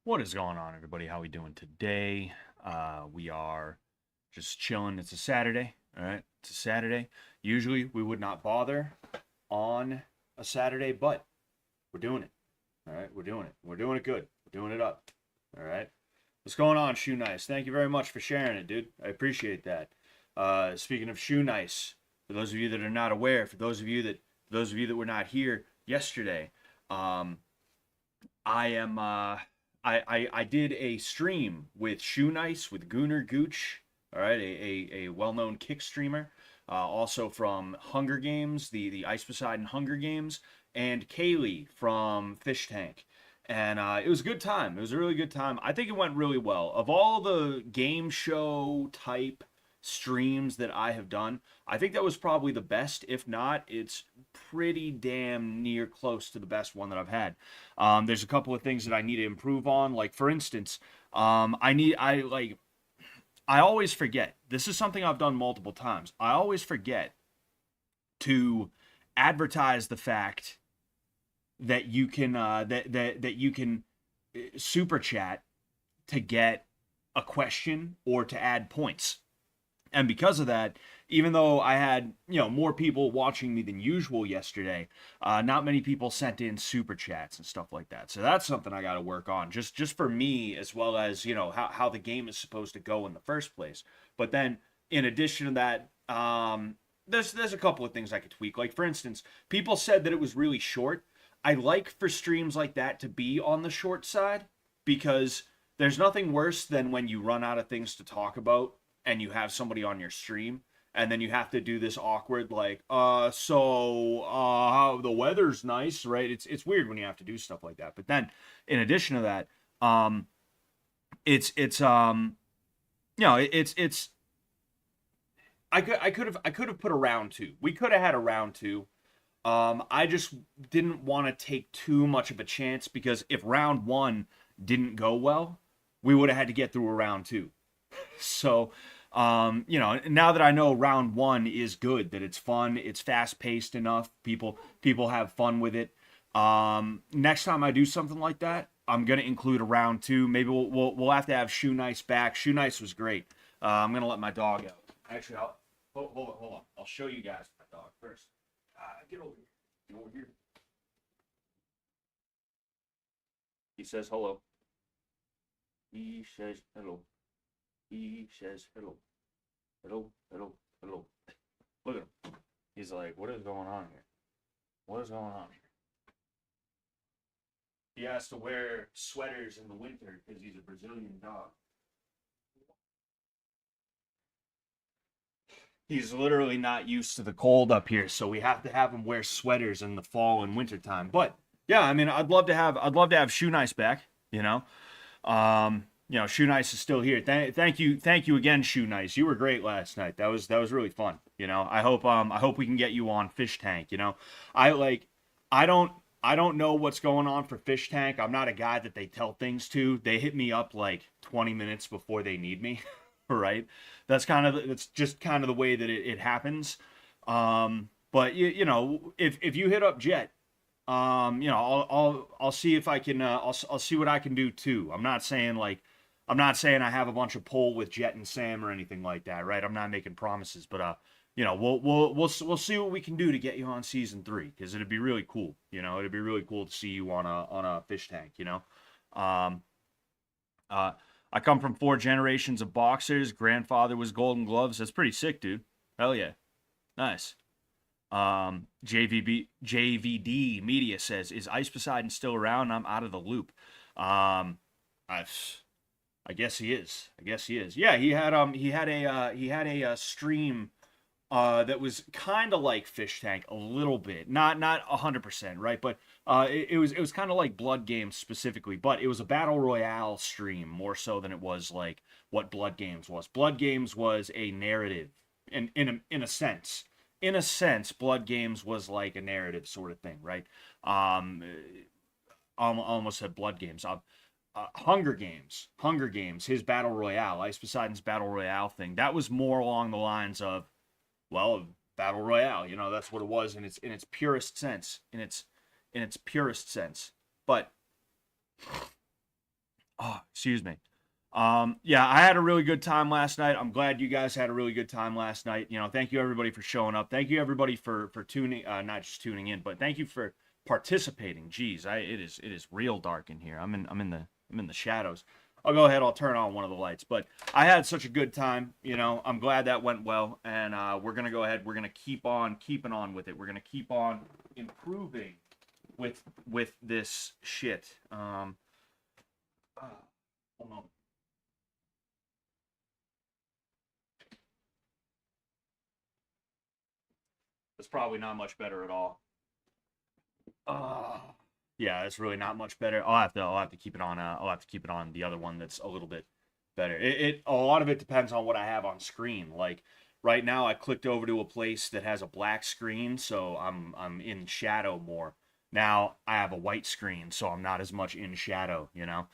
What is going on, everybody? How we doing today? We are just chilling. It's a Saturday, all right? It's a Saturday. Usually we would not bother on a Saturday, but we're doing it. All right, we're doing it. We're doing it good. We're doing it up. All right. What's going on, Shoe Nice? Thank you very much for sharing it, dude. I appreciate that. Speaking of Shoe Nice, for those of you that are not aware, for those of you that were not here yesterday, um, I am I did a stream with Shoe Nice with Gooner Gooch, all right, a well-known kick streamer, also from Hunger Games, the Ice Poseidon Hunger Games, and Kaylee from Fish Tank. And it was a good time. It was a really good time. I think it went really well. Of all the game show type streams that I have done, I think that was probably the best. If not, it's pretty damn near close to the best one that I've had. There's a couple of things that I need to improve on. Like for instance, I always forget. This is something I've done multiple times. I always forget to advertise the fact that you can that you can super chat to get a question or to add points. And because of that, even though I had more people watching me than usual yesterday, not many people sent in super chats and stuff like that. So that's something I got to work on, just for me, as well as how the game is supposed to go in the first place. But then in addition to that, there's a couple of things I could tweak. Like for instance, people said that it was really short. I like for streams like that to be on the short side, because there's nothing worse than when you run out of things to talk about and you have somebody on your stream and then you have to do this awkward like how the weather's nice, right? It's weird when you have to do stuff like that. But then in addition to that, it's it's I could have put a round two. We could have had a round two. I just didn't want to take too much of a chance, because if round one didn't go well, we would have had to get through a round two. So, now that I know round one is good, that it's fun, it's fast paced enough, people have fun with it. Next time I do something like that, I'm gonna include a round two. Maybe we'll have to have Shoe Nice back. Shoe Nice was great. I'm gonna let my dog out. Actually, hold on. I'll show you guys my dog first. Get over here. Get over here. He says hello. He says hello. He says hello. Hello, hello, hello. Look at him. He's like, what is going on here? What is going on here? He has to wear sweaters in the winter because he's a Brazilian dog. He's literally not used to the cold up here, so we have to have him wear sweaters in the fall and winter time. But yeah, I mean, I'd love to have Shoe Nice back. Shoe Nice is still here. Thank you again, Shoe Nice. You were great last night. That was really fun. I hope we can get you on Fish Tank. I like, I don't. I don't know what's going on for Fish Tank. I'm not a guy that they tell things to. They hit me up like 20 minutes before they need me, right? That's just kind of the way that it happens. But if you hit up Jet, I'll see if I can. I'll see what I can do too. I'm not saying I have a bunch of pull with Jet and Sam or anything like that, right? I'm not making promises, but we'll see what we can do to get you on season 3, because it'd be really cool. It'd be really cool to see you on a Fish Tank. Um, I come from 4 generations of boxers. Grandfather was Golden Gloves. That's pretty sick, dude. Hell yeah, nice. JVD Media says, "Is Ice Poseidon still around? I'm out of the loop." I I guess he is. I guess he is. Yeah, he had a stream that was kind of like Fish Tank a little bit, not 100%, right? But it was kind of like Blood Games specifically, but it was a battle royale stream more so than it was like what Blood Games was. Blood Games was a narrative, in a sense. In a sense, Blood Games was like a narrative sort of thing, right? Um, almost said Blood Games. Hunger Games, his battle royale, Ice Poseidon's battle royale thing. That was more along the lines of, well, battle royale. That's what it was in its purest sense, in its purest sense. But Oh, excuse me. Yeah, I had a really good time last night. I'm glad you guys had a really good time last night. You know, thank you everybody for showing up. Thank you everybody for tuning, not just tuning in, but thank you for participating. Jeez, it is real dark in here. I'm in the shadows. I'll go ahead. I'll turn on one of the lights. But I had such a good time. You know, I'm glad that went well, and we're gonna go ahead. We're gonna keep on keeping on with it. We're gonna keep on improving with this shit. Hold on. It's probably not much better at all. Uh, yeah, it's really not much better. I'll have to keep it on. I'll have to keep it on the other one that's a little bit better. It a lot of it depends on what I have on screen. Like right now, I clicked over to a place that has a black screen, so I'm in shadow more. Now I have a white screen, so I'm not as much in shadow. You know,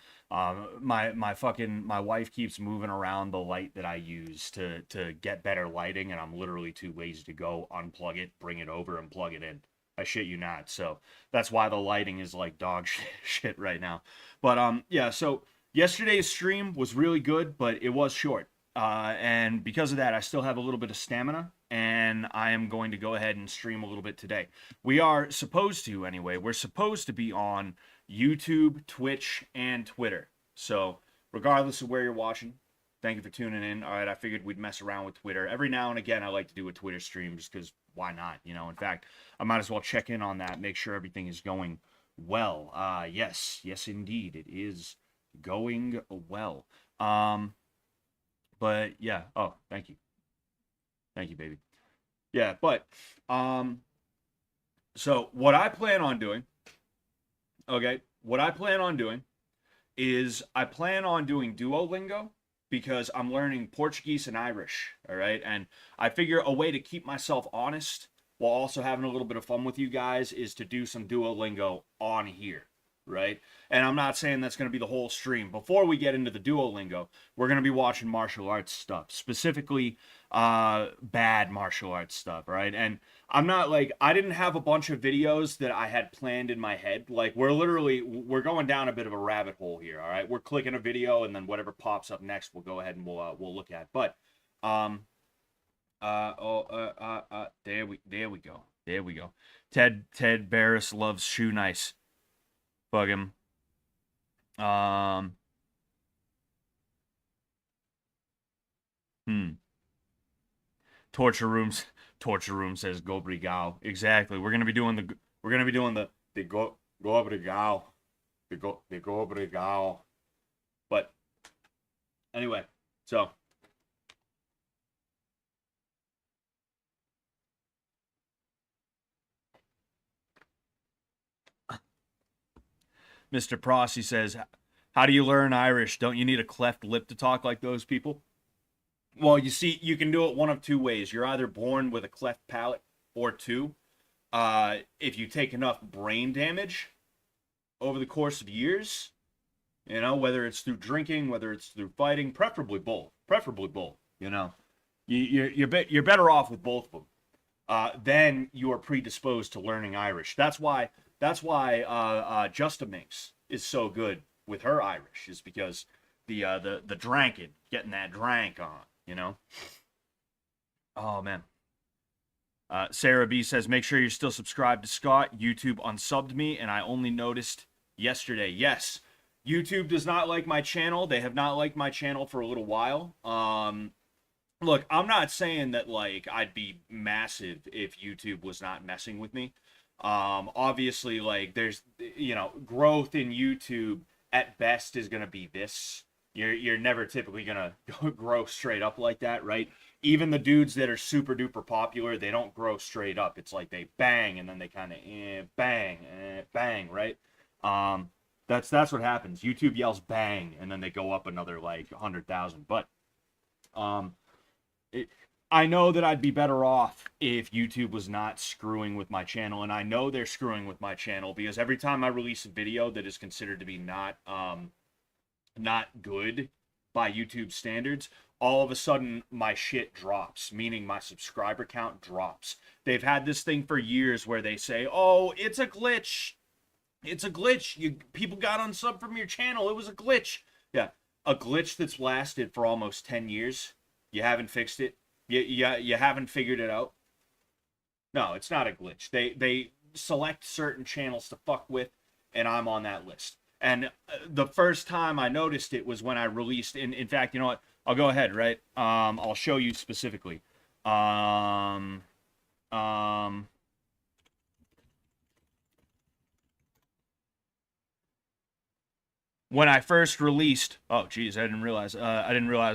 my wife keeps moving around the light that I use to get better lighting, and I'm literally too lazy to go unplug it, bring it over, and plug it in. I shit you not. So that's why the lighting is like dog shit right now. But yeah. So yesterday's stream was really good, but it was short. And because of that, I still have a little bit of stamina, and I am going to go ahead and stream a little bit today. We are supposed to, anyway. We're supposed to be on YouTube, Twitch, and Twitter. So regardless of where you're watching, thank you for tuning in. All right, I figured we'd mess around with Twitter every now and again. I like to do a Twitter stream just because why not? You know, in fact, I might as well check in on that, make sure everything is going well. Yes, indeed, it is going well. But yeah. Oh, thank you, baby. Yeah, but so what I plan on doing, okay, what I plan on doing is I plan on doing Duolingo because I'm learning Portuguese and Irish, all right? And I figure a way to keep myself honest while also having a little bit of fun with you guys is to do some Duolingo on here, right? And I'm not saying that's going to be the whole stream. Before we get into the Duolingo, we're going to be watching martial arts stuff, specifically bad martial arts stuff, right? And I'm not like I didn't have a bunch of videos that I had planned in my head. Like we're going down a bit of a rabbit hole here, all right? We're clicking a video and then whatever pops up next, we'll go ahead and we'll look at. But um there we go. There we go. Ted Barris loves shoe nice. Bug him. Um hmm. Torture rooms. Torture room says go brigal. Exactly. We're gonna be doing the go brigal. The go brigal. But anyway, so Mr. Prosty says, how do you learn Irish? Don't you need a cleft lip to talk like those people? Well, you see, you can do it one of two ways. You're either born with a cleft palate, or two, if you take enough brain damage over the course of years, you know, whether it's through drinking, whether it's through fighting, preferably both, you know, you're better off with both of them. Then you are predisposed to learning Irish. That's why Justa Minx is so good with her Irish, is because the dranking, getting that drank on, you know. Oh man. Sarah B says, make sure you're still subscribed to Scott. YouTube unsubbed me, and I only noticed yesterday. Yes, YouTube does not like my channel. They have not liked my channel for a little while. Look, I'm not saying that like I'd be massive if YouTube was not messing with me. Obviously, like there's growth in YouTube at best is gonna be this. You're never typically gonna grow straight up like that, right? Even the dudes that are super duper popular, they don't grow straight up. It's like they bang and then they kind of bang, bang, right? Um, that's what happens. YouTube yells bang and then they go up another like 100,000. But um, it, I know that I'd be better off if YouTube was not screwing with my channel, and I know they're screwing with my channel because every time I release a video that is considered to be not good by YouTube standards, all of a sudden my shit drops, meaning my subscriber count drops. They've had this thing for years where they say, "Oh, it's a glitch. It's a glitch. People got unsub from your channel. It was a glitch." Yeah, a glitch that's lasted for almost 10 years. You haven't fixed it. You haven't figured it out. No, it's not a glitch. They select certain channels to fuck with, and I'm on that list. And the first time I noticed it was when I released. In fact, you know what? I'll go ahead. Right. I'll show you specifically. Um. Um. When I first released, oh geez, I didn't realize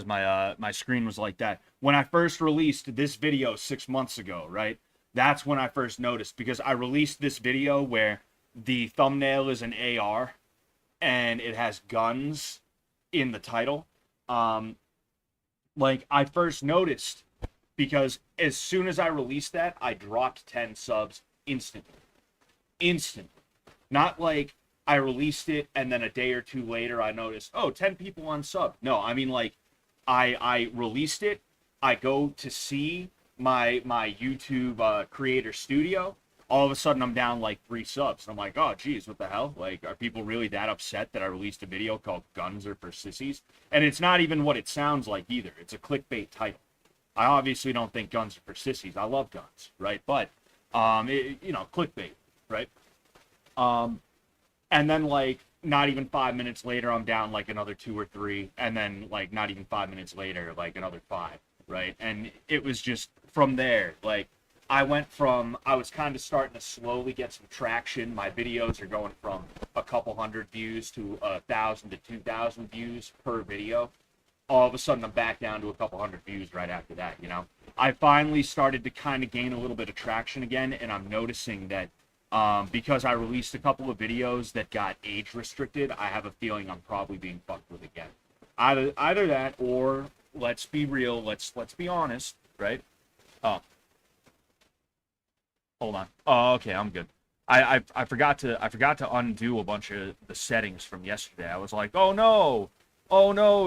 my screen was like that. When I first released this video 6 months ago, right? That's when I first noticed, because I released this video where the thumbnail is an AR and it has guns in the title. Um, like I first noticed because as soon as I released that, I dropped 10 subs instantly. Instantly. Not like I released it and then a day or two later I noticed, oh, 10 people on sub. No, I mean like I released it, I go to see my YouTube creator studio. All of a sudden I'm down like 3 subs. And I'm like, oh geez, what the hell? Like, are people really that upset that I released a video called Guns Are for Sissies? And it's not even what it sounds like either. It's a clickbait title. I obviously don't think guns are for sissies. I love guns, right? But clickbait, right? And then like not even 5 minutes later, I'm down like another 2 or 3, and then like not even 5 minutes later, like another 5, right? And it was just from there, like I was kind of starting to slowly get some traction. My videos are going from a couple hundred views to 1,000 to 2,000 views per video. All of a sudden I'm back down to a couple hundred views right after that, you know? I finally started to kind of gain a little bit of traction again, and I'm noticing that because I released a couple of videos that got age restricted, I have a feeling I'm probably being fucked with again. Either that, or let's be real, let's be honest, right? Oh, hold on. Oh, okay, I'm good. I forgot to undo a bunch of the settings from yesterday. I was like, oh no,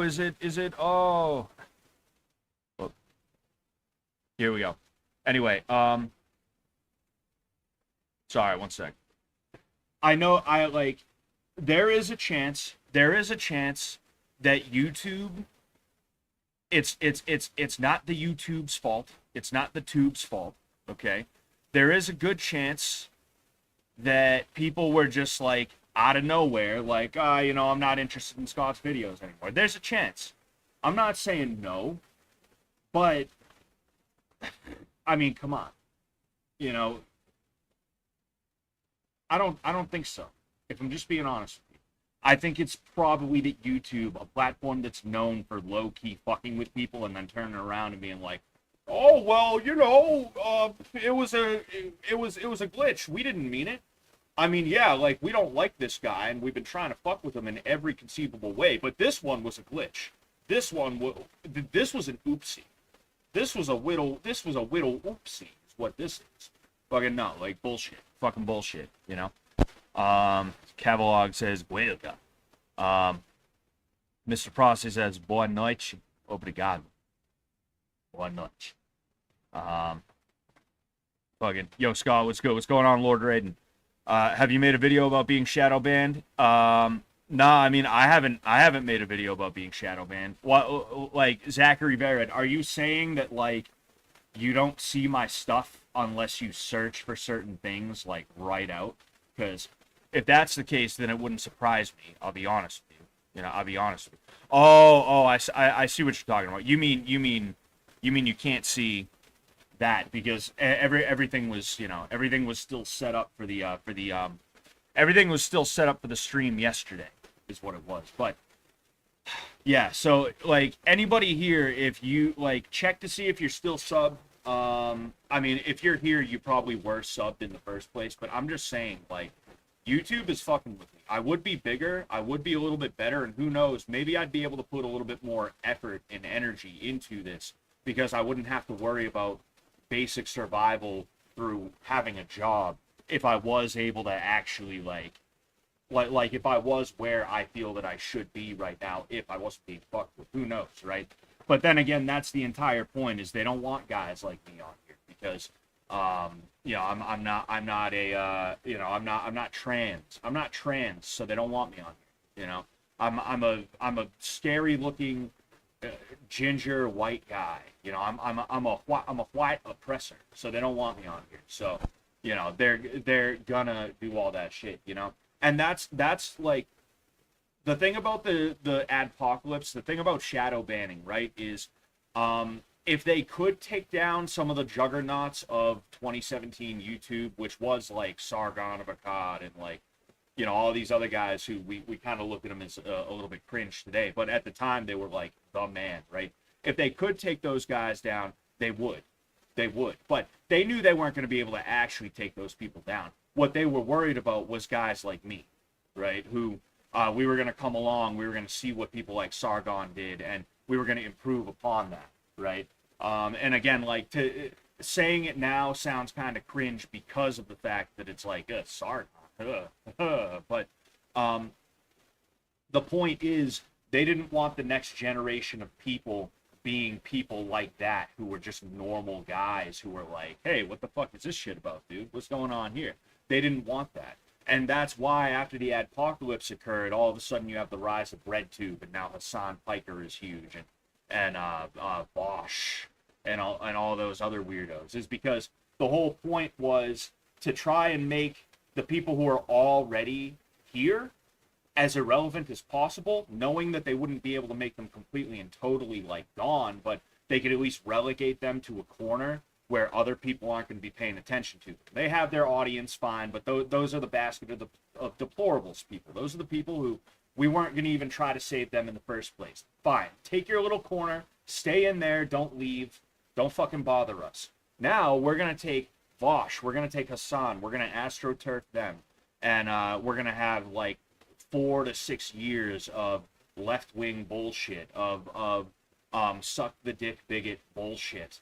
is it? Oh, well, here we go. Anyway, sorry, one sec. I know I like there is a chance that YouTube it's not the YouTube's fault. It's not the tube's fault, okay? There is a good chance that people were just like out of nowhere like, I'm not interested in Scott's videos anymore. There's a chance. I'm not saying no, but I mean, come on. You know, I don't think so. If I'm just being honest with you. I think it's probably that YouTube, a platform that's known for low key fucking with people and then turning around and being like, "Oh well, it was a glitch. We didn't mean it." I mean, yeah, like we don't like this guy and we've been trying to fuck with him in every conceivable way, but this one was a glitch. This was an oopsie. This was a whittle oopsie is what this is. Fucking no, like bullshit. Fucking bullshit, you know? Cavalog says, Buelga. Mr. Prosty says, Boa noite. Obrigado. Boa noite. Fucking, yo, Scott, what's good? What's going on, Lord Raiden? Have you made a video about being shadow banned? Nah, I mean, I haven't made a video about being shadow banned. What, like, Zachary Barrett, are you saying that, like, you don't see my stuff unless you search for certain things, like, right out? Because if that's the case, then it wouldn't surprise me. I'll be honest with you. I'll be honest with you. Oh, I see what you're talking about. You mean you can't see that because everything was, everything was still set up for the everything was still set up for the stream yesterday is what it was. But yeah, so like anybody here, if you like check to see if you're still subbed. I mean, if you're here, you probably were subbed in the first place, but I'm just saying, like, YouTube is fucking with me. I would be bigger, I would be a little bit better, and who knows, maybe I'd be able to put a little bit more effort and energy into this because I wouldn't have to worry about basic survival through having a job if I was able to actually, like if I was where I feel that I should be right now, if I wasn't being fucked with, who knows, right? But then again, that's the entire point, is they don't want guys like me on here because, I'm not trans. I'm not trans, so they don't want me on here, I'm a scary looking ginger white guy. You know, I'm a white oppressor, so they don't want me on here. So, you know, they're gonna do all that shit. You know, and that's like the thing about the adpocalypse, the thing about shadow banning, right, is if they could take down some of the juggernauts of 2017 YouTube, which was like Sargon of Akkad and like, you know, all these other guys who we kind of look at them as a little bit cringe today, but at the time they were like the man, right? If they could take those guys down, they would. They would. But they knew they weren't going to be able to actually take those people down. What they were worried about was guys like me, right? Who we were going to come along, we were going to see what people like Sargon did, and we were going to improve upon that, right? And again, like, saying it now sounds kind of cringe because of the fact that it's like, Sargon. But the point is, they didn't want the next generation of people being people like that who were just normal guys who were like, hey, what the fuck is this shit about, dude? What's going on here? They didn't want that. And that's why after the adpocalypse occurred, all of a sudden you have the rise of RedTube, and now Hassan Piker is huge, and Bosch, and all those other weirdos, is because the whole point was to try and make the people who are already here as irrelevant as possible, knowing that they wouldn't be able to make them completely and totally like gone, but they could at least relegate them to a corner where other people aren't going to be paying attention to them. They have their audience, fine, but those are the basket of deplorables people. Those are the people who we weren't going to even try to save them in the first place. Fine, take your little corner, stay in there, don't leave, don't fucking bother us. Now we're going to take Vosh, we're going to take Hassan, we're going to AstroTurf them, and we're going to have like 4 to 6 years of left-wing bullshit, of suck the dick bigot bullshit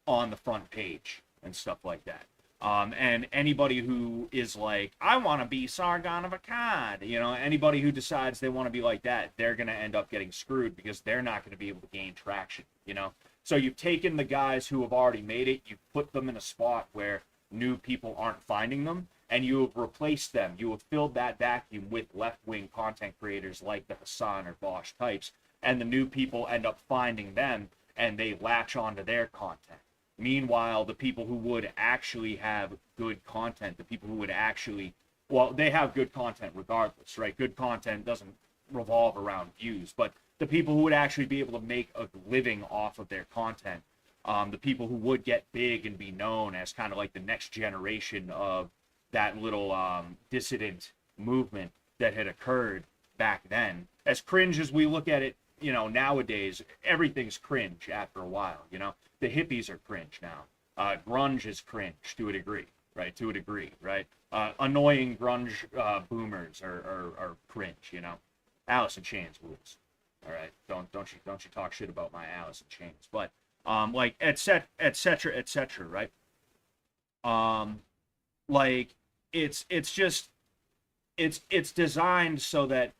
on the front page and stuff like that. And anybody who is like, I want to be Sargon of Akkad, you know, anybody who decides they want to be like that, they're going to end up getting screwed because they're not going to be able to gain traction, you know. So you've taken the guys who have already made it, you put them in a spot where new people aren't finding them, and you have replaced them. You have filled that vacuum with left-wing content creators like the Hassan or Bosch types, and the new people end up finding them, and they latch onto their content. Meanwhile, the people who would actually have good content, the people who would actually, well, they have good content regardless, right? Good content doesn't revolve around views, but the people who would actually be able to make a living off of their content, the people who would get big and be known as kind of like the next generation of that little dissident movement that had occurred back then. As cringe as we look at it, you know, nowadays, everything's cringe after a while, you know? The hippies are cringe now. Grunge is cringe to a degree, right? To a degree, right? Annoying grunge boomers are cringe, you know? Alice in Chains rules. All right, don't you talk shit about my Alice in Chains, but like et cetera, right? Like it's just it's designed so that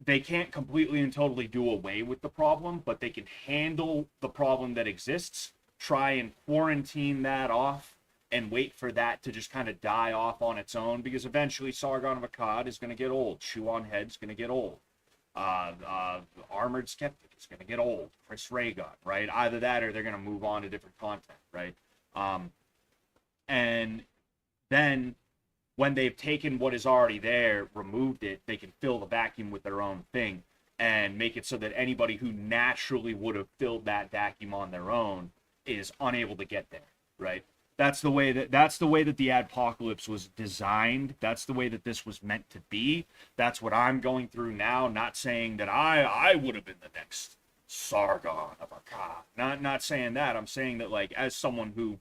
they can't completely and totally do away with the problem, but they can handle the problem that exists, try and quarantine that off, and wait for that to just kind of die off on its own, because eventually Sargon of Akkad is going to get old. Shoe on Head's going to get old. Armored Skeptic is going to get old. Chris Ray got, right? Either that or they're going to move on to different content, right? And then when they've taken what is already there, removed it, they can fill the vacuum with their own thing and make it so that anybody who naturally would have filled that vacuum on their own is unable to get there, right? That's the way that the adpocalypse was designed. That's the way that this was meant to be. That's what I'm going through now. Not saying that I would have been the next Sargon of Akkad. Not saying that. I'm saying that, like, as someone who,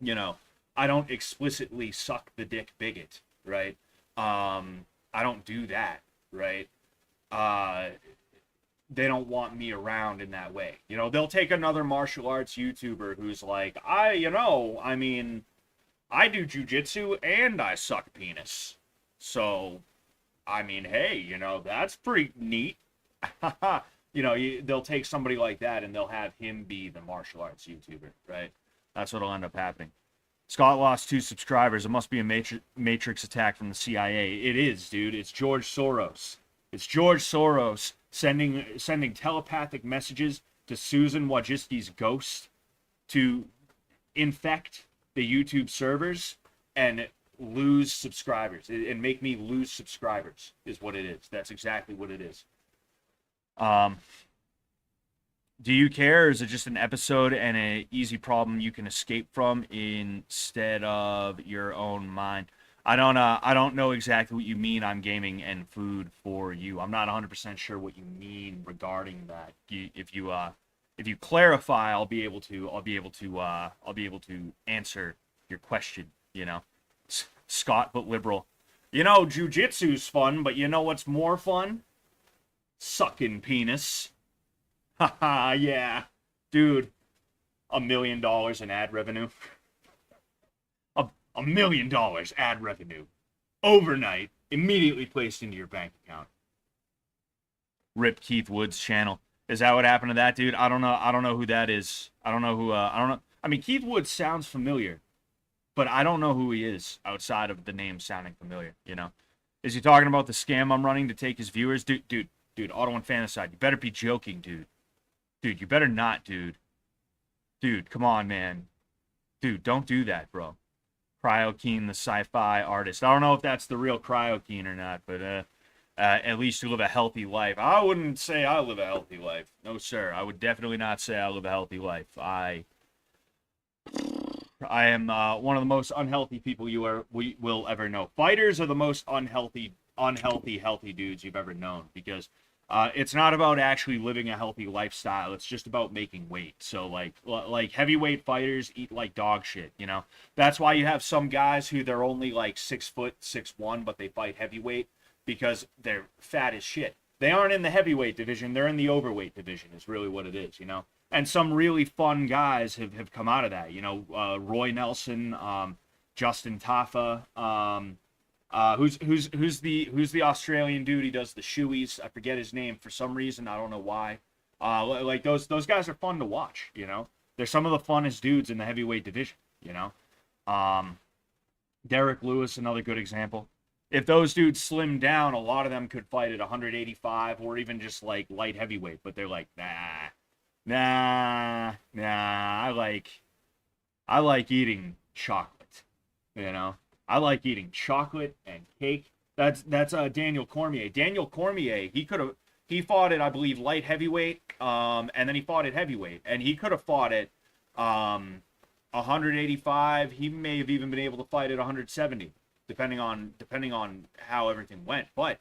you know, I don't explicitly suck the dick bigot, right? I don't do that, right? They don't want me around in that way. You know, they'll take another martial arts YouTuber who's like, I do jujitsu and I suck penis. So, I mean, hey, you know, that's pretty neat. You know, they'll take somebody like that and they'll have him be the martial arts YouTuber, right? That's what'll end up happening. Scott lost 2 subscribers. It must be a Matrix attack from the CIA. It is, dude. It's George Soros. It's George Soros sending telepathic messages to Susan Wojcicki's ghost to infect the YouTube servers and lose subscribers and make me lose subscribers is what it is. That's exactly what it is. Do you care, or is it just an episode and an easy problem you can escape from instead of your own mind? I don't know exactly what you mean. I'm gaming and food for you. I'm not 100% sure what you mean regarding that. If you clarify, I'll be able to answer your question. You know, Scott but liberal. You know, jujitsu's fun, but you know what's more fun? Sucking penis. Haha, yeah. Dude, $1 million in ad revenue. $1 million ad revenue. Overnight, immediately placed into your bank account. Rip Keith Wood's channel. Is that what happened to that dude? I don't know. I don't know who that is. I don't know who, I don't know. I mean, Keith Wood sounds familiar, but I don't know who he is outside of the name sounding familiar, you know? Is he talking about the scam I'm running to take his viewers? Dude, Auto Infanticide, you better be joking, dude. Dude, you better not, dude. Dude, come on, man. Dude, don't do that, bro. Cryokeen, the sci-fi artist. I don't know if that's the real Cryokeen or not, but at least you live a healthy life. I wouldn't say I live a healthy life. No, sir. I would definitely not say I live a healthy life. I am one of the most unhealthy people we will ever know. Fighters are the most unhealthy dudes you've ever known, because it's not about actually living a healthy lifestyle. It's just about making weight. So like heavyweight fighters eat like dog shit, you know? That's why you have some guys who they're only like 6', 6'1", but they fight heavyweight because they're fat as shit. They aren't in the heavyweight division. They're in the overweight division is really what it is, you know? And some really fun guys have come out of that, you know? Roy Nelson, Justin Tafa, who's the Australian dude? He does the shoeies. I forget his name for some reason. I don't know why. Like those guys are fun to watch. You know, they're some of the funnest dudes in the heavyweight division. You know, Derek Lewis, another good example. If those dudes slim down, a lot of them could fight at 185 or even just like light heavyweight. But they're like, nah. I like eating chocolate. You know. I like eating chocolate and cake. That's Daniel Cormier. Daniel Cormier, he fought at, I believe, light heavyweight, and then he fought at heavyweight, and he could have fought at 185. He may have even been able to fight at 170, depending on how everything went. But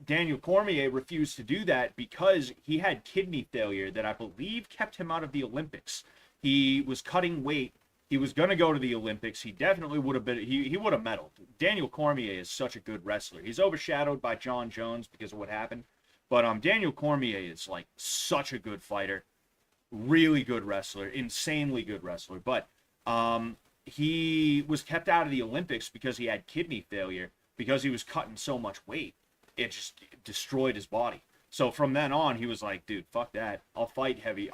Daniel Cormier refused to do that because he had kidney failure that I believe kept him out of the Olympics. He was cutting weight. He was going to go to the Olympics. He definitely would have been, he would have medaled. Daniel Cormier is such a good wrestler. He's overshadowed by John Jones because of what happened. But Daniel Cormier is like such a good fighter. Really good wrestler. Insanely good wrestler. But he was kept out of the Olympics because he had kidney failure, because he was cutting so much weight. It just destroyed his body. So from then on, he was like, dude, fuck that. I'll fight at heavier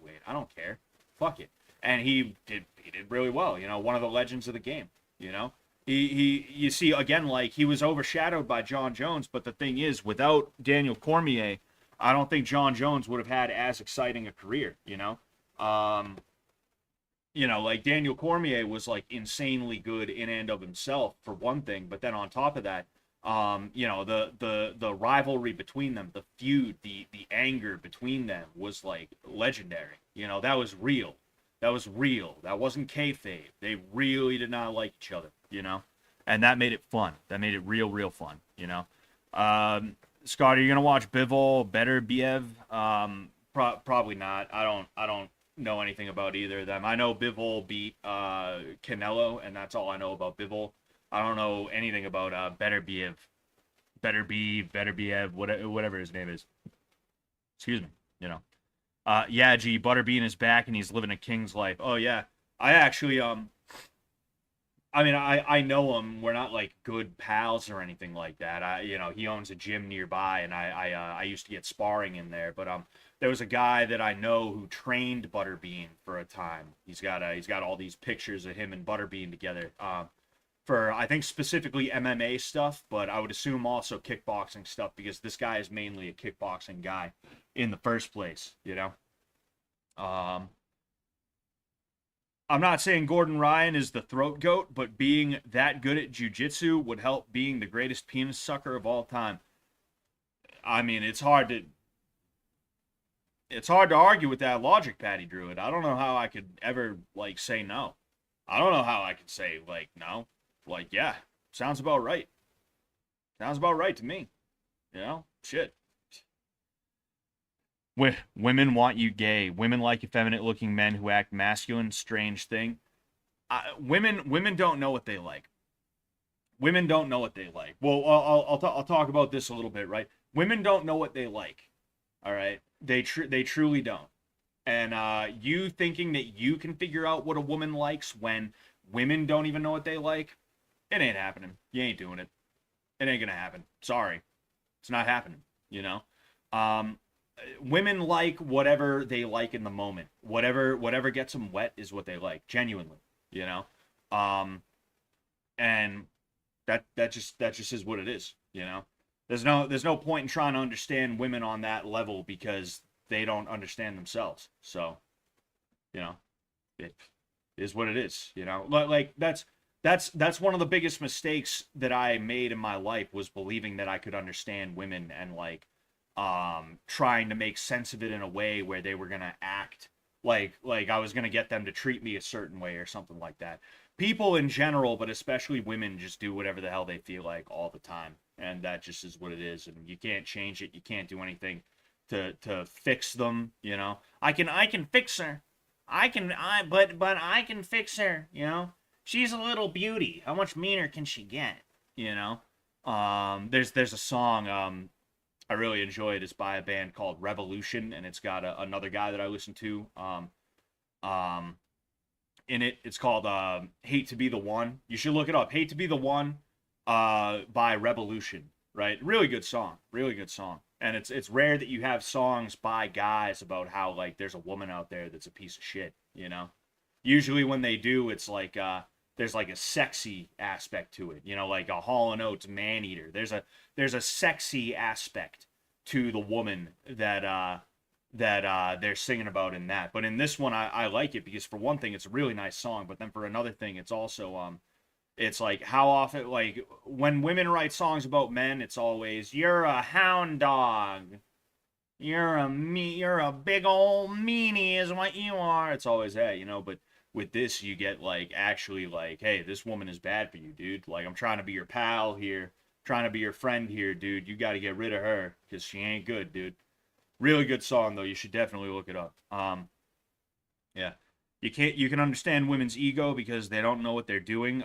weight. I don't care. Fuck it. And he did really well, you know, one of the legends of the game, you know. You see, again, like, he was overshadowed by John Jones, but the thing is, without Daniel Cormier, I don't think John Jones would have had as exciting a career, you know. You know, like, Daniel Cormier was, like, insanely good in and of himself, for one thing, but then on top of that, you know, the rivalry between them, the feud, the anger between them was, like, legendary. You know, that was real. That was real. That wasn't kayfabe. They really did not like each other, you know? And that made it fun. That made it real fun, you know? Scott, are you going to watch Bivol, Better Biev? Probably not. I don't know anything about either of them. I know Bivol beat Canelo, and that's all I know about Bivol. I don't know anything about Better Biev. Better Biev, whatever his name is. Excuse me, you know? Yeah, G, Butterbean is back and he's living a king's life. Oh yeah, I actually I mean I know him. We're not like good pals or anything like that. You know, he owns a gym nearby, and I used to get sparring in there. But there was a guy that I know who trained Butterbean for a time. He's got all these pictures of him and Butterbean together. for I think specifically MMA stuff, but I would assume also kickboxing stuff because this guy is mainly a kickboxing guy in the first place, you know. Um, I'm not saying Gordon Ryan is the throat goat, but being that good at jujitsu would help being the greatest penis sucker of all time. I mean, it's hard to argue with that logic, Patty Druid. I don't know how I could ever like say no. I don't know how I could say like no. Like yeah, sounds about right. Sounds about right to me. You know, shit. Women want you gay. Women like effeminate-looking men who act masculine. Strange thing. Women don't know what they like. Women don't know what they like. Well, I'll talk about this a little bit, right? Women don't know what they like. All right, they truly don't. And you thinking that you can figure out what a woman likes when women don't even know what they like, it ain't happening. You ain't doing it. It ain't gonna happen. Sorry, it's not happening. You know, um, women like whatever they like in the moment. Whatever gets them wet is what they like. Genuinely, you know, um, and that just is what it is. You know, there's no point in trying to understand women on that level because they don't understand themselves. So, you know, it is what it is. You know, like that's one of the biggest mistakes that I made in my life was believing that I could understand women and like trying to make sense of it in a way where they were gonna act like I was gonna get them to treat me a certain way or something like that. People in general, but especially women, just do whatever the hell they feel like all the time, and that just is what it is. And you can't change it. You can't do anything to fix them. You know, I can fix her. But I can fix her. You know, she's a little beauty. How much meaner can she get? You know, there's a song I really enjoy it. It's by a band called Revolution, and it's got another guy that I listen to. Um, in it, it's called "Hate to Be the One." You should look it up. "Hate to Be the One," by Revolution. Right, really good song. Really good song. And it's rare that you have songs by guys about how like there's a woman out there that's a piece of shit. You know, usually when they do, it's like there's like a sexy aspect to it. You know, like a Hall and Oates Man Eater. There's a sexy aspect to the woman that they're singing about in that. But in this one, I like it because for one thing, it's a really nice song. But then for another thing, it's also it's like how often like when women write songs about men, it's always you're a hound dog. You're a big old meanie is what you are. It's always that, you know, but with this you get like actually like, hey, this woman is bad for you, dude. Like I'm trying to be your pal here, trying to be your friend here, dude. You got to get rid of her cuz she ain't good, dude. Really good song though. You should definitely look it up. Yeah. You can understand women's ego because they don't know what they're doing.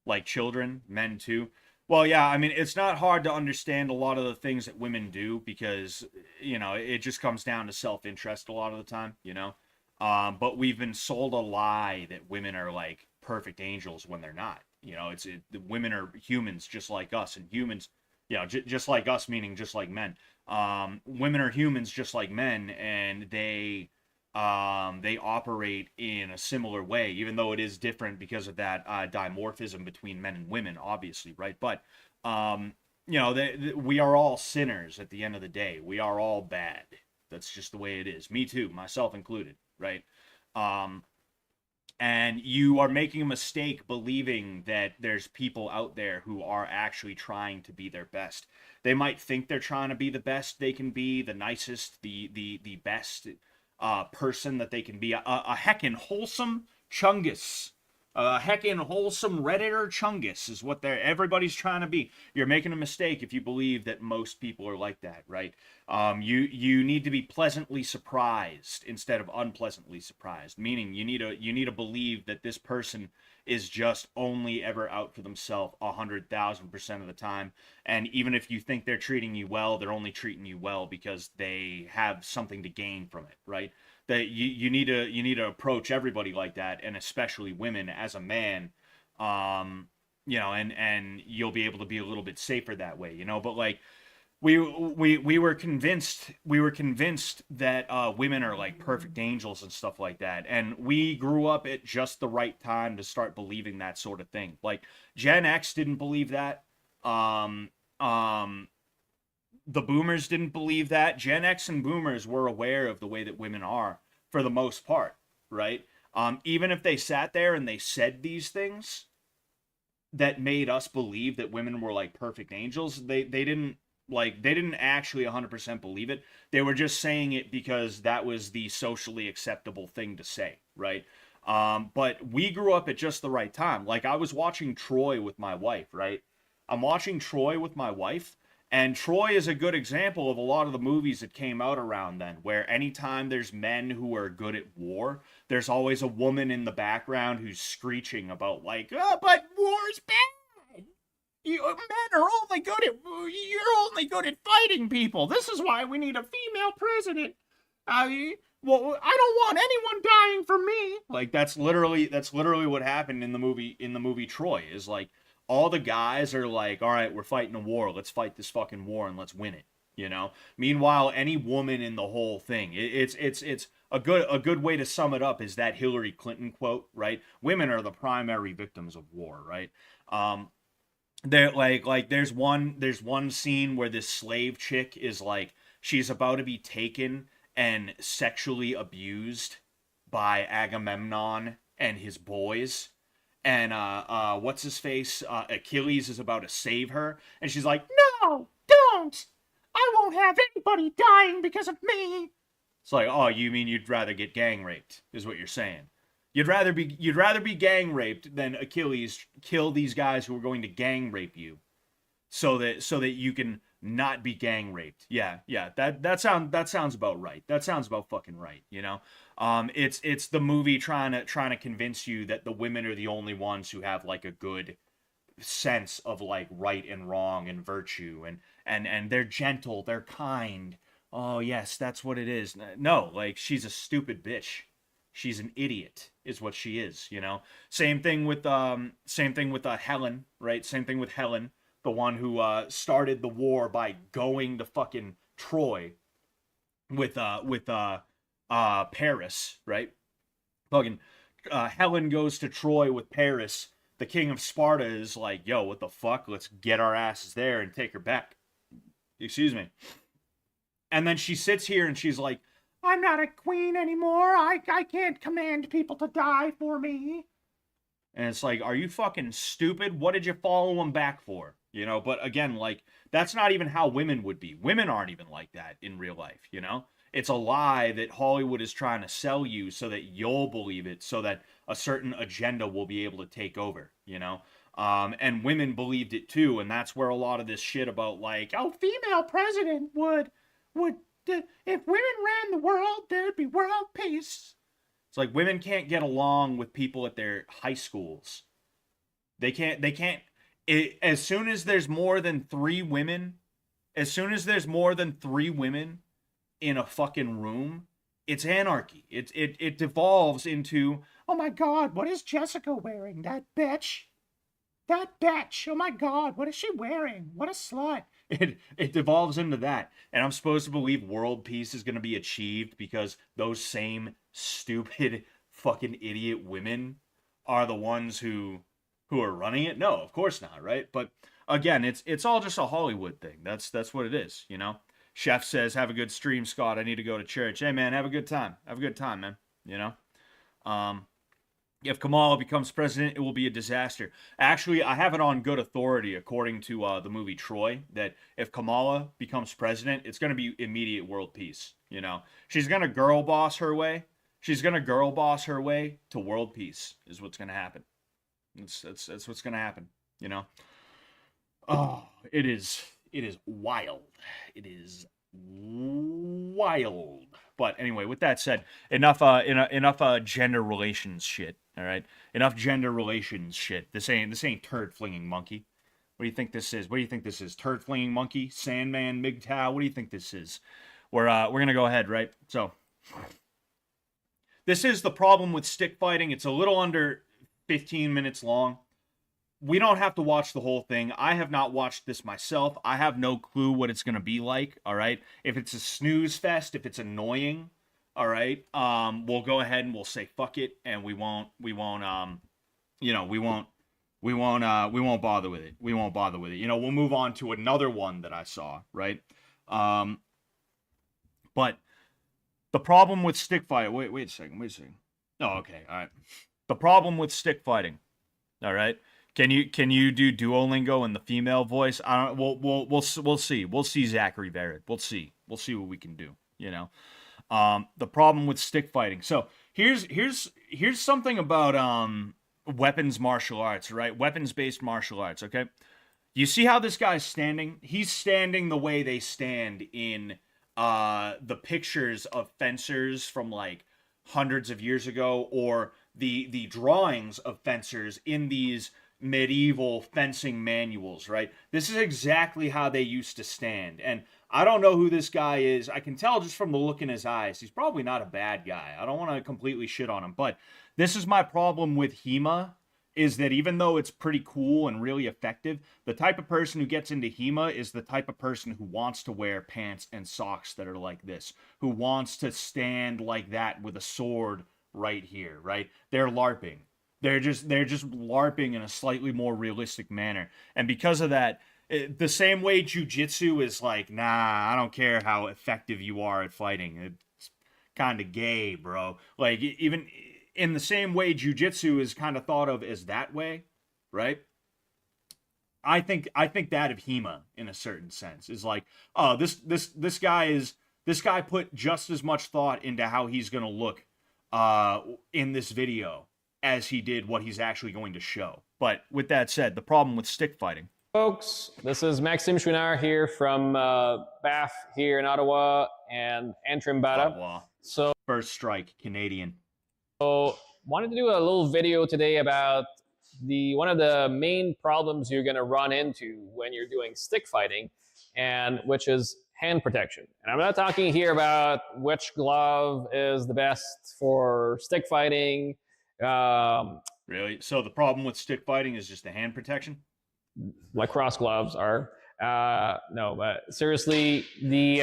Like children, men too. Well, yeah, I mean, it's not hard to understand a lot of the things that women do because, you know, it just comes down to self-interest a lot of the time, you know. But we've been sold a lie that women are like perfect angels when they're not. You know, the women are humans just like us, and humans, you know, just like us, meaning just like men. Women are humans just like men, and they operate in a similar way, even though it is different because of that dimorphism between men and women, obviously, right? But you know, we are all sinners at the end of the day. We are all bad. That's just the way it is. Me too, myself included, right? Um, and you are making a mistake believing that there's people out there who are actually trying to be their best. They might think they're trying to be the best they can be, the nicest, the best person that they can be. A heckin' wholesome chungus. A heckin' wholesome Redditor chungus is what everybody's trying to be. You're making a mistake if you believe that most people are like that, right? You need to be pleasantly surprised instead of unpleasantly surprised. Meaning you need to believe that this person is just only ever out for themselves 100,000% of the time. And even if you think they're treating you well, they're only treating you well because they have something to gain from it, right? That you need to approach everybody like that, and especially women as a man. um you know, and you'll be able to be a little bit safer that way, you know. But like, we were convinced that women are like perfect angels and stuff like that, and we grew up at just the right time to start believing that sort of thing. Like Gen X didn't believe that. Um, um, the Boomers didn't believe that. Gen X and Boomers were aware of the way that women are for the most part, right? Even if they sat there and they said these things that made us believe that women were like perfect angels, they didn't actually 100% believe it. They were just saying it because that was the socially acceptable thing to say, right? But we grew up at just the right time. Like I was watching Troy with my wife, right? I'm watching Troy with my wife, and Troy is a good example of a lot of the movies that came out around then, where anytime there's men who are good at war, there's always a woman in the background who's screeching about like, oh, but war's bad. Men are only good at you're only good at fighting people. This is why we need a female president. Well, I don't want anyone dying for me. Like that's literally what happened in the movie Troy. Is like all the guys are like, all right, we're fighting a war. Let's fight this fucking war and let's win it. You know. Meanwhile, any woman in the whole thing, it's a good way to sum it up is that Hillary Clinton quote, right? Women are the primary victims of war, right? There there's one scene where this slave chick is like she's about to be taken and sexually abused by Agamemnon and his boys, and what's his face, Achilles is about to save her, and she's like, no, don't, I won't have anybody dying because of me. It's like, oh, you mean you'd rather get gang raped is what you're saying. You'd rather be gang raped than Achilles kill these guys who are going to gang rape you, so that you can not be gang raped. Yeah, that sounds about right. That sounds about fucking right. You know, it's the movie trying to convince you that the women are the only ones who have like a good sense of like right and wrong and virtue, and they're gentle, they're kind. Oh yes, that's what it is. No, like she's a stupid bitch. She's an idiot, is what she is. You know. Same thing with Helen, right? Same thing with Helen, the one who started the war by going to fucking Troy with Paris, right? Fucking Helen goes to Troy with Paris. The king of Sparta is like, yo, what the fuck? Let's get our asses there and take her back. Excuse me. And then she sits here and she's like, I'm not a queen anymore. I can't command people to die for me. And it's like, are you fucking stupid? What did you follow them back for? You know, but again, like, that's not even how women would be. Women aren't even like that in real life, you know? It's a lie that Hollywood is trying to sell you so that you'll believe it, so that a certain agenda will be able to take over, you know? And women believed it too, and that's where a lot of this shit about, like, oh, female president would if women ran the world, there'd be world peace. It's like women can't get along with people at their high schools. They can't as soon as there's more than 3 women, in a fucking room, it's anarchy. It devolves into, oh my god, what is Jessica wearing? That bitch. Oh my god, what is she wearing? What a slut. It devolves into that. And I'm supposed to believe world peace is going to be achieved because those same stupid fucking idiot women are the ones who are running it? No, of course not, right? But again, it's all just a Hollywood thing. That's what it is, you know? Chef says, have a good stream, Scott. I need to go to church. Hey, man, have a good time. Have a good time, man. You know? If Kamala becomes president, it will be a disaster. Actually, I have it on good authority, according to the movie Troy, that if Kamala becomes president, it's going to be immediate world peace. You know, she's going to girl boss her way. She's going to girl boss her way to world peace is what's going to happen. That's what's going to happen. You know. Oh, it is wild. It is wild. But anyway, with that said, enough gender relations shit. All right, enough gender relations shit. This ain't turd flinging monkey. What do you think this is? Turd flinging monkey, Sandman, MGTOW. What do you think this is? We're gonna go ahead, right? So this is the problem with stick fighting. It's a little under 15 minutes long, we don't have to watch the whole thing. I have not watched this myself. I have no clue what it's gonna be like. All right, if it's a snooze fest, if it's annoying, all right, we'll go ahead and we'll say fuck it, and we won't, you know, we won't bother with it. We won't bother with it. You know, we'll move on to another one that I saw, right? But the problem with stick fighting. Wait a second. Oh, okay, all right. The problem with stick fighting. All right. Can you do Duolingo in the female voice? I don't. We'll see. We'll see Zachary Barrett. We'll see what we can do. You know. The problem with stick fighting. So here's something about weapons martial arts, right? Weapons based martial arts. Okay. You see how this guy's standing? He's standing the way they stand in the pictures of fencers from like hundreds of years ago, or the drawings of fencers in these medieval fencing manuals, right? This is exactly how they used to stand. And I don't know who this guy is. I can tell just from the look in his eyes. He's probably not a bad guy. I don't want to completely shit on him, but this is my problem with HEMA, is that even though it's pretty cool and really effective, the type of person who gets into HEMA is the type of person who wants to wear pants and socks that are like this, who wants to stand like that with a sword right here, right? They're LARPing. They're just LARPing in a slightly more realistic manner. And because of that, the same way jujitsu is like, nah, I don't care how effective you are at fighting. It's kind of gay, bro. Like, even in the same way jujitsu is kind of thought of as that way, right? I think that of HEMA in a certain sense is like, oh, this guy put just as much thought into how he's gonna look in this video as he did what he's actually going to show. But with that said, the problem with stick fighting. Folks, this is Maxime Chouinard here from Bath here in Ottawa and Antrim Bada. Ottawa. So First strike, Canadian. Wanted to do a little video today about one of the main problems you're going to run into when you're doing stick fighting, and which is hand protection. And I'm not talking here about which glove is the best for stick fighting. Really? So the problem with stick fighting is just the hand protection? Lacrosse gloves are. No, but seriously, the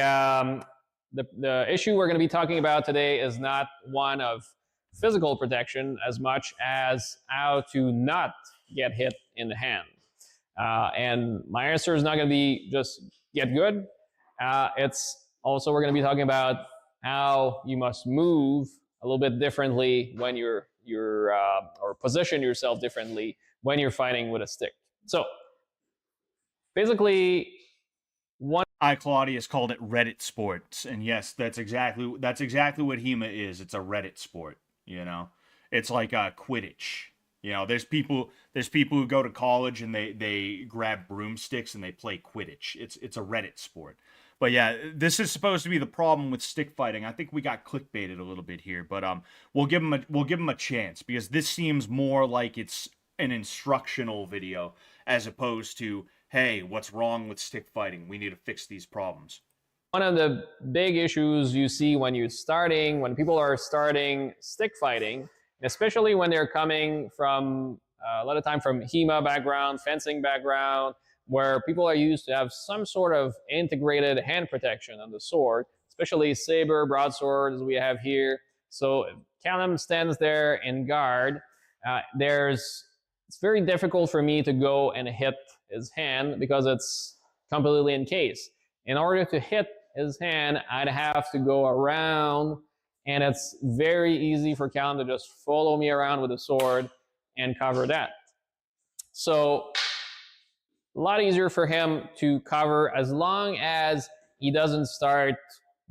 issue we're going to be talking about today is not one of physical protection as much as how to not get hit in the hand. And my answer is not going to be just get good. It's also, we're going to be talking about how you must move a little bit differently when you're or position yourself differently when you're fighting with a stick. So basically, Claudius called it Reddit sports, and yes, that's exactly what HEMA is. It's a Reddit sport. You know, it's like Quidditch. You know, there's people who go to college and they grab broomsticks and they play Quidditch. It's a Reddit sport. But yeah, this is supposed to be the problem with stick fighting. I think we got clickbaited a little bit here, but we'll give them a chance, because this seems more like it's an instructional video as opposed to, hey, what's wrong with stick fighting? We need to fix these problems. One of the big issues you see when people are starting stick fighting, especially when they're coming from a lot of time from HEMA background, fencing background, where people are used to have some sort of integrated hand protection on the sword, especially saber, broadsword, as we have here. So if Callum stands there in guard, it's very difficult for me to go and hit his hand because it's completely encased. In order to hit his hand, I'd have to go around, and it's very easy for Callum to just follow me around with a sword and cover that. So a lot easier for him to cover as long as he doesn't start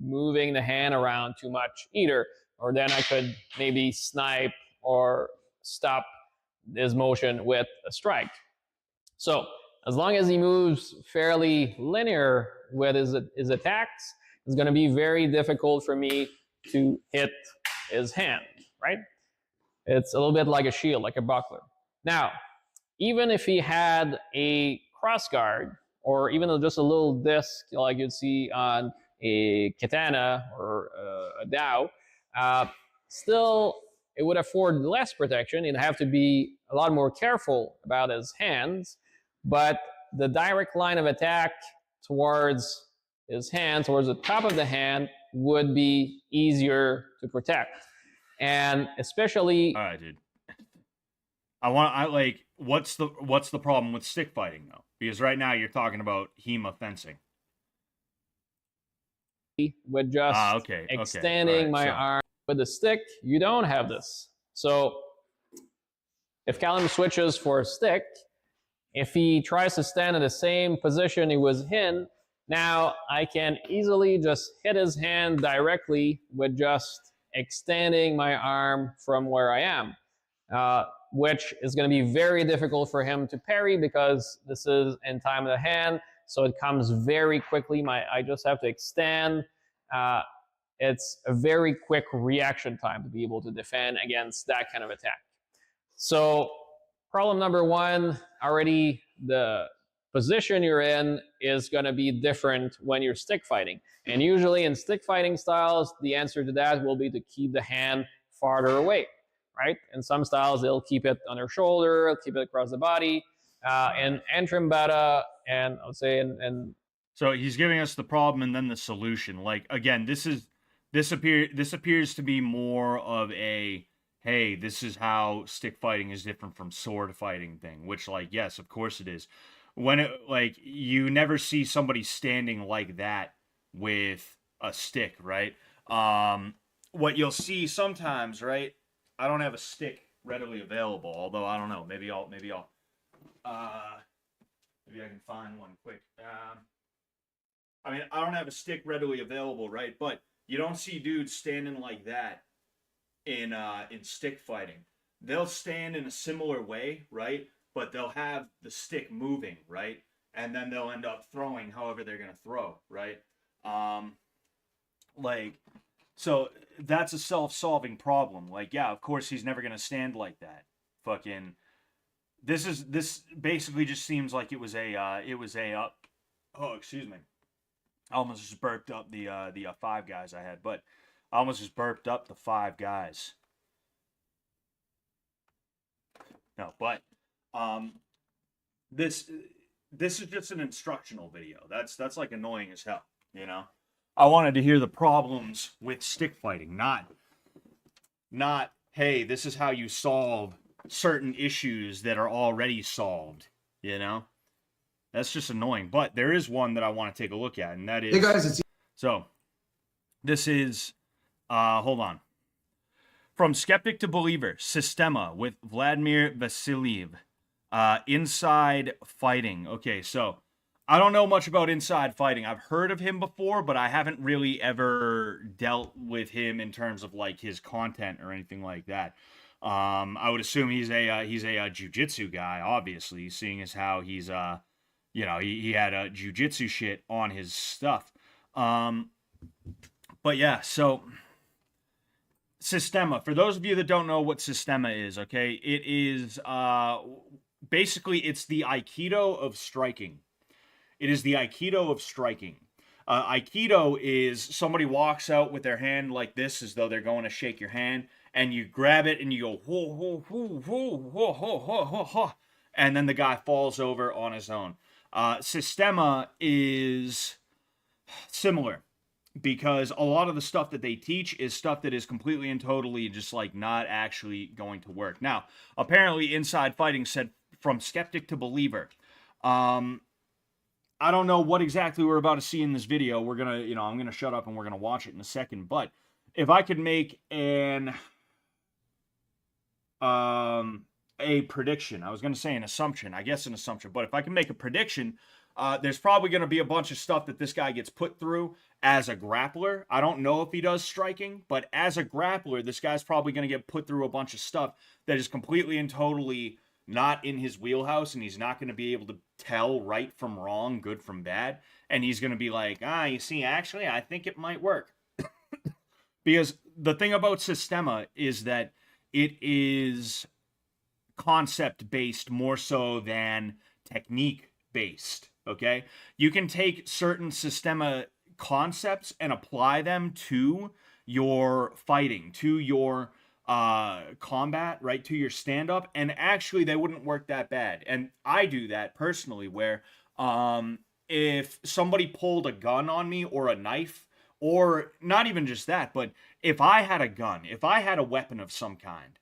moving the hand around too much either, or then I could maybe snipe or stop his motion with a strike. So as long as he moves fairly linear with his attacks, it's going to be very difficult for me to hit his hand, right? It's a little bit like a shield, like a buckler. Now, even if he had a cross guard, or even just a little disc like you'd see on a katana or a dao, still it would afford less protection. He'd have to be a lot more careful about his hands, but the direct line of attack towards his hand, towards the top of the hand, would be easier to protect. And especially, All right, dude. What's the problem with stick fighting though? Because right now you're talking about HEMA fencing. with just Okay. extending Right, my arm with the stick, you don't have this. So if Callum switches for a stick, if he tries to stand in the same position he was in, now I can easily just hit his hand directly with just extending my arm from where I am, which is going to be very difficult for him to parry because this is in time of the hand, so it comes very quickly. I just have to extend. It's a very quick reaction time to be able to defend against that kind of attack. So problem number one, already the position you're in is going to be different when you're stick fighting. And usually in stick fighting styles, the answer to that will be to keep the hand farther away, right? In some styles, they'll keep it on their shoulder, keep it across the body. And Entrimbata, and I would say, and so he's giving us the problem and then the solution. Like again, this appears to be more of a, hey, this is how stick fighting is different from sword fighting thing, which, like, yes, of course it is. When it, like, you never see somebody standing like that with a stick, right? What you'll see sometimes, right? I don't have a stick readily available, although I don't know. Maybe I can find one quick. I mean, I don't have a stick readily available, right? But you don't see dudes standing like that in stick fighting. They'll stand in a similar way, right? But they'll have the stick moving, right? And then they'll end up throwing however they're gonna throw, right? So that's a self-solving problem. Like, yeah, of course he's never gonna stand like that. Fucking, this basically just seems like it was a oh, excuse me. I almost just burped up the five guys I had, but I almost just burped up the five guys. No, but this is just an instructional video. That's like annoying as hell, you know. I wanted to hear the problems with stick fighting, not hey, this is how you solve certain issues that are already solved, you know. That's just annoying. But there is one that I want to take a look at, and that is, hey guys, it's so this is hold on. From Skeptic to Believer, Systema with Vladimir Vasiliev. Inside Fighting. Okay, so I don't know much about Inside Fighting. I've heard of him before, but I haven't really ever dealt with him in terms of like his content or anything like that. I would assume he's a jiu-jitsu guy, obviously, seeing as how he's you know, he had a jiu-jitsu shit on his stuff. But yeah, so Systema. For those of you that don't know what Systema is, okay, it is basically it's the Aikido of striking. It is the Aikido of striking. Aikido is somebody walks out with their hand like this, as though they're going to shake your hand, and you grab it and you go whoa, whoa, whoa, whoa, whoa, whoa, whoa, whoa, whoa, and then the guy falls over on his own. Systema is similar, because a lot of the stuff that they teach is stuff that is completely and totally just like not actually going to work. Now, apparently Inside Fighting said from skeptic to believer. I don't know what exactly we're about to see in this video. We're going to, you know, I'm going to shut up and we're going to watch it in a second. But if I could make a prediction, I was going to say an assumption, I guess an assumption, but if I can make a prediction, there's probably going to be a bunch of stuff that this guy gets put through as a grappler. I don't know if he does striking, but as a grappler, this guy's probably going to get put through a bunch of stuff that is completely and totally not in his wheelhouse, and he's not going to be able to tell right from wrong, good from bad, and he's going to be like, you see, actually, I think it might work. Because the thing about Systema is that it is concept-based more so than technique-based, okay? You can take certain Systema concepts and apply them to your fighting, to your combat right to your stand up, and actually they wouldn't work that bad. And I do that personally, where if somebody pulled a gun on me or a knife, or not even just that, but if I had a gun, if I had a weapon of some kind,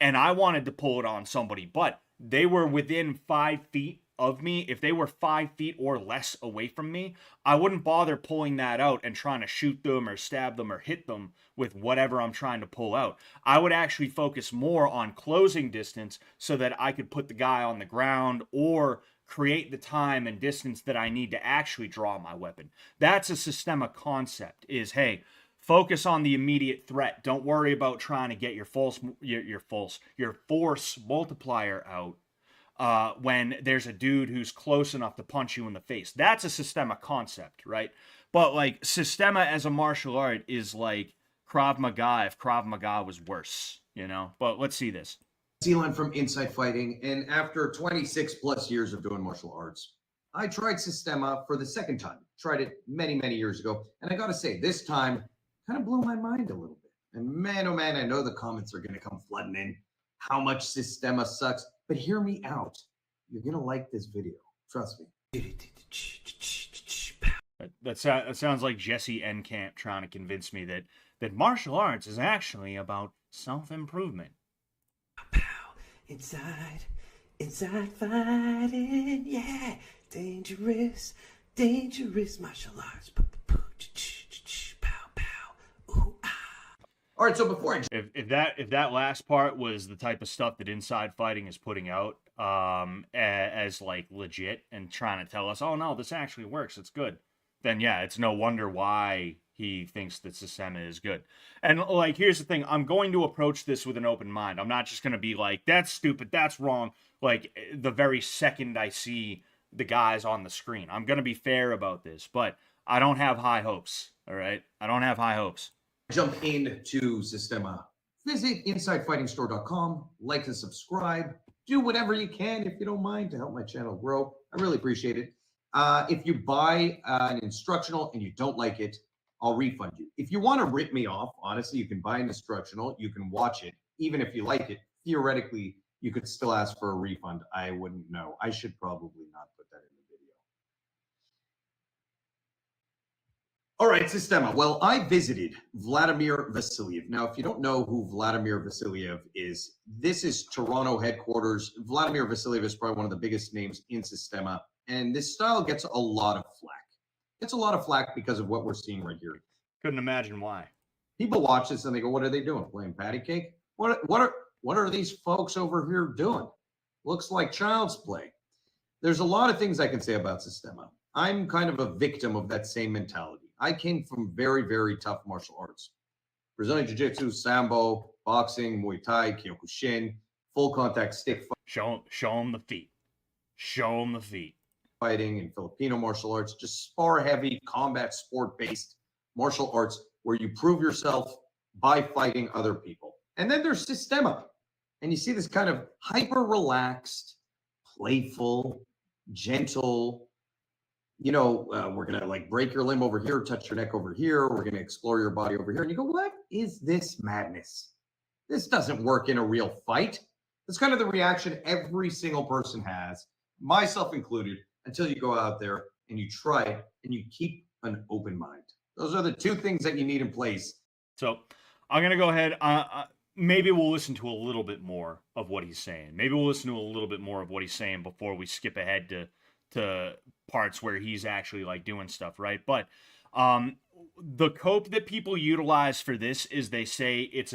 and I wanted to pull it on somebody, but they were within 5 feet of me, if they were 5 feet or less away from me, I wouldn't bother pulling that out and trying to shoot them or stab them or hit them with whatever I'm trying to pull out. I would actually focus more on closing distance so that I could put the guy on the ground or create the time and distance that I need to actually draw my weapon. That's a Systema concept, is, hey, focus on the immediate threat. Don't worry about trying to get your force multiplier out when there's a dude who's close enough to punch you in the face. That's a Systema concept, right? But like Systema as a martial art is like Krav Maga if Krav Maga was worse, you know? But let's see this. Zealand from Inside Fighting, and after 26 plus years of doing martial arts, I tried Systema for the second time. Tried it many, many years ago, and I gotta say, this time kind of blew my mind a little bit. And man, oh man, I know the comments are gonna come flooding in. How much Systema sucks, but hear me out. You're gonna like this video. Trust me. That sounds like Jesse Enkamp trying to convince me that martial arts is actually about self-improvement. Inside fighting, yeah, dangerous martial arts. All right, so before I If that last part was the type of stuff that Inside Fighting is putting out as like legit and trying to tell us, oh no, this actually works, it's good, then yeah, it's no wonder why he thinks that Systema is good. And like, here's the thing, I'm going to approach this with an open mind. I'm not just going to be like, that's stupid, that's wrong, like the very second I see the guys on the screen. I'm going to be fair about this, but I don't have high hopes, all right? I don't have high hopes. jump into Systema, visit InsideFightingStore.com, like and subscribe, do whatever you can if you don't mind to help my channel grow. I really appreciate it. If you buy an instructional and you don't like it, I'll refund you. If you want to rip me off, honestly, you can buy an instructional, you can watch it. Even if you like it, theoretically, you could still ask for a refund. I wouldn't know. I should probably not put that in the video. All right, Systema. Well, I visited Vladimir Vasiliev. Now, if you don't know who Vladimir Vasiliev is, this is Toronto headquarters. Vladimir Vasiliev is probably one of the biggest names in Systema, and this style gets a lot of flack. Gets a lot of flack because of what we're seeing right here. Couldn't imagine why. People watch this and they go, "What are they doing? Playing patty cake? What are these folks over here doing? Looks like child's play." There's a lot of things I can say about Systema. I'm kind of a victim of that same mentality. I came from very, very tough martial arts. Brazilian Jiu-Jitsu, Sambo, boxing, Muay Thai, Kyokushin, full contact stick Show them the feet. Show them the feet. fighting and Filipino martial arts, just spar heavy, combat sport based martial arts where you prove yourself by fighting other people. And then there's Systema. And you see this kind of hyper relaxed, playful, gentle, we're going to like break your limb over here, touch your neck over here. We're going to explore your body over here. And you go, what is this madness? This doesn't work in a real fight. That's kind of the reaction every single person has, myself included, until you go out there and you try it and you keep an open mind. Those are the two things that you need in place. So I'm going to go ahead. Maybe we'll listen to a little bit more of what he's saying. Maybe we'll listen to a little bit more of what he's saying before we skip ahead to parts where he's actually like doing stuff, right? But the cope that people utilize for this is they say it's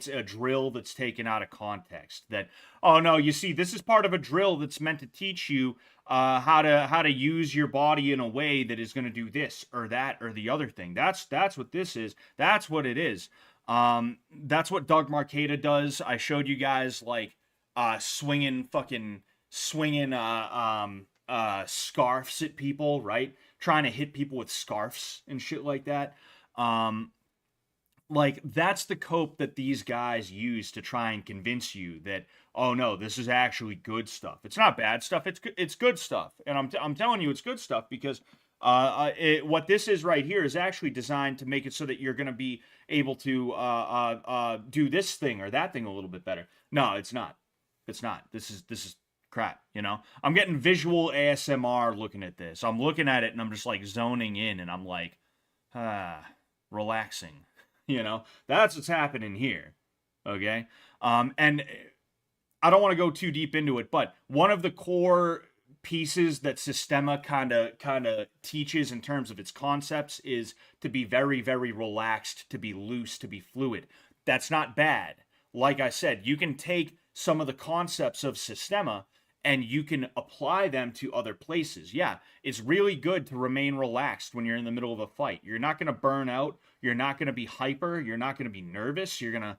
a drill that's taken out of context. That, oh no, you see, this is part of a drill that's meant to teach you how to use your body in a way that is going to do this or that or the other thing. That's what this is. That's what it is. That's what Doug Marcada does. I showed you guys like swinging scarves at people, right? Trying to hit people with scarves and shit like that. Like that's the cope that these guys use to try and convince you that, oh no, this is actually good stuff. It's not bad stuff. It's good stuff. And I'm telling you it's good stuff because What this is right here is actually designed to make it so that you're going to be able to do this thing or that thing a little bit better. No, it's not. It's not. This is crap. You know, I'm getting visual ASMR looking at this. I'm looking at it and I'm just like zoning in, and I'm like, relaxing. You know, that's what's happening here. Okay, and I don't want to go too deep into it, but one of the core pieces that Systema kind of teaches in terms of its concepts is to be very, very relaxed, to be loose, to be fluid. That's not bad. Like I said, you can take some of the concepts of Systema and you can apply them to other places. Yeah, it's really good to remain relaxed when you're in the middle of a fight. You're not going to burn out. You're not going to be hyper. You're not going to be nervous. You're going to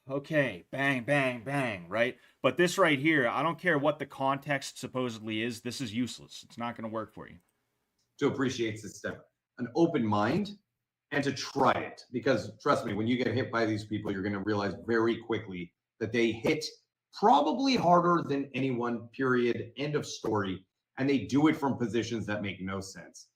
okay, bang, bang, bang, right? But this right here, I don't care what the context supposedly is, this is useless. It's not going to work for you. To appreciate Systema, an open mind, and to try it. Because trust me, when you get hit by these people, you're going to realize very quickly that they hit probably harder than anyone, period, end of story. And they do it from positions that make no sense.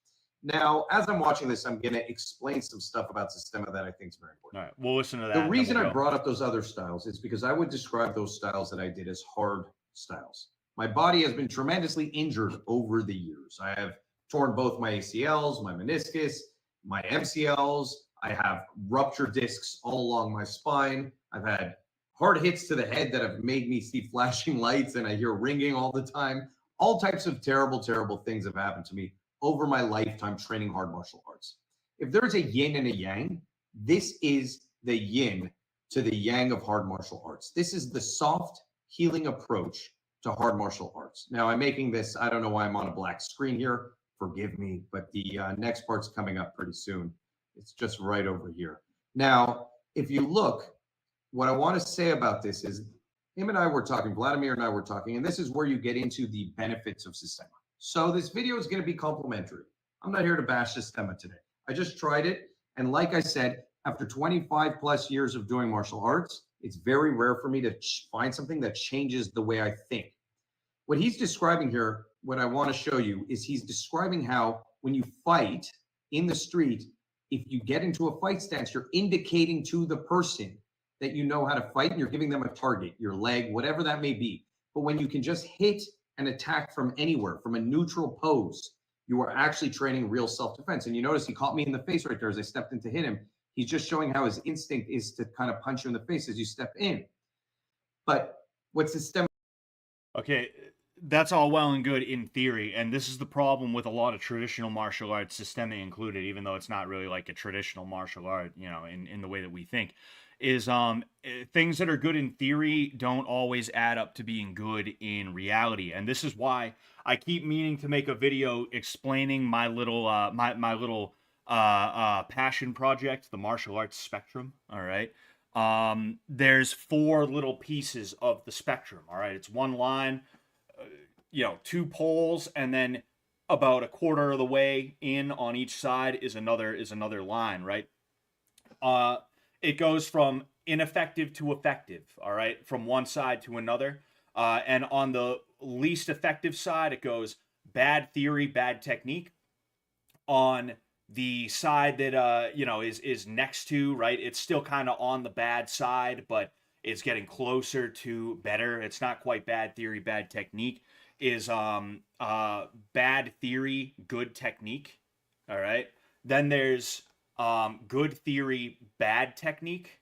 Now, as I'm watching this, I'm going to explain some stuff about Systema that I think is very important. All right, we'll listen to that. The reason I brought up those other styles is because I would describe those styles that I did as hard styles. My body has been tremendously injured over the years. I have torn both my ACLs, my meniscus, my MCLs. I have ruptured discs all along my spine. I've had hard hits to the head that have made me see flashing lights and I hear ringing all the time. All types of terrible, terrible things have happened to me over my lifetime training hard martial arts. If there's a yin and a yang, this is the yin to the yang of hard martial arts. This is the soft healing approach to hard martial arts. Now I'm making this, I don't know why I'm on a black screen here, forgive me, but the next part's coming up pretty soon. It's just right over here. Now, if you look, what I want to say about this is him and I were talking, Vladimir and I were talking, and this is where you get into the benefits of Systema. So this video is going to be complimentary. I'm not here to bash Systema today. I just tried it. And like I said, after 25 plus years of doing martial arts, it's very rare for me to find something that changes the way I think. What he's describing here, what I want to show you is he's describing how when you fight in the street, if you get into a fight stance, you're indicating to the person that you know how to fight and you're giving them a target, your leg, whatever that may be. But when you can just hit an attack from anywhere, from a neutral pose, you are actually training real self-defense. And you notice he caught me in the face right there as I stepped in to hit him. He's just showing how his instinct is to kind of punch you in the face as you step in. But what's Systema? Okay, that's all well and good in theory, and this is the problem with a lot of traditional martial arts, Systema included, even though it's not really like a traditional martial art, you know, in the way that we think, is things that are good in theory don't always add up to being good in reality. And this is why I keep meaning to make a video explaining my little my little passion project, the martial arts spectrum. All right. There's 4 little pieces of the spectrum. All right. It's one line, you know, 2 poles, and then about a quarter of the way in on each side is another line, right? It goes from ineffective to effective, all right, from one side to another. And on the least effective side, it goes bad theory, bad technique. On the side that, you know, is next to, right, it's still kind of on the bad side, but it's getting closer to better. It's not quite bad theory, bad technique. Is bad theory, good technique, all right? Then there's good theory, bad technique.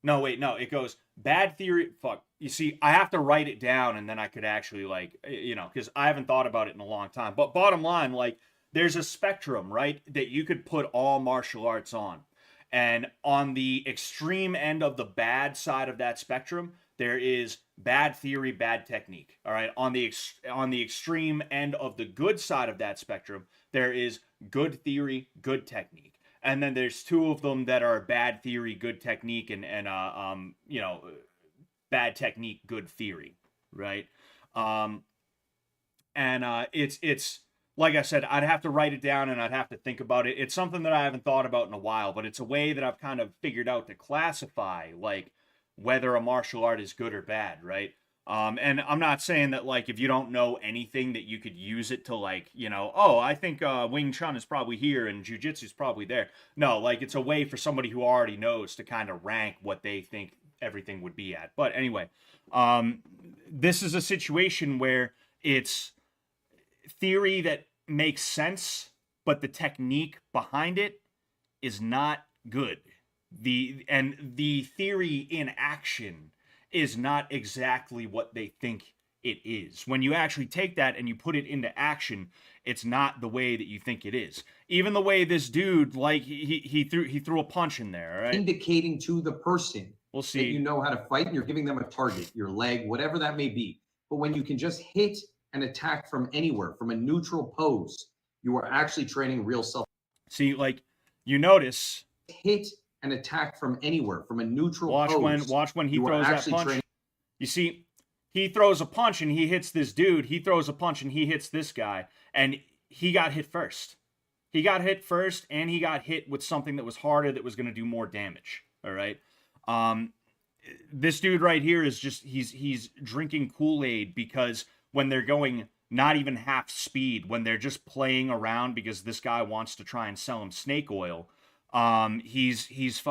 No, wait, no, it goes bad theory. Fuck. You see, I have to write it down and then I could actually, like, you know, because I haven't thought about it in a long time. But bottom line, like, there's a spectrum, right, that you could put all martial arts on. And on the extreme end of the bad side of that spectrum, there is bad theory, bad technique. All right. On the extreme end of the good side of that spectrum, there is good theory, good technique. And then there's 2 of them that are bad theory, good technique, and you know, bad technique, good theory, right? It's like I said, I'd have to write it down and I'd have to think about it. It's something that I haven't thought about in a while, but it's a way that I've kind of figured out to classify, like, whether a martial art is good or bad, right? And I'm not saying that like if you don't know anything that you could use it to like, oh, I think Wing Chun is probably here and Jiu-Jitsu is probably there. No, like it's a way for somebody who already knows to kind of rank what they think everything would be at. But anyway, this is a situation where it's theory that makes sense, but the technique behind it is not good. The theory in action is not exactly what they think it is. When you actually take that and you put it into action, it's not the way that you think it is. Even the way this dude, like he threw a punch in there, right? Indicating to the person We'll that see. you know how to fight and you're giving them a target, your leg, whatever that may be. But when you can just hit and attack from anywhere, from a neutral pose, you are actually training real self. See, like you notice, hit and attack from anywhere, from a neutral pose. Watch when he throws that punch. You see, he throws a punch and he hits this dude. He throws a punch and he hits this guy, and he got hit first. He got hit first, and he got hit with something that was harder, that was going to do more damage. All right. This dude right here is just he's drinking Kool-Aid, because when they're going not even half speed, when they're just playing around because this guy wants to try and sell him snake oil, he's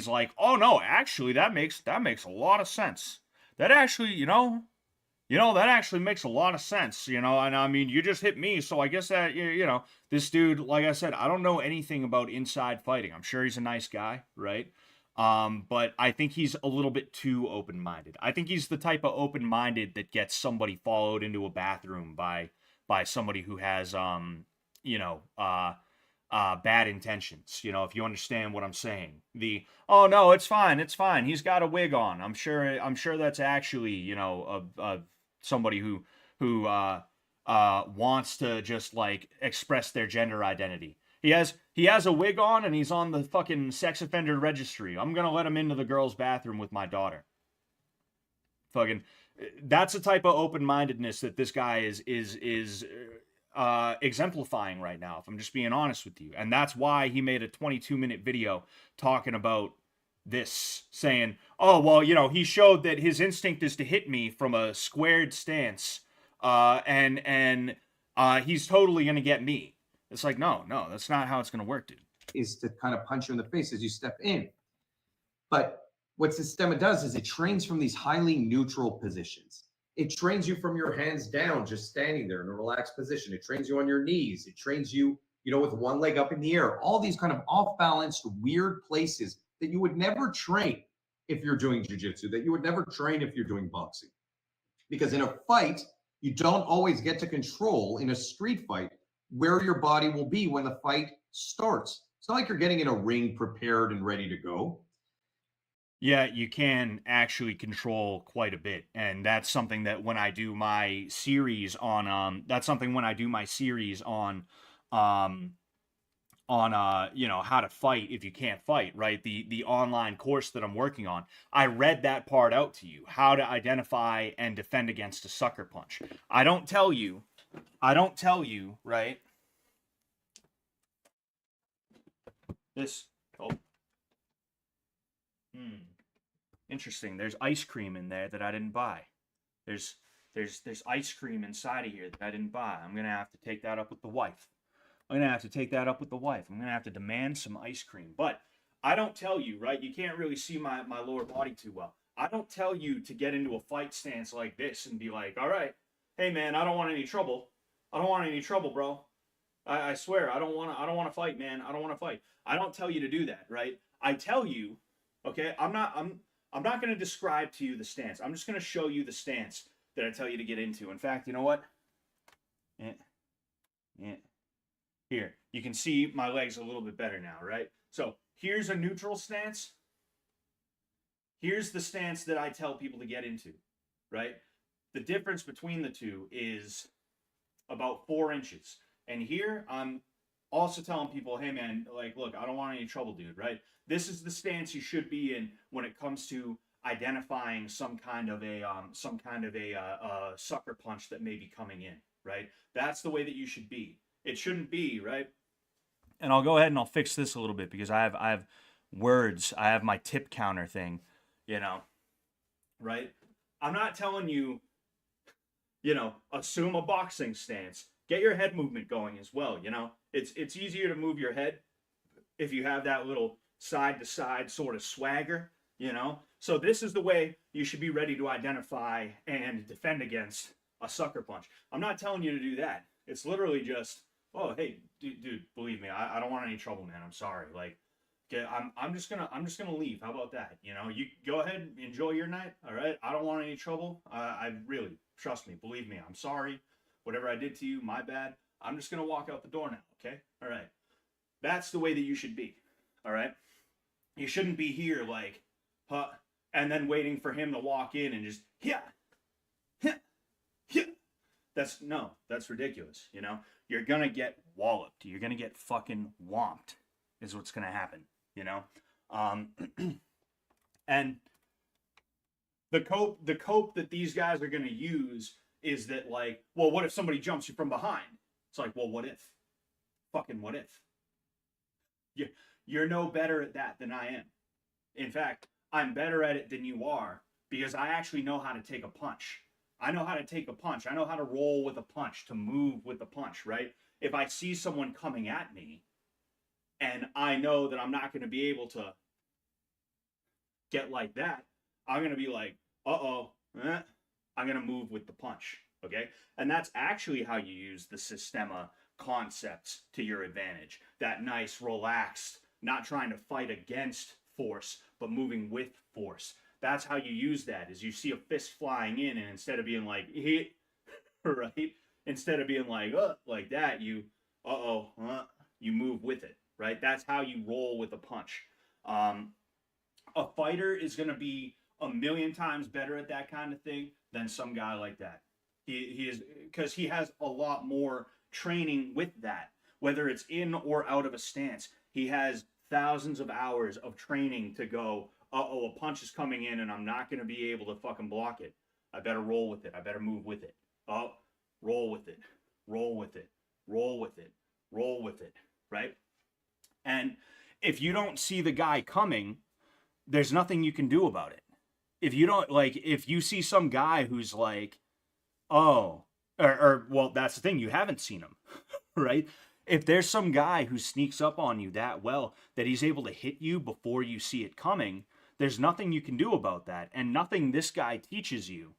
like, oh no, actually that makes a lot of sense. That actually, that actually makes a lot of sense, and I mean, you just hit me, so I guess that, this dude, like I said, I don't know anything about inside fighting. I'm sure he's a nice guy, right? But I think he's a little bit too open-minded. I think he's the type of open-minded that gets somebody followed into a bathroom by somebody who has, bad intentions. If you understand what I'm saying. Oh no, it's fine. He's got a wig on. I'm sure that's actually, somebody who wants to just like express their gender identity. He has a wig on and he's on the fucking sex offender registry. I'm gonna let him into the girls' bathroom with my daughter. Fucking, that's the type of open-mindedness that this guy is exemplifying right now, if I'm just being honest with you. And that's why he made a 22-minute video talking about this, saying, oh, well, he showed that his instinct is to hit me from a squared stance, and he's totally going to get me. It's like, no, that's not how it's going to work, dude. Is to kind of punch you in the face as you step in. But what Systema does is it trains from these highly neutral positions. It trains you from your hands down, just standing there in a relaxed position. It trains you on your knees. It trains you, with one leg up in the air. All these kind of off-balanced, weird places that you would never train if you're doing jiu-jitsu, that you would never train if you're doing boxing. Because in a fight, you don't always get to control, in a street fight, where your body will be when the fight starts. It's not like you're getting in a ring prepared and ready to go. Yeah, you can actually control quite a bit, and that's something that when I do my series on how to fight if you can't fight, right? The online course that I'm working on, I read that part out to you, how to identify and defend against a sucker punch. I don't tell you, right? This, interesting. There's ice cream in there that I didn't buy. There's ice cream inside of here that I didn't buy. I'm gonna have to take that up with the wife. I'm gonna have to demand some ice cream. But I don't tell you, right? You can't really see my lower body too well. I don't tell you to get into a fight stance like this and be like, all right, hey man, I don't want any trouble. Bro. I swear, I don't want to fight, man. I don't want to fight. I don't tell you to do that, right? I tell you, okay, I'm not going to describe to you the stance. I'm just going to show you the stance that I tell you to get into. In fact, you know what? Here, you can see my legs a little bit better now, right? So here's a neutral stance. Here's the stance that I tell people to get into, right? The difference between the two is about 4 inches. And here, I'm also telling people, hey man, like, look, I don't want any trouble, dude, right? This is the stance you should be in when it comes to identifying some kind of a sucker punch that may be coming in, right? That's the way that you should be. It shouldn't be, right? And I'll go ahead and I'll fix this a little bit because I have words. I have my tip counter thing, right? I'm not telling you, you know, assume a boxing stance. Get your head movement going as well, you know. It's easier to move your head if you have that little side to side sort of swagger, you know. So this is the way you should be ready to identify and defend against a sucker punch. I'm not telling you to do that. It's literally just, oh, hey, dude, believe me, I don't want any trouble, man. I'm sorry. Like, okay, I'm just gonna leave. How about that? You know, you go ahead, enjoy your night. All right. I don't want any trouble. I really, trust me, believe me. I'm sorry. Whatever I did to you, my bad. I'm just gonna walk out the door now. Okay. All right. That's the way that you should be. All right. You shouldn't be here like, huh, and then waiting for him to walk in and just yeah, yeah, yeah. That's ridiculous. You know, you're gonna get walloped. You're gonna get fucking whomped. Is what's gonna happen. You know, and the cope that these guys are gonna use is that like, well, what if somebody jumps you from behind? It's like, well, what if? Fucking what if? You're no better at that than I am. In fact, I'm better at it than you are because I actually know how to take a punch. I know how to take a punch. I know how to roll with a punch, to move with a punch, right? If I see someone coming at me and I know that I'm not going to be able to get like that, I'm going to be like, uh-oh, I'm going to move with the punch, okay? And that's actually how you use the Systema concepts to your advantage. That nice, relaxed, not trying to fight against force, but moving with force. That's how you use that, is you see a fist flying in, and instead of being like, hit, right? Instead of being like that, you, you move with it, right? That's how you roll with a punch. A fighter is going to be a million times better at that kind of thing than some guy like that. He is, because he has a lot more training with that, whether it's in or out of a stance. He has thousands of hours of training to go, a punch is coming in and I'm not going to be able to fucking block it. I better roll with it. I better move with it. Oh, roll with it. Roll with it. Roll with it. Roll with it. Right? And if you don't see the guy coming, there's nothing you can do about it. If you don't, like, if you see some guy who's like, oh, well, that's the thing, you haven't seen him, right? If there's some guy who sneaks up on you that well that he's able to hit you before you see it coming, there's nothing you can do about that. And nothing this guy teaches you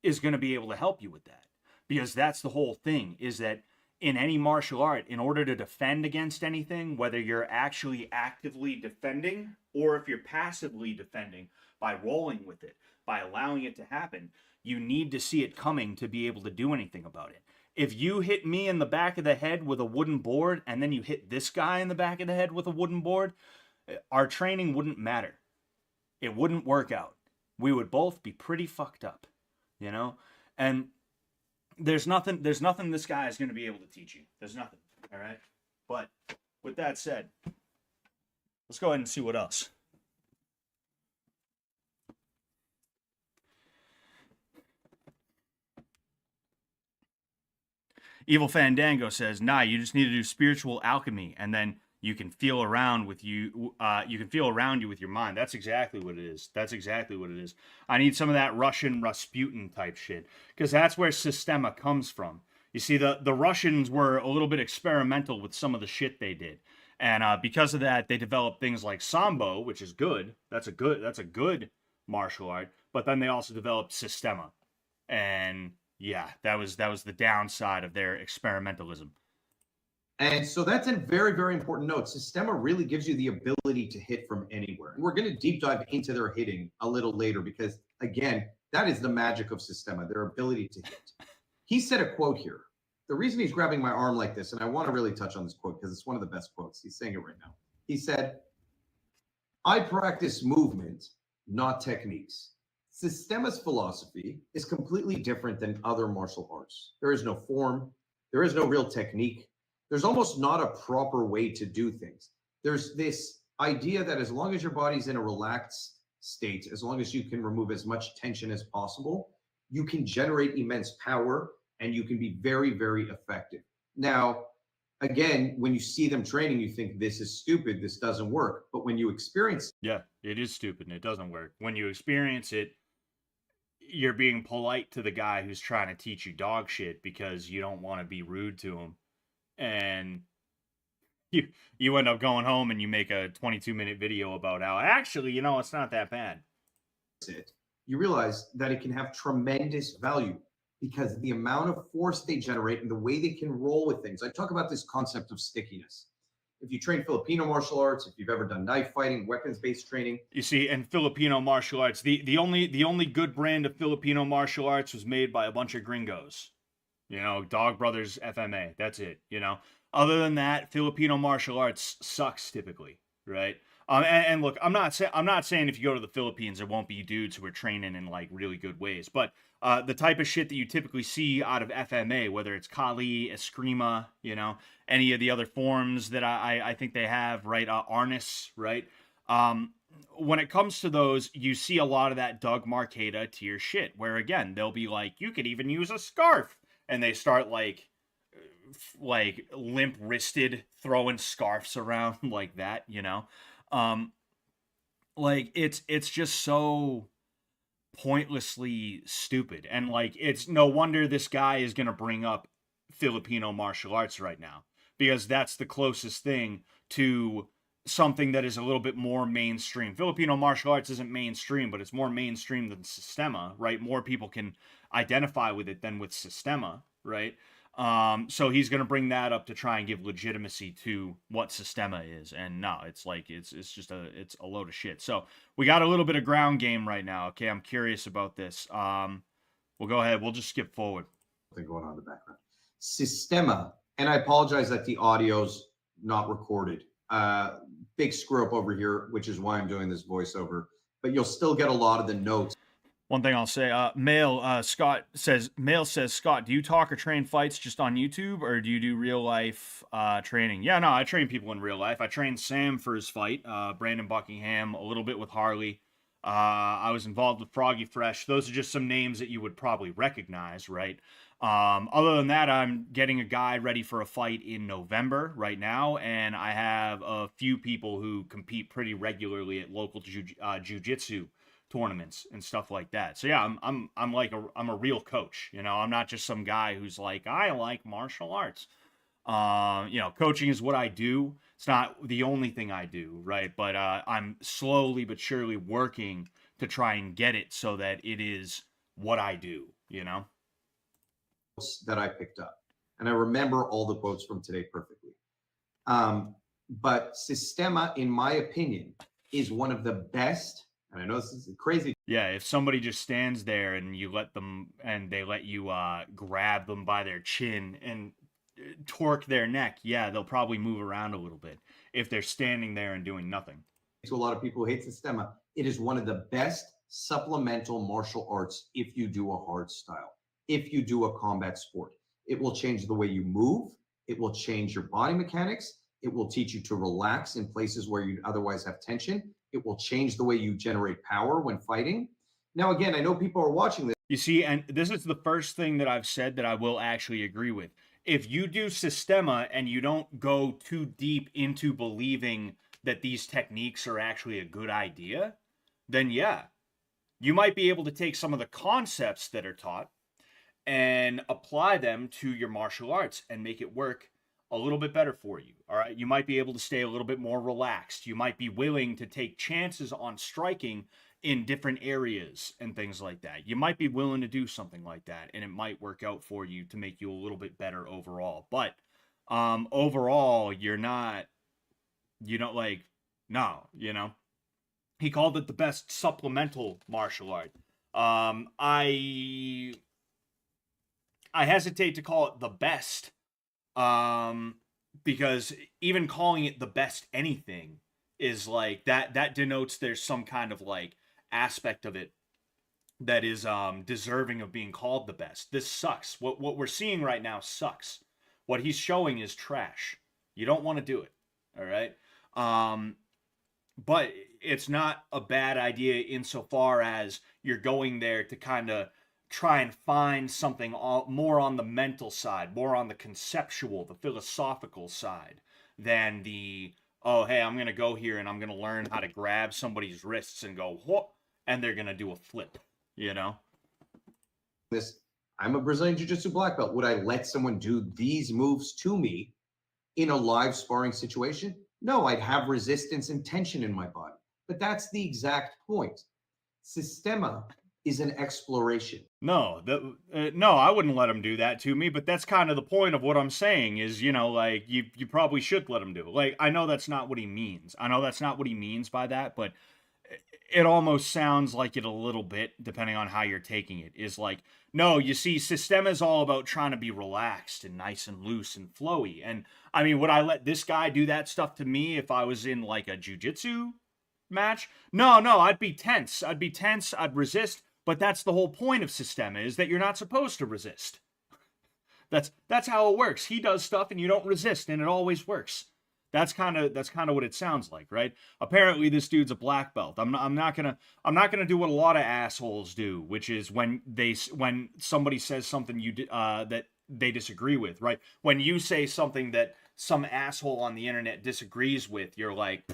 is going to be able to help you with that. Because that's the whole thing, is that in any martial art, in order to defend against anything, whether you're actually actively defending or if you're passively defending by rolling with it, by allowing it to happen, you need to see it coming to be able to do anything about it. If you hit me in the back of the head with a wooden board and then you hit this guy in the back of the head with a wooden board, our training wouldn't matter. It wouldn't work out. We would both be pretty fucked up, you know? And there's nothing this guy is going to be able to teach you. There's nothing, all right? But with that said, let's go ahead and see what else. Evil Fandango says, nah, you just need to do spiritual alchemy, and then you can feel around with you. You can feel around you with your mind. That's exactly what it is. That's exactly what it is. I need some of that Russian Rasputin type shit, because that's where Systema comes from. You see, the Russians were a little bit experimental with some of the shit they did, and because of that, they developed things like Sambo, which is good. That's a good martial art. But then they also developed Systema, and yeah, that was the downside of their experimentalism. And so that's a very, very important note. Systema really gives you the ability to hit from anywhere. And we're going to deep dive into their hitting a little later because, again, that is the magic of Systema, their ability to hit. He said a quote here. The reason he's grabbing my arm like this, and I want to really touch on this quote because it's one of the best quotes. He's saying it right now. He said, I practice movement, not techniques. Systema's philosophy is completely different than other martial arts. There is no form. There is no real technique. There's almost not a proper way to do things. There's this idea that as long as your body's in a relaxed state, as long as you can remove as much tension as possible, you can generate immense power and you can be very, very effective. Now, again, when you see them training, you think this is stupid, this doesn't work. But when you experience it is stupid and it doesn't work. When you experience it, you're being polite to the guy who's trying to teach you dog shit because you don't want to be rude to him, and you end up going home and you make a 22-minute video about how actually, it's not that bad. It, you realize that it can have tremendous value because the amount of force they generate and the way they can roll with things. I talk about this concept of stickiness. If you train Filipino martial arts, if you've ever done knife fighting, weapons-based training, You see, and Filipino martial arts, the only good brand of Filipino martial arts was made by a bunch of gringos. Dog Brothers FMA. That's it. Other than that, Filipino martial arts sucks typically, right? And look, I'm not saying if you go to the Philippines there won't be dudes who are training in like really good ways, but the type of shit that you typically see out of FMA, whether it's Kali, Eskrima, any of the other forms that I think they have, right? Arnis, right? When it comes to those, you see a lot of that Doug Marqueta tier shit, where again they'll be like, you could even use a scarf, and they start like limp wristed throwing scarves around like that, like it's just so pointlessly stupid, and like it's no wonder this guy is gonna bring up Filipino martial arts right now, because that's the closest thing to something that is a little bit more mainstream. Filipino martial arts isn't mainstream, but it's more mainstream than Systema, right? More people can identify with it than with Systema, right? So he's going to bring that up to try and give legitimacy to what Systema is. And no, it's like, it's just it's a load of shit. So we got a little bit of ground game right now. Okay. I'm curious about this. We'll go ahead. We'll just skip forward. thing going on in the background. Systema, and I apologize that the audio's not recorded. Big screw up over here, which is why I'm doing this voiceover, but you'll still get a lot of the notes. One thing I'll say, Scott says, Scott, do you talk or train fights just on YouTube, or do you do real life training? Yeah, no, I train people in real life. I trained Sam for his fight, Brandon Buckingham, a little bit with Harley. I was involved with Froggy Fresh. Those are just some names that you would probably recognize, right? Other than that, I'm getting a guy ready for a fight in November right now, and I have a few people who compete pretty regularly at local jiu-jitsu tournaments and stuff like that. So yeah, I'm a real coach. I'm not just some guy who's like, I like martial arts. Coaching is what I do. It's not the only thing I do, right? But I'm slowly but surely working to try and get it so that it is what I do, That I picked up. And I remember all the quotes from today perfectly. But Systema, in my opinion, is one of the best, and I know this is crazy. Yeah, if somebody just stands there and you let them, and they let you grab them by their chin and torque their neck, yeah, they'll probably move around a little bit if they're standing there and doing nothing. To a lot of people who hate Systema, it is one of the best supplemental martial arts if you do a hard style, if you do a combat sport. It will change the way you move. It will change your body mechanics. It will teach you to relax in places where you otherwise have tension. It will change the way you generate power when fighting. Now, again, I know people are watching this. You see, and this is the first thing that I've said that I will actually agree with. If you do Systema and you don't go too deep into believing that these techniques are actually a good idea, then yeah, you might be able to take some of the concepts that are taught and apply them to your martial arts and make it work a little bit better for you. All right. You might be able to stay a little bit more relaxed. You might be willing to take chances on striking in different areas and things like that. You might be willing to do something like that, and it might work out for you to make you a little bit better overall. But overall, you don't like, no, he called it the best supplemental martial art. I hesitate to call it the best, because even calling it the best anything is like that denotes there's some kind of like aspect of it that is deserving of being called the best. This sucks. What we're seeing right now sucks. What he's showing is trash. You don't want to do it. All right. But it's not a bad idea insofar as you're going there to kind of try and find something more on the mental side, more on the conceptual, the philosophical side, than the, oh, hey, I'm going to go here and I'm going to learn how to grab somebody's wrists and go, whoop, and they're going to do a flip, this. I'm a Brazilian Jiu-Jitsu black belt. Would I let someone do these moves to me in a live sparring situation? No, I'd have resistance and tension in my body. But that's the exact point. Systema is an exploration. No, no, I wouldn't let him do that to me, but that's kind of the point of what I'm saying is, like you probably should let him do it. Like, I know that's not what he means. I know that's not what he means by that, but it almost sounds like it a little bit, depending on how you're taking it, is like, no, you see, Systema is all about trying to be relaxed and nice and loose and flowy. And I mean, would I let this guy do that stuff to me if I was in like a jiu-jitsu match? No, I'd be tense. I'd resist. But that's the whole point of Systema, is that you're not supposed to resist. That's how it works. He does stuff and you don't resist, and it always works. That's kind of what it sounds like, right? Apparently, this dude's a black belt. I'm not gonna do what a lot of assholes do, which is when somebody says something that they disagree with, right? When you say something that some asshole on the internet disagrees with, you're like,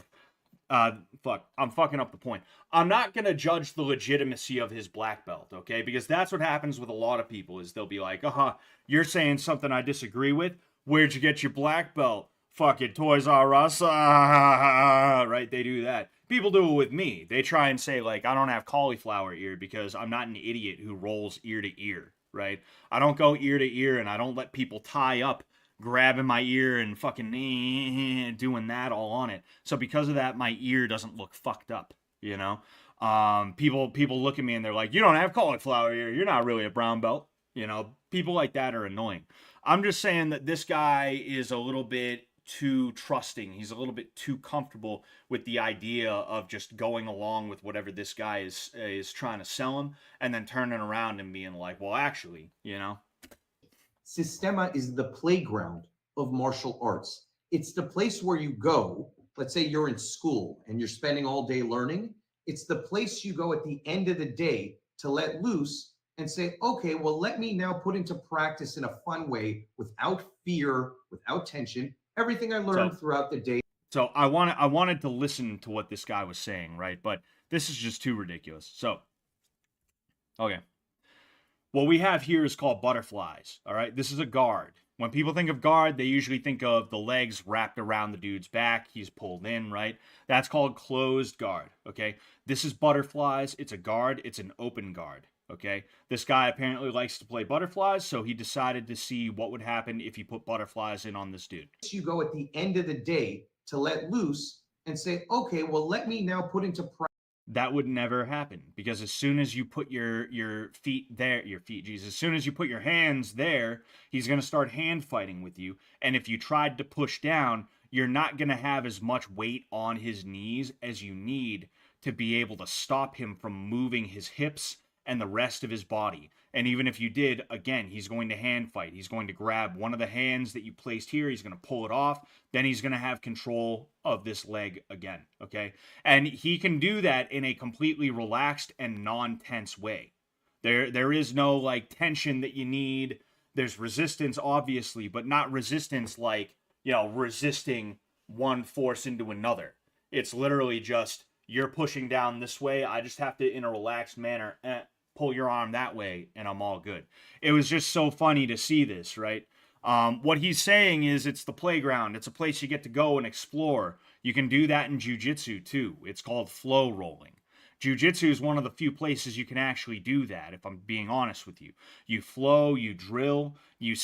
fuck, I'm fucking up the point. I'm not gonna judge the legitimacy of his black belt, okay? Because that's what happens with a lot of people, is they'll be like, you're saying something I disagree with. Where'd you get your black belt? Fucking Toys R Us, right? They do that. People do it with me. They try and say, like, I don't have cauliflower ear because I'm not an idiot who rolls ear to ear, right? I don't go ear to ear, and I don't let people tie up, grabbing my ear and fucking doing that all on it. So because of that, my ear doesn't look fucked up, People look at me and they're like, you don't have cauliflower ear. You're not really a brown belt. People like that are annoying. I'm just saying that this guy is a little bit too trusting. He's a little bit too comfortable with the idea of just going along with whatever this guy is trying to sell him, and then turning around and being like, well, actually, Systema is the playground of martial arts. It's the place where you go. Let's say you're in school and you're spending all day learning. It's the place you go at the end of the day to let loose and say, okay, well, let me now put into practice in a fun way, without fear, without tension, everything I learned throughout the day. So I wanted to listen to what this guy was saying, right? But this is just too ridiculous. So, okay. What we have here is called butterflies, all right? This is a guard. When people think of guard, they usually think of the legs wrapped around the dude's back. He's pulled in, right? That's called closed guard, okay? This is butterflies. It's a guard. It's an open guard, okay? This guy apparently likes to play butterflies, so he decided to see what would happen if you put butterflies in on this dude. You go at the end of the day to let loose and say, okay, well, let me now put into practice. That would never happen, because as soon as you put your feet there, as soon as you put your hands there, he's going to start hand fighting with you. And if you tried to push down, you're not going to have as much weight on his knees as you need to be able to stop him from moving his hips and the rest of his body. And even if you did, again, he's going to hand fight. He's going to grab one of the hands that you placed here. He's going to pull it off. Then he's going to have control of this leg again, okay? And he can do that in a completely relaxed and non-tense way. There is no, like, tension that you need. There's resistance, obviously, but not resistance like, resisting one force into another. It's literally just, you're pushing down this way. I just have to, in a relaxed manner, pull your arm that way, and I'm all good. It was just so funny to see this, right? What he's saying is it's the playground. It's a place you get to go and explore. You can do that in jiu-jitsu too. It's called flow rolling. Jiu-jitsu is one of the few places you can actually do that, if I'm being honest with you. You flow, you drill, you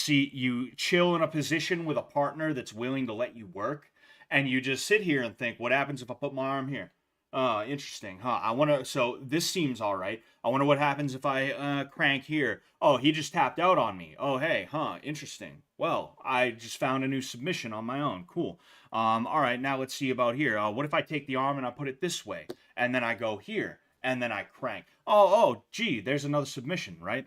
chill in a position with a partner that's willing to let you work, and you just sit here and think, what happens if I put my arm here? Interesting, huh? So this seems all right. I wonder what happens if I crank here. Oh, he just tapped out on me. Oh, hey, interesting. Well, I just found a new submission on my own. Cool. All right, now let's see about here. What if I take the arm and I put it this way, and then I go here, and then I crank? Oh, gee, there's another submission, right?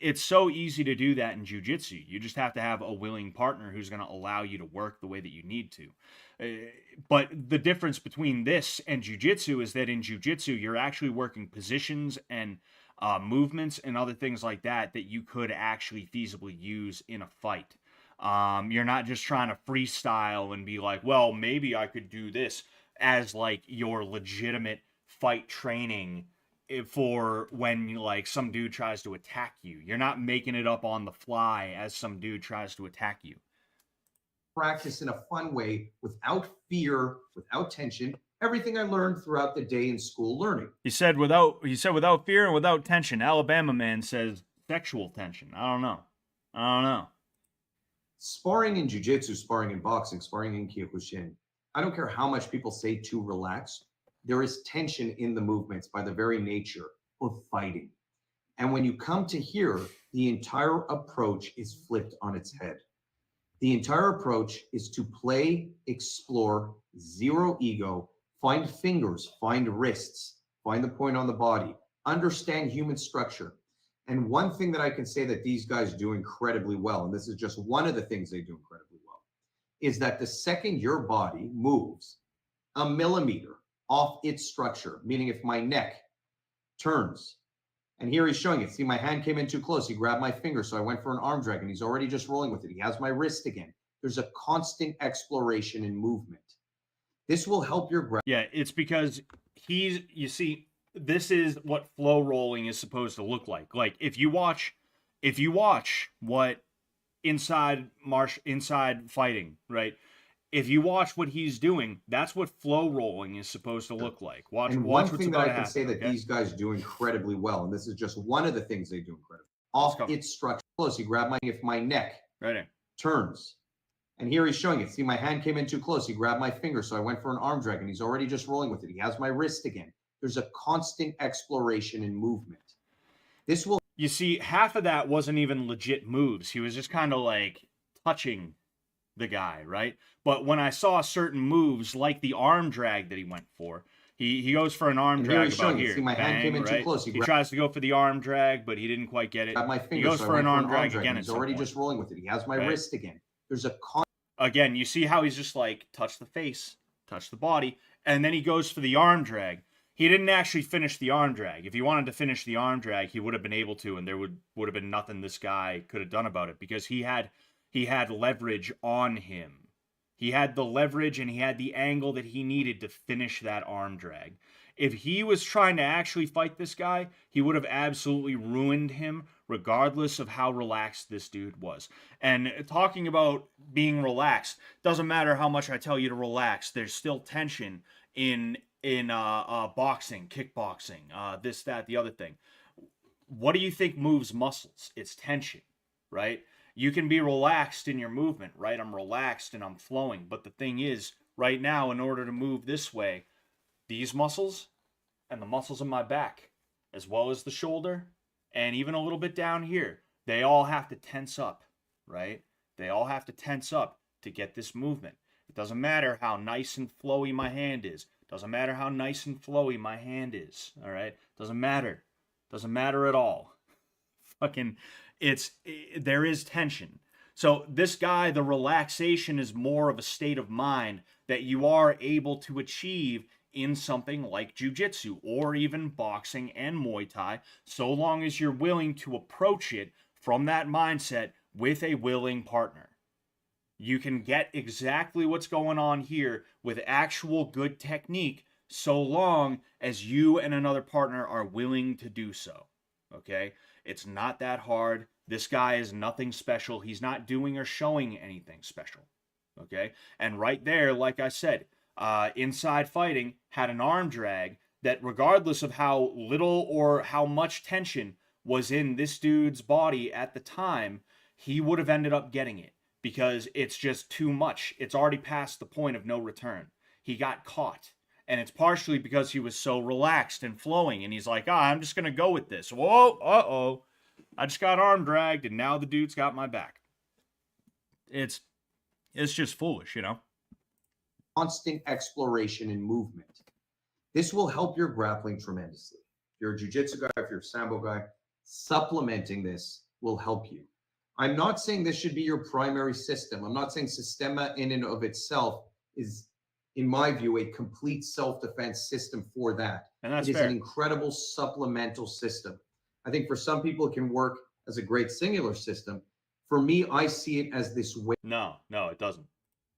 It's so easy to do that in jiu-jitsu. You just have to have a willing partner who's going to allow you to work the way that you need to. But the difference between this and jiu-jitsu is that in jiu-jitsu, you're actually working positions and movements and other things like that you could actually feasibly use in a fight. You're not just trying to freestyle and be like, well, maybe I could do this as like your legitimate fight training for when like some dude tries to attack you. You're not making it up on the fly as some dude tries to attack you. Practice in a fun way, without fear, without tension. Everything I learned throughout the day in school learning. He said without fear and without tension. Alabama man says sexual tension. I don't know. Sparring in jiu-jitsu, sparring in boxing, sparring in kyokushin. I don't care how much people say to relax. There is tension in the movements by the very nature of fighting. And when you come to here, the entire approach is flipped on its head. The entire approach is to play, explore, zero ego, find fingers, find wrists, find the point on the body, understand human structure. And one thing that I can say that these guys do incredibly well, and this is just one of the things they do incredibly well, is that the second your body moves a millimeter off its structure, meaning if my neck turns, and here he's showing it. See, my hand came in too close. He grabbed my finger, so I went for an arm drag, and he's already just rolling with it. He has my wrist again. There's a constant exploration and movement. This will help your grasp. Yeah, it's because you see, this is what flow rolling is supposed to look like. Like if you watch what inside fighting, right? If you watch what he's doing, that's what flow rolling is supposed to look like. Watch one what's thing about that I to can happen, say that okay? these guys do incredibly well, and this is just one of the things they do incredibly off its structure. Close. He grabbed if my neck Right in. turns, and here he's showing it. See, my hand came in too close. He grabbed my finger, so I went for an arm drag, and he's already just rolling with it. He has my wrist again. There's a constant exploration and movement. This will. You see, half of that wasn't even legit moves. He was just kind of like touching the guy, right? But when I saw certain moves, like the arm drag that he went for, he goes for an arm drag about here. See, my hand came in too close. He tries to go for the arm drag, but he didn't quite get it. My finger, he goes so for an arm drag again. again. He's already just rolling with it. He has my wrist again. There's a again. You see how he's just like touch the face, touch the body, and then he goes for the arm drag. He didn't actually finish the arm drag. If he wanted to finish the arm drag, he would have been able to, and there would have been nothing this guy could have done about it because he had leverage on him. He had the leverage and he had the angle that he needed to finish that arm drag. If he was trying to actually fight this guy, he would have absolutely ruined him, regardless of how relaxed this dude was. And talking about being relaxed, doesn't matter how much I tell you to relax, there's still tension in boxing, kickboxing, this, that, the other thing. What do you think moves muscles? It's tension, right? You can be relaxed in your movement, right? I'm relaxed and I'm flowing. But the thing is, right now, in order to move this way, these muscles and the muscles in my back, as well as the shoulder, and even a little bit down here, they all have to tense up, right? They all have to tense up to get this movement. It doesn't matter how nice and flowy my hand is. Doesn't matter how nice and flowy my hand is, all right? Doesn't matter. Doesn't matter at all. Fucking, there is tension. So this guy, the relaxation is more of a state of mind that you are able to achieve in something like jiu-jitsu or even boxing and Muay Thai, so long as you're willing to approach it from that mindset with a willing partner. You can get exactly what's going on here with actual good technique so long as you and another partner are willing to do so. Okay? It's not that hard. This guy is nothing special. He's not doing or showing anything special. Okay? And right there, like I said, Inside Fighting had an arm drag that, regardless of how little or how much tension was in this dude's body at the time, he would have ended up getting it. Because it's just too much. It's already past the point of no return. He got caught. And it's partially because he was so relaxed and flowing. And he's like, I'm just going to go with this. Whoa, uh-oh. I just got arm dragged, and now the dude's got my back. It's just foolish, you know? Constant exploration and movement. This will help your grappling tremendously. If you're a jiu-jitsu guy, if you're a sambo guy, supplementing this will help you. I'm not saying this should be your primary system. I'm not saying Systema in and of itself is, in my view, a complete self-defense system for that. And that's it is fair. An incredible supplemental system. I think for some people it can work as a great singular system. For me, I see it as this way. No, it doesn't.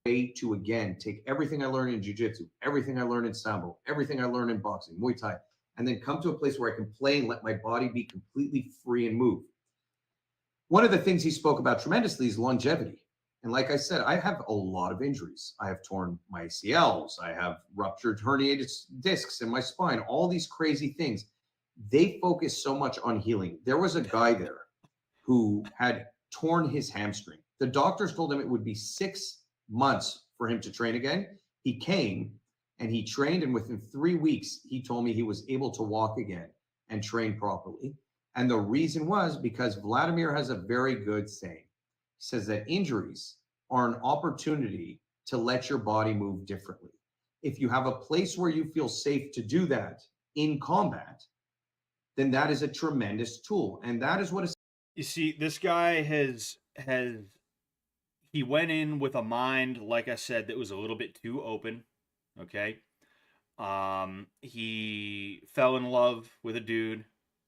Way to, again, take everything I learned in jiu-jitsu, everything I learned in sambo, everything I learned in boxing, Muay Thai, and then come to a place where I can play and let my body be completely free and move. One of the things he spoke about tremendously is longevity. And like I said, I have a lot of injuries. I have torn my ACLs. I have ruptured herniated discs in my spine, all these crazy things. They focus so much on healing. There was a guy there who had torn his hamstring. The doctors told him it would be 6 months for him to train again. He came and he trained, and within 3 weeks, he told me he was able to walk again and train properly. And the reason was because Vladimir has a very good saying. He says that injuries are an opportunity to let your body move differently. If you have a place where you feel safe to do that in combat, then that is a tremendous tool. And that is what is. You see, this guy he went in with a mind, like I said, that was a little bit too open. Okay. He fell in love with a dude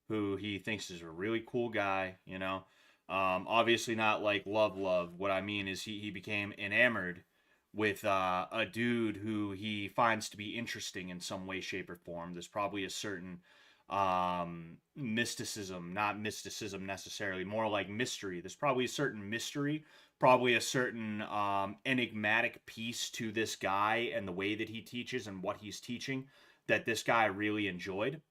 who he thinks is a really cool guy, you know. Obviously not like love. What I mean is he became enamored with a dude who he finds to be interesting in some way, shape, or form. There's probably a certain mysticism, not mysticism necessarily, more like mystery. There's probably a certain mystery, probably a certain enigmatic piece to this guy and the way that he teaches and what he's teaching that this guy really enjoyed.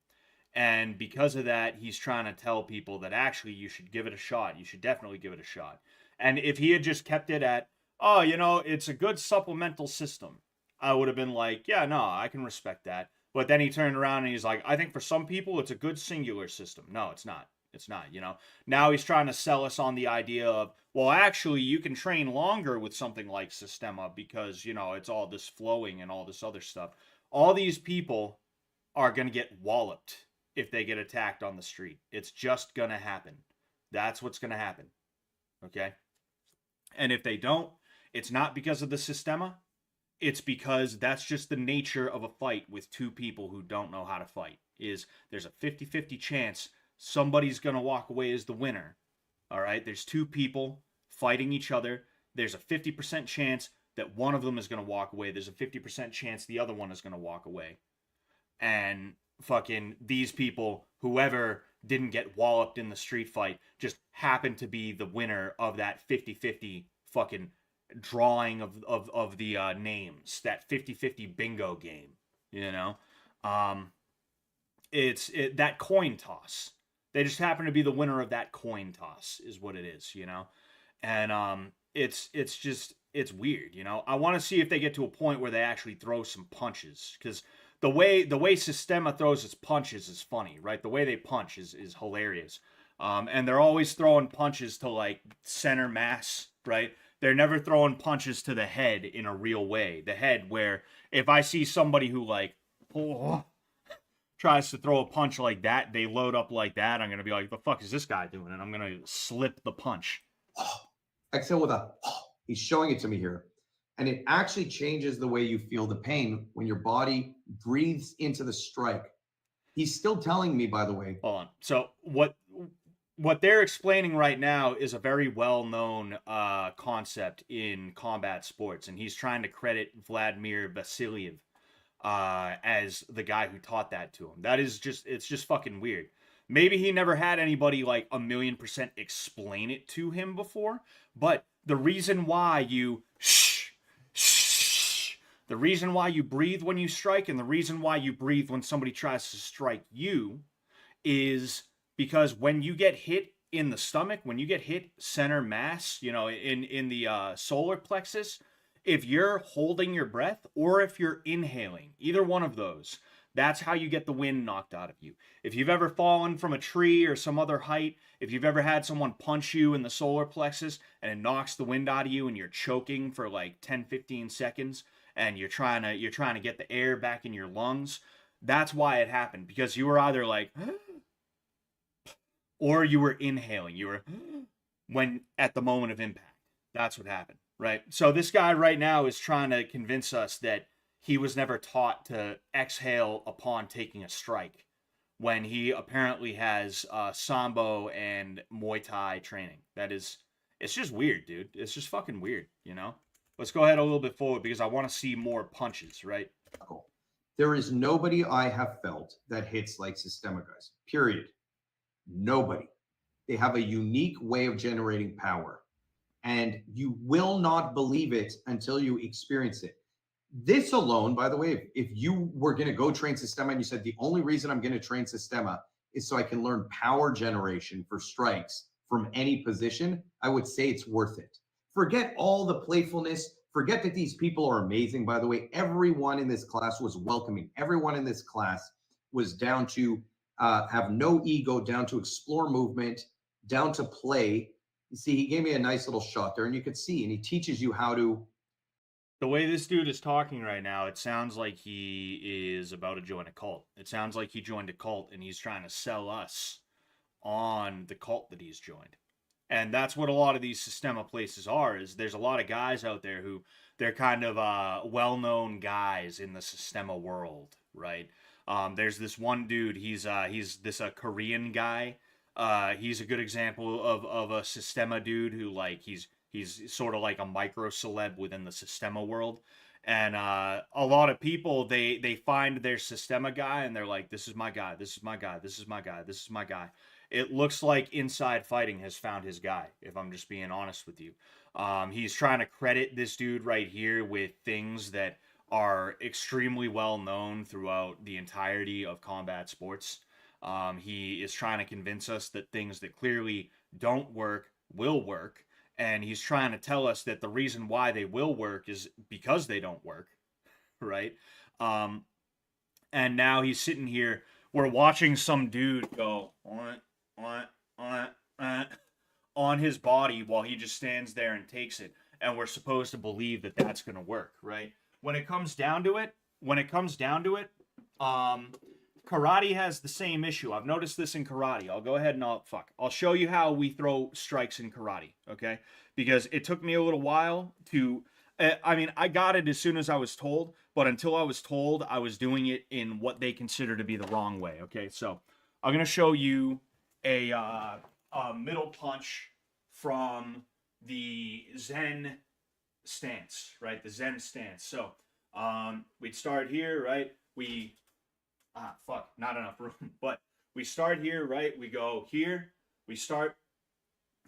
And because of that, he's trying to tell people that actually you should give it a shot. You should definitely give it a shot. And if he had just kept it at, oh, you know, it's a good supplemental system, I would have been like, yeah, no, I can respect that. But then he turned around and he's like, I think for some people it's a good singular system. No, it's not. It's not, you know. Now he's trying to sell us on the idea of, well, actually, you can train longer with something like Systema because, you know, it's all this flowing and all this other stuff. All these people are going to get walloped if they get attacked on the street. It's just going to happen. That's what's going to happen. Okay? And if they don't, it's not because of the Systema. It's because that's just the nature of a fight with two people who don't know how to fight. Is there's a 50-50 chance somebody's going to walk away as the winner. All right? There's two people fighting each other. There's a 50% chance that one of them is going to walk away. There's a 50% chance the other one is going to walk away. And fucking these people, whoever didn't get walloped in the street fight, just happened to be the winner of that 50-50 fucking drawing of the names, that 50-50 bingo game, you know. It's that coin toss. They just happen to be the winner of that coin toss is what it is, you know. And it's weird, you know. I want to see if they get to a point where they actually throw some punches, because the way Systema throws its punches is funny, right? The way they punch is hilarious. And they're always throwing punches to like center mass, right? They're never throwing punches to the head in a real way. The head, where if I see somebody who like tries to throw a punch like that, they load up like that, I'm gonna be like, the fuck is this guy doing? And I'm gonna slip the punch. Exhale with a. He's showing it to me here. And it actually changes the way you feel the pain when your body breathes into the strike. He's still telling me, by the way. Hold on. So what they're explaining right now is a very well-known concept in combat sports, and he's trying to credit Vladimir Vasiliev as the guy who taught that to him. It's just fucking weird. Maybe he never had anybody like 1,000,000% explain it to him before, but the reason why you the reason why you breathe when you strike and the reason why you breathe when somebody tries to strike you is because when you get hit in the stomach, when you get hit center mass, you know, in the solar plexus, if you're holding your breath or if you're inhaling, either one of those, that's how you get the wind knocked out of you. If you've ever fallen from a tree or some other height, if you've ever had someone punch you in the solar plexus and it knocks the wind out of you and you're choking for like 10-15 seconds and you're trying to get the air back in your lungs, that's why it happened, because you were either like or you were inhaling. You were when at the moment of impact. That's what happened, right? So this guy right now is trying to convince us that he was never taught to exhale upon taking a strike, when he apparently has Sambo and Muay Thai training. It's just weird, dude. It's just fucking weird, you know? Let's go ahead a little bit forward because I want to see more punches, right? Cool. There is nobody I have felt that hits like Systema guys, period. Nobody. They have a unique way of generating power, and you will not believe it until you experience it. This alone, by the way, if you were going to go train Systema and you said the only reason I'm going to train Systema is so I can learn power generation for strikes from any position, I would say it's worth it. Forget all the playfulness. Forget that these people are amazing. By the way, everyone in this class was welcoming. Everyone in this class was down to have no ego, down to explore movement, down to play. You see, he gave me a nice little shot there, and you could see, and he teaches you how to. The way this dude is talking right now, it sounds like he is about to join a cult. It sounds like he joined a cult and he's trying to sell us on the cult that he's joined. And that's what a lot of these Systema places are, is there's a lot of guys out there who they're kind of well-known guys in the Systema world, right? There's this one dude, he's this Korean guy. He's a good example of a Systema dude who, like, he's sort of like a micro celeb within the Systema world. And a lot of people, they find their Systema guy and they're like, this is my guy, this is my guy, this is my guy, this is my guy. It looks like Inside Fighting has found his guy, if I'm just being honest with you. He's trying to credit this dude right here with things that are extremely well known throughout the entirety of combat sports. He is trying to convince us that things that clearly don't work will work. And he's trying to tell us that the reason why they will work is because they don't work, right? And now he's sitting here. We're watching some dude go on his body while he just stands there and takes it. And we're supposed to believe that that's going to work, right? When it comes down to it, karate has the same issue. I've noticed this in karate. I'll go ahead and I'll show you how we throw strikes in karate, okay? Because it took me a little while to, I got it as soon as I was told, but until I was told, I was doing it in what they consider to be the wrong way, okay? So I'm going to show you a middle punch from the Zen stance, right? The Zen stance. So we'd start here, right? Not enough room. But we start here, right? We go here. We start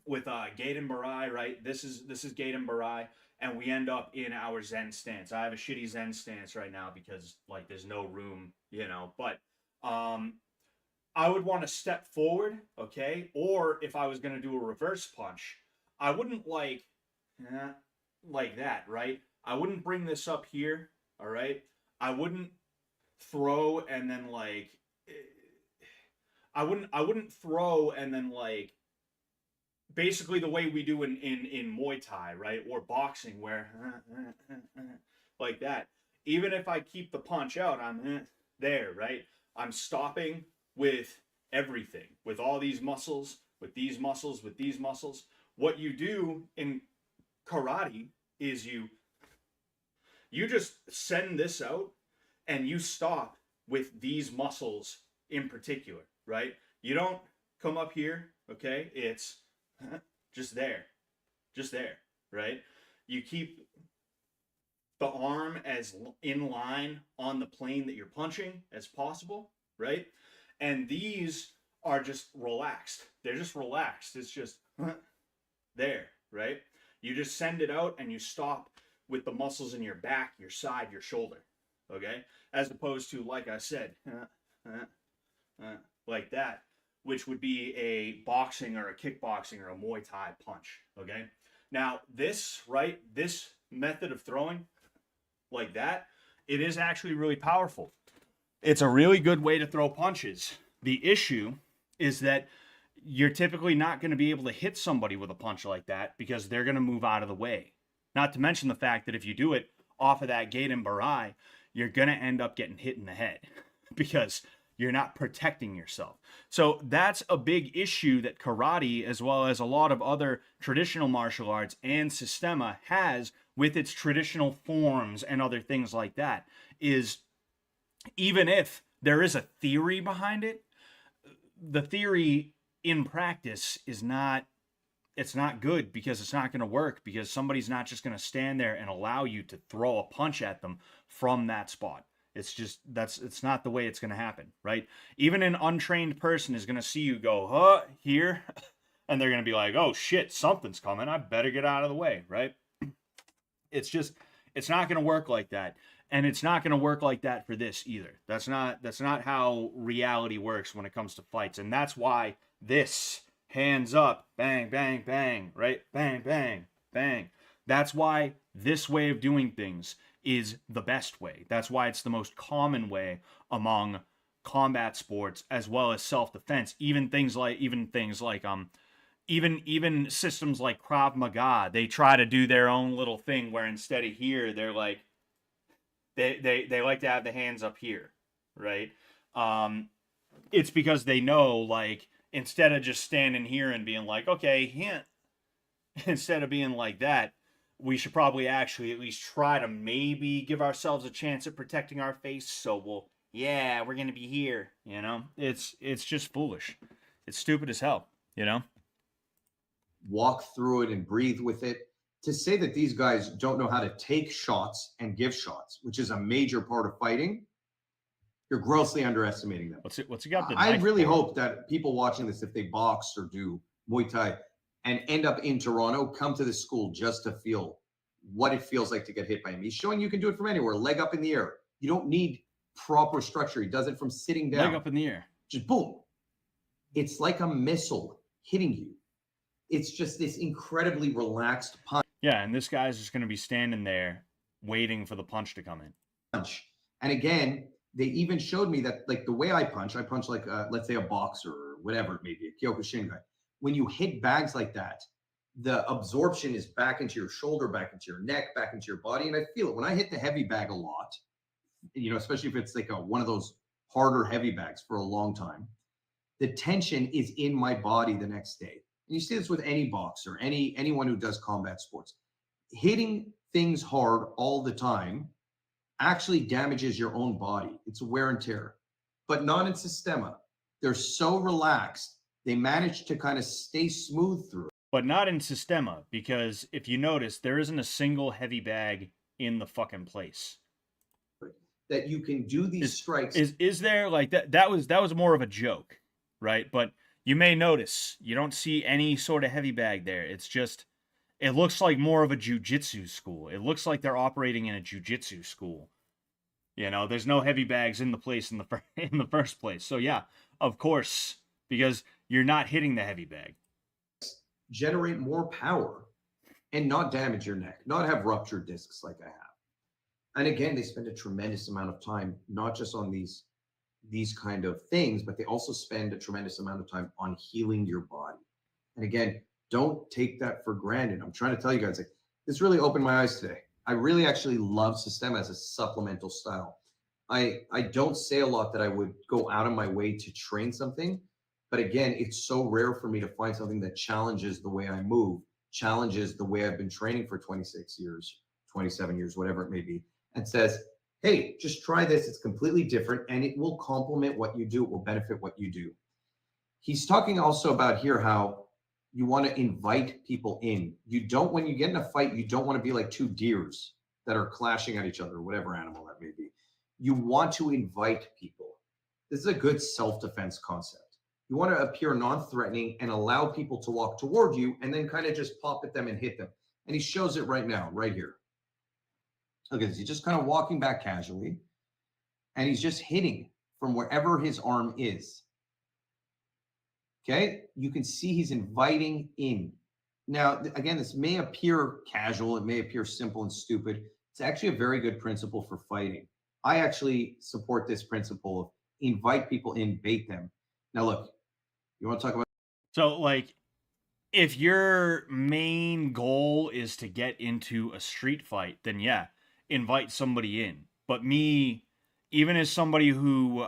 with Gaiden Barai, right? This is Gaiden Barai, and we end up in our Zen stance. I have a shitty Zen stance right now because, like, there's no room, you know. But I would want to step forward, okay? Or if I was going to do a reverse punch, I wouldn't like that, right? I wouldn't bring this up here, all right? I wouldn't throw and then like I wouldn't throw and then like basically the way we do in Muay Thai, right? Or boxing where like that. Even if I keep the punch out, I'm there, right? I'm stopping with everything, with all these muscles, with these muscles, with these muscles. What you do in karate is you just send this out and you stop with these muscles in particular, right? You don't come up here, okay? It's just there, right? You keep the arm as in line on the plane that you're punching as possible, right? And these are just relaxed. They're just relaxed. It's just there, right? You just send it out and you stop with the muscles in your back, your side, your shoulder, okay? As opposed to, like I said, like that, which would be a boxing or a kickboxing or a Muay Thai punch, okay? Now, this, right, this method of throwing like that, it is actually really powerful. It's a really good way to throw punches. The issue is that you're typically not going to be able to hit somebody with a punch like that because they're going to move out of the way. Not to mention the fact that if you do it off of that Gaiden Barai, you're going to end up getting hit in the head because you're not protecting yourself. So that's a big issue that karate, as well as a lot of other traditional martial arts and Systema has with its traditional forms and other things like that, is even if there is a theory behind it, the theory in practice is not, it's not good because it's not going to work, because somebody's not just going to stand there and allow you to throw a punch at them from that spot. It's not the way it's going to happen, right? Even an untrained person is going to see you go, huh, here, and they're going to be like, oh shit, something's coming. I better get out of the way, right? It's not going to work like that. And it's not going to work like that for this either. That's not how reality works when it comes to fights. And that's why this hands up, bang, bang, bang, right? Bang, bang, bang. That's why this way of doing things is the best way. That's why it's the most common way among combat sports as well as self-defense. Even systems like Krav Maga, they try to do their own little thing where instead of here, they're like they like to have the hands up here, right? It's because they know, like, instead of just standing here and being like, okay, hint, instead of being like that, we should probably actually at least try to maybe give ourselves a chance at protecting our face. So we're gonna be here, you know? It's just foolish. It's stupid as hell, you know? Walk through it and breathe with it. To say that these guys don't know how to take shots and give shots, which is a major part of fighting, you're grossly underestimating them. What's it got? I really hope that people watching this, if they box or do Muay Thai and end up in Toronto, come to this school just to feel what it feels like to get hit by him. He's showing you can do it from anywhere, leg up in the air. You don't need proper structure. He does it from sitting down. Leg up in the air. Just boom. It's like a missile hitting you. It's just this incredibly relaxed punch. Yeah, and this guy's just going to be standing there waiting for the punch to come in. And again, they even showed me that, like, the way I punch like, let's say a boxer or whatever it may be, a Kyokushin guy. When you hit bags like that, the absorption is back into your shoulder, back into your neck, back into your body. And I feel it when I hit the heavy bag a lot, you know, especially if it's like one of those harder heavy bags for a long time, the tension is in my body the next day. And you see this with any boxer, anyone who does combat sports. Hitting things hard all the time actually damages your own body. It's wear and tear, but not in Systema. They're so relaxed. They manage to kind of stay smooth through it. But not in Systema, because if you notice, there isn't a single heavy bag in the fucking place. That you can do these strikes. Is there, like, that was more of a joke, right? But you may notice you don't see any sort of heavy bag there. It's just, it looks like more of a jiu-jitsu school. It looks like they're operating in a jiu-jitsu school. You know, there's no heavy bags in the place in the first place. So yeah, of course, because you're not hitting the heavy bag. Generate more power and not damage your neck, not have ruptured discs like I have. And again, they spend a tremendous amount of time, not just on these kind of things, but they also spend a tremendous amount of time on healing your body. And again, don't take that for granted. I'm trying to tell you guys, like, this really opened my eyes today. I really actually love Systema as a supplemental style. I don't say a lot that I would go out of my way to train something, but again, it's so rare for me to find something that challenges the way I move, challenges the way I've been training for 26 years, 27 years, whatever it may be, and says, hey, just try this. It's completely different, and it will complement what you do. It will benefit what you do. He's talking also about here how you want to invite people in. You don't, when you get in a fight, you don't want to be like two deers that are clashing at each other, whatever animal that may be. You want to invite people. This is a good self-defense concept. You want to appear non-threatening and allow people to walk toward you and then kind of just pop at them and hit them. And he shows it right now, right here. Look at this. He's just kind of walking back casually, and he's just hitting from wherever his arm is. Okay, you can see he's inviting in. Now, again, this may appear casual. It may appear simple and stupid. It's actually a very good principle for fighting. I actually support this principle of invite people in, bait them. Now, look, you want to talk about? So, like, if your main goal is to get into a street fight, then yeah, invite somebody in. But me, even as somebody who,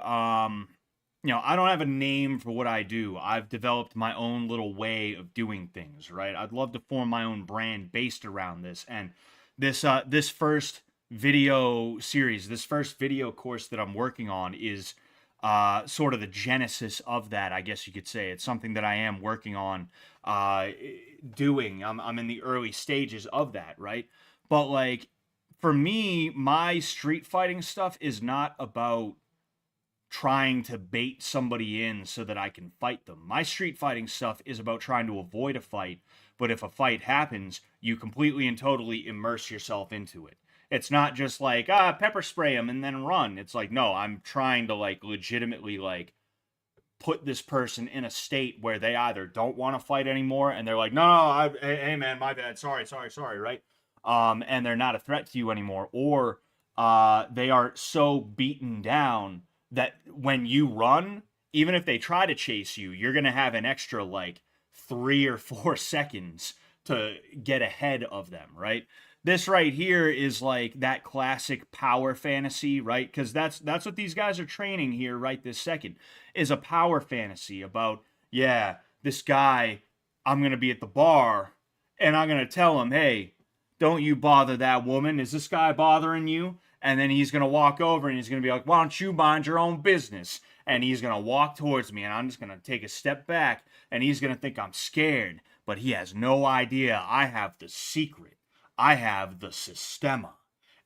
you know, I don't have a name for what I do. I've developed my own little way of doing things, right? I'd love to form my own brand based around this. And this first video series, this first video course that I'm working on is sort of the genesis of that, I guess you could say. It's something that I am working on doing. I'm in the early stages of that, right? But, like, for me, my street fighting stuff is not about trying to bait somebody in so that I can fight them. My street fighting stuff is about trying to avoid a fight, but if a fight happens, you completely and totally immerse yourself into it. It's not just like, pepper spray them and then run. It's like, no, I'm trying to like legitimately like put this person in a state where they either don't want to fight anymore and they're like, no, hey man, my bad, sorry, right? And they're not a threat to you anymore, or they are so beaten down that when you run, even if they try to chase you, you're gonna have an extra like 3 or 4 seconds to get ahead of them, right? This right here is like that classic power fantasy, right? Because that's what these guys are training here right this second, is a power fantasy about, yeah, this guy, I'm gonna be at the bar and I'm gonna tell him, hey, don't you bother that woman. Is this guy bothering you? And then he's gonna walk over and he's gonna be like, why don't you mind your own business? And he's gonna walk towards me and I'm just gonna take a step back and he's gonna think I'm scared, but he has no idea I have the secret. I have the Systema.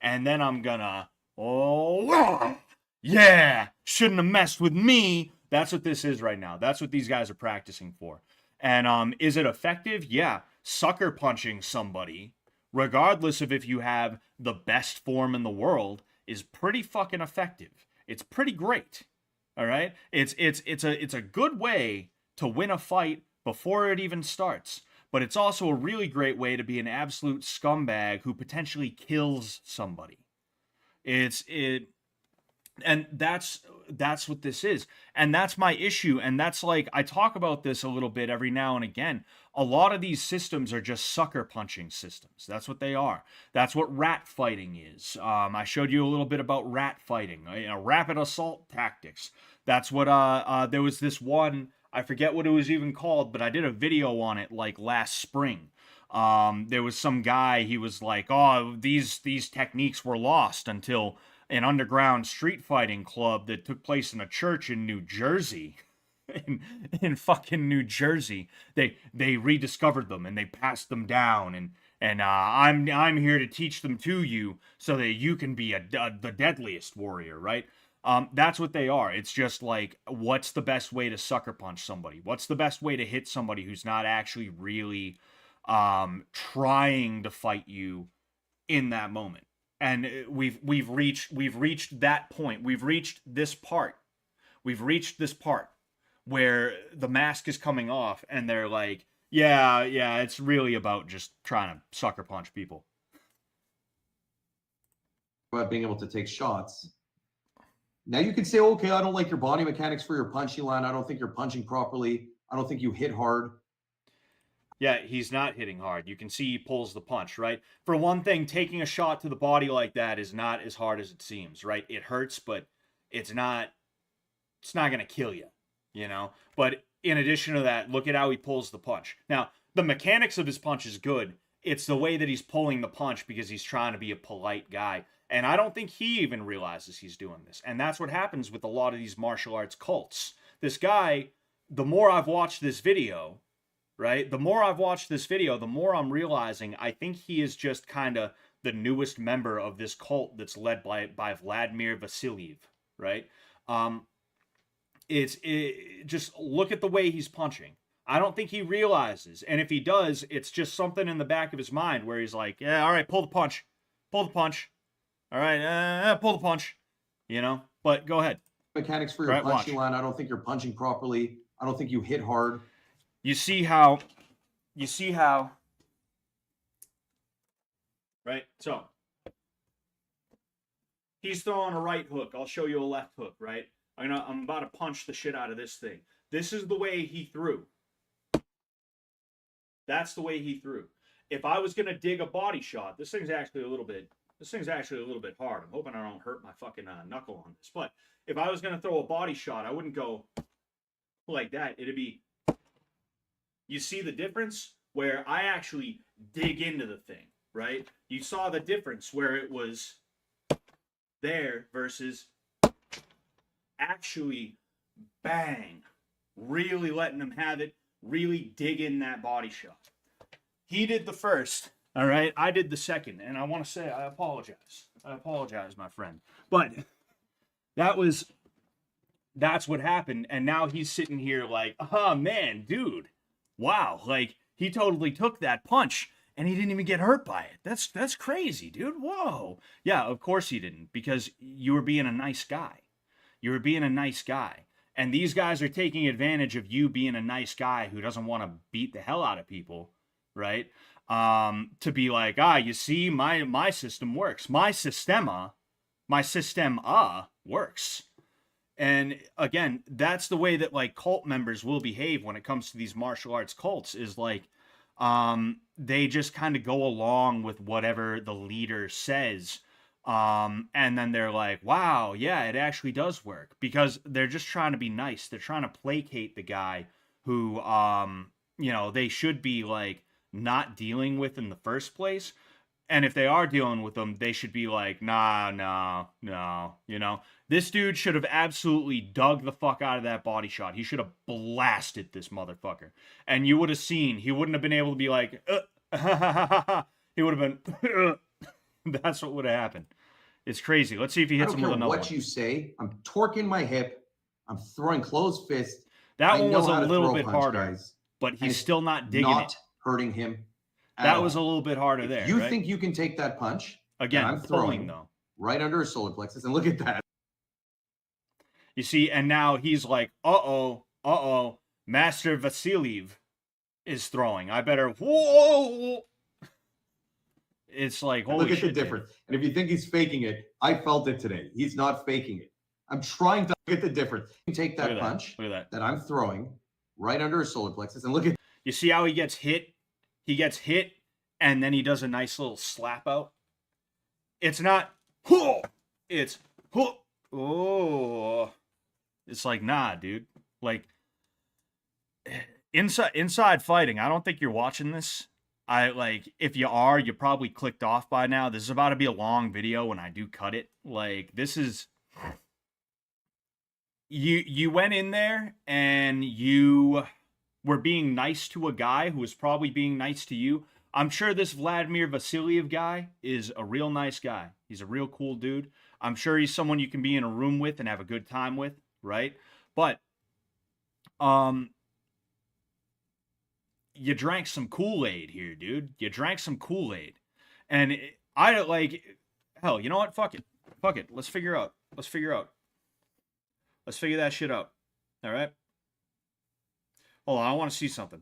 And then I'm gonna, oh, yeah, shouldn't have messed with me. That's what this is right now. That's what these guys are practicing for. And is it effective? Yeah. Sucker punching somebody, regardless of if you have the best form in the world, is pretty fucking effective. It's pretty great. All right? It's a good way to win a fight before it even starts. But it's also a really great way to be an absolute scumbag who potentially kills somebody. And that's what this is. And that's my issue. And that's like, I talk about this a little bit every now and again. A lot of these systems are just sucker punching systems. That's what they are. That's what rat fighting is. I showed you a little bit about rat fighting, rapid assault tactics. That's what, there was this one, I forget what it was even called, but I did a video on it like last spring. There was some guy, he was like, oh, these techniques were lost until an underground street fighting club that took place in a church in New Jersey. in fucking New Jersey, they rediscovered them and they passed them down, and I'm here to teach them to you so that you can be the deadliest warrior, right? That's what they are. It's just like, what's the best way to sucker punch somebody? What's the best way to hit somebody who's not actually really trying to fight you in that moment? And we've reached that point. We've reached this part. We've reached this part where the mask is coming off and they're like, yeah, it's really about just trying to sucker punch people. About being able to take shots. Now you can say, okay, I don't like your body mechanics for your punching line. I don't think you're punching properly. I don't think you hit hard. Yeah, he's not hitting hard. You can see he pulls the punch, right? For one thing, taking a shot to the body like that is not as hard as it seems, right? It hurts, but it's not going to kill you, you know? But in addition to that, look at how he pulls the punch. Now, the mechanics of his punch is good. It's the way that he's pulling the punch because he's trying to be a polite guy. And I don't think he even realizes he's doing this. And that's what happens with a lot of these martial arts cults. This guy, the more I've watched this video, right? The more I've watched this video, the more I'm realizing I think he is just kind of the newest member of this cult that's led by Vladimir Vasiliev, right? Just look at the way he's punching. I don't think he realizes. And if he does, it's just something in the back of his mind where he's like, yeah, all right, pull the punch. Pull the punch. All right, pull the punch. You know? But go ahead. Mechanics for your punching line. I don't think you're punching properly. I don't think you hit hard. You see how, right? So, he's throwing a right hook. I'll show you a left hook, right? I'm about to punch the shit out of this thing. This is the way he threw. That's the way he threw. If I was going to dig a body shot, this thing's actually a little bit hard. I'm hoping I don't hurt my fucking knuckle on this. But if I was going to throw a body shot, I wouldn't go like that. It'd be, you see the difference where I actually dig into the thing, right? You saw the difference where it was there versus actually bang, really letting him have it, really dig in that body shot. He did the first, All right, I did the second, and I want to say I apologize. I apologize, my friend. But that's what happened, and now he's sitting here like, oh man, dude, wow, like he totally took that punch and he didn't even get hurt by it. That's crazy, dude. Whoa. Yeah, of course he didn't, because you were being a nice guy. You were being a nice guy. And these guys are taking advantage of you being a nice guy who doesn't want to beat the hell out of people, right? To be like, you see, my system works. My systema works. And again, that's the way that like cult members will behave when it comes to these martial arts cults, is like they just kind of go along with whatever the leader says. And then they're like, wow, yeah, it actually does work, because they're just trying to be nice. They're trying to placate the guy who, they should be like not dealing with in the first place. And if they are dealing with them, they should be like, no. This dude should have absolutely dug the fuck out of that body shot. He should have blasted this motherfucker. And you would have seen, he wouldn't have been able to be like, he would have been, that's what would have happened. It's crazy. Let's see if he hits him with another one. What you say, I'm torquing my hip. I'm throwing closed fist. That one was a little bit harder, but he's still not digging it. Not hurting him. That was a little bit harder there. You think you can take that punch? Again, I'm throwing though. Right under his solar plexus, and look at that. You see, and now he's like, uh-oh, Master Vasiliev is throwing. I better, whoa! It's like, holy shit. Look at the difference. And if you think he's faking it, I felt it today. He's not faking it. I'm trying to look at the difference. You take that punch that I'm throwing right under his solar plexus, and look at. You see how he gets hit? He gets hit, and then he does a nice little slap out. It's not, it's, oh. It's like, nah, dude. Like, inside fighting, I don't think you're watching this. If you are, you probably clicked off by now. This is about to be a long video when I do cut it. Like, this is, you went in there and you were being nice to a guy who was probably being nice to you. I'm sure this Vladimir Vasiliev guy is a real nice guy. He's a real cool dude. I'm sure he's someone you can be in a room with and have a good time with, right? But you drank some Kool-Aid here, dude. You drank some Kool-Aid. And hell, you know what? Fuck it. Let's figure out. Let's figure that shit out. All right? Hold on, I want to see something.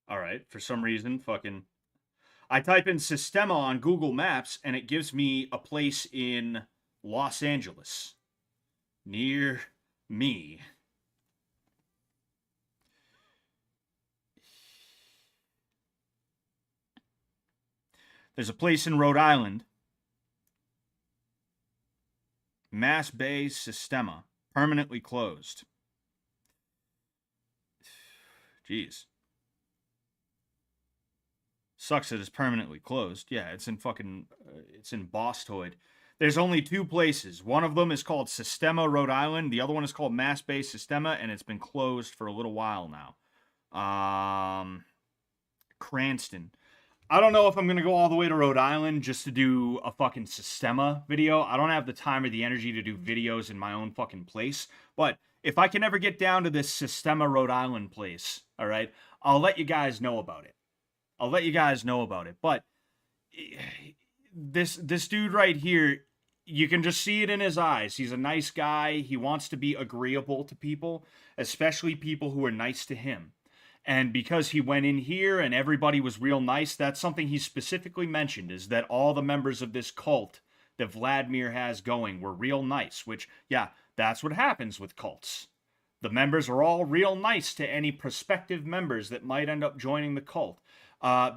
All right, for some reason, I type in Systema on Google Maps, and it gives me a place in Los Angeles. Near me. There's a place in Rhode Island. Mass Bay Systema. Permanently closed. Jeez. Sucks that it's permanently closed. Yeah, it's in Bostoid. There's only two places. One of them is called Systema, Rhode Island. The other one is called Mass Bay Systema, and it's been closed for a little while now. Cranston. I don't know if I'm going to go all the way to Rhode Island just to do a fucking Systema video. I don't have the time or the energy to do videos in my own fucking place. But if I can ever get down to this Systema, Rhode Island place, all right, I'll let you guys know about it. But this dude right here, you can just see it in his eyes. He's a nice guy. He wants to be agreeable to people, especially people who are nice to him. And because he went in here and everybody was real nice, that's something he specifically mentioned, is that all the members of this cult that Vladimir has going were real nice, which, yeah, that's what happens with cults. The members are all real nice to any prospective members that might end up joining the cult.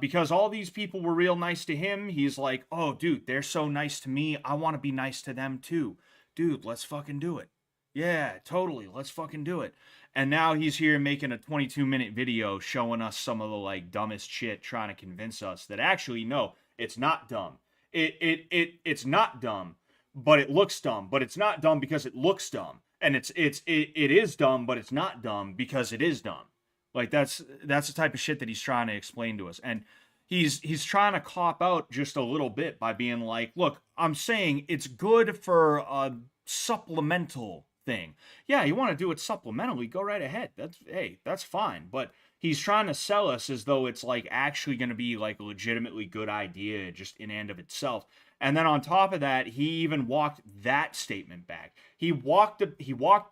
Because all these people were real nice to him, he's like, oh, dude, they're so nice to me, I want to be nice to them too. Dude, let's fucking do it. Yeah, totally, let's fucking do it. And now he's here making a 22-minute video showing us some of the, dumbest shit, trying to convince us that actually, no, it's not dumb. It's not dumb. but it looks dumb. But it's not dumb because it looks dumb. And it is dumb, but it's not dumb because it is dumb. Like that's the type of shit that he's trying to explain to us. And he's trying to cop out just a little bit by being like, look, I'm saying it's good for a supplemental thing. Yeah, you want to do it supplementally, go right ahead. That's fine. But he's trying to sell us as though it's like actually going to be like a legitimately good idea just in and of itself. And then on top of that, he even walked that statement back. He walked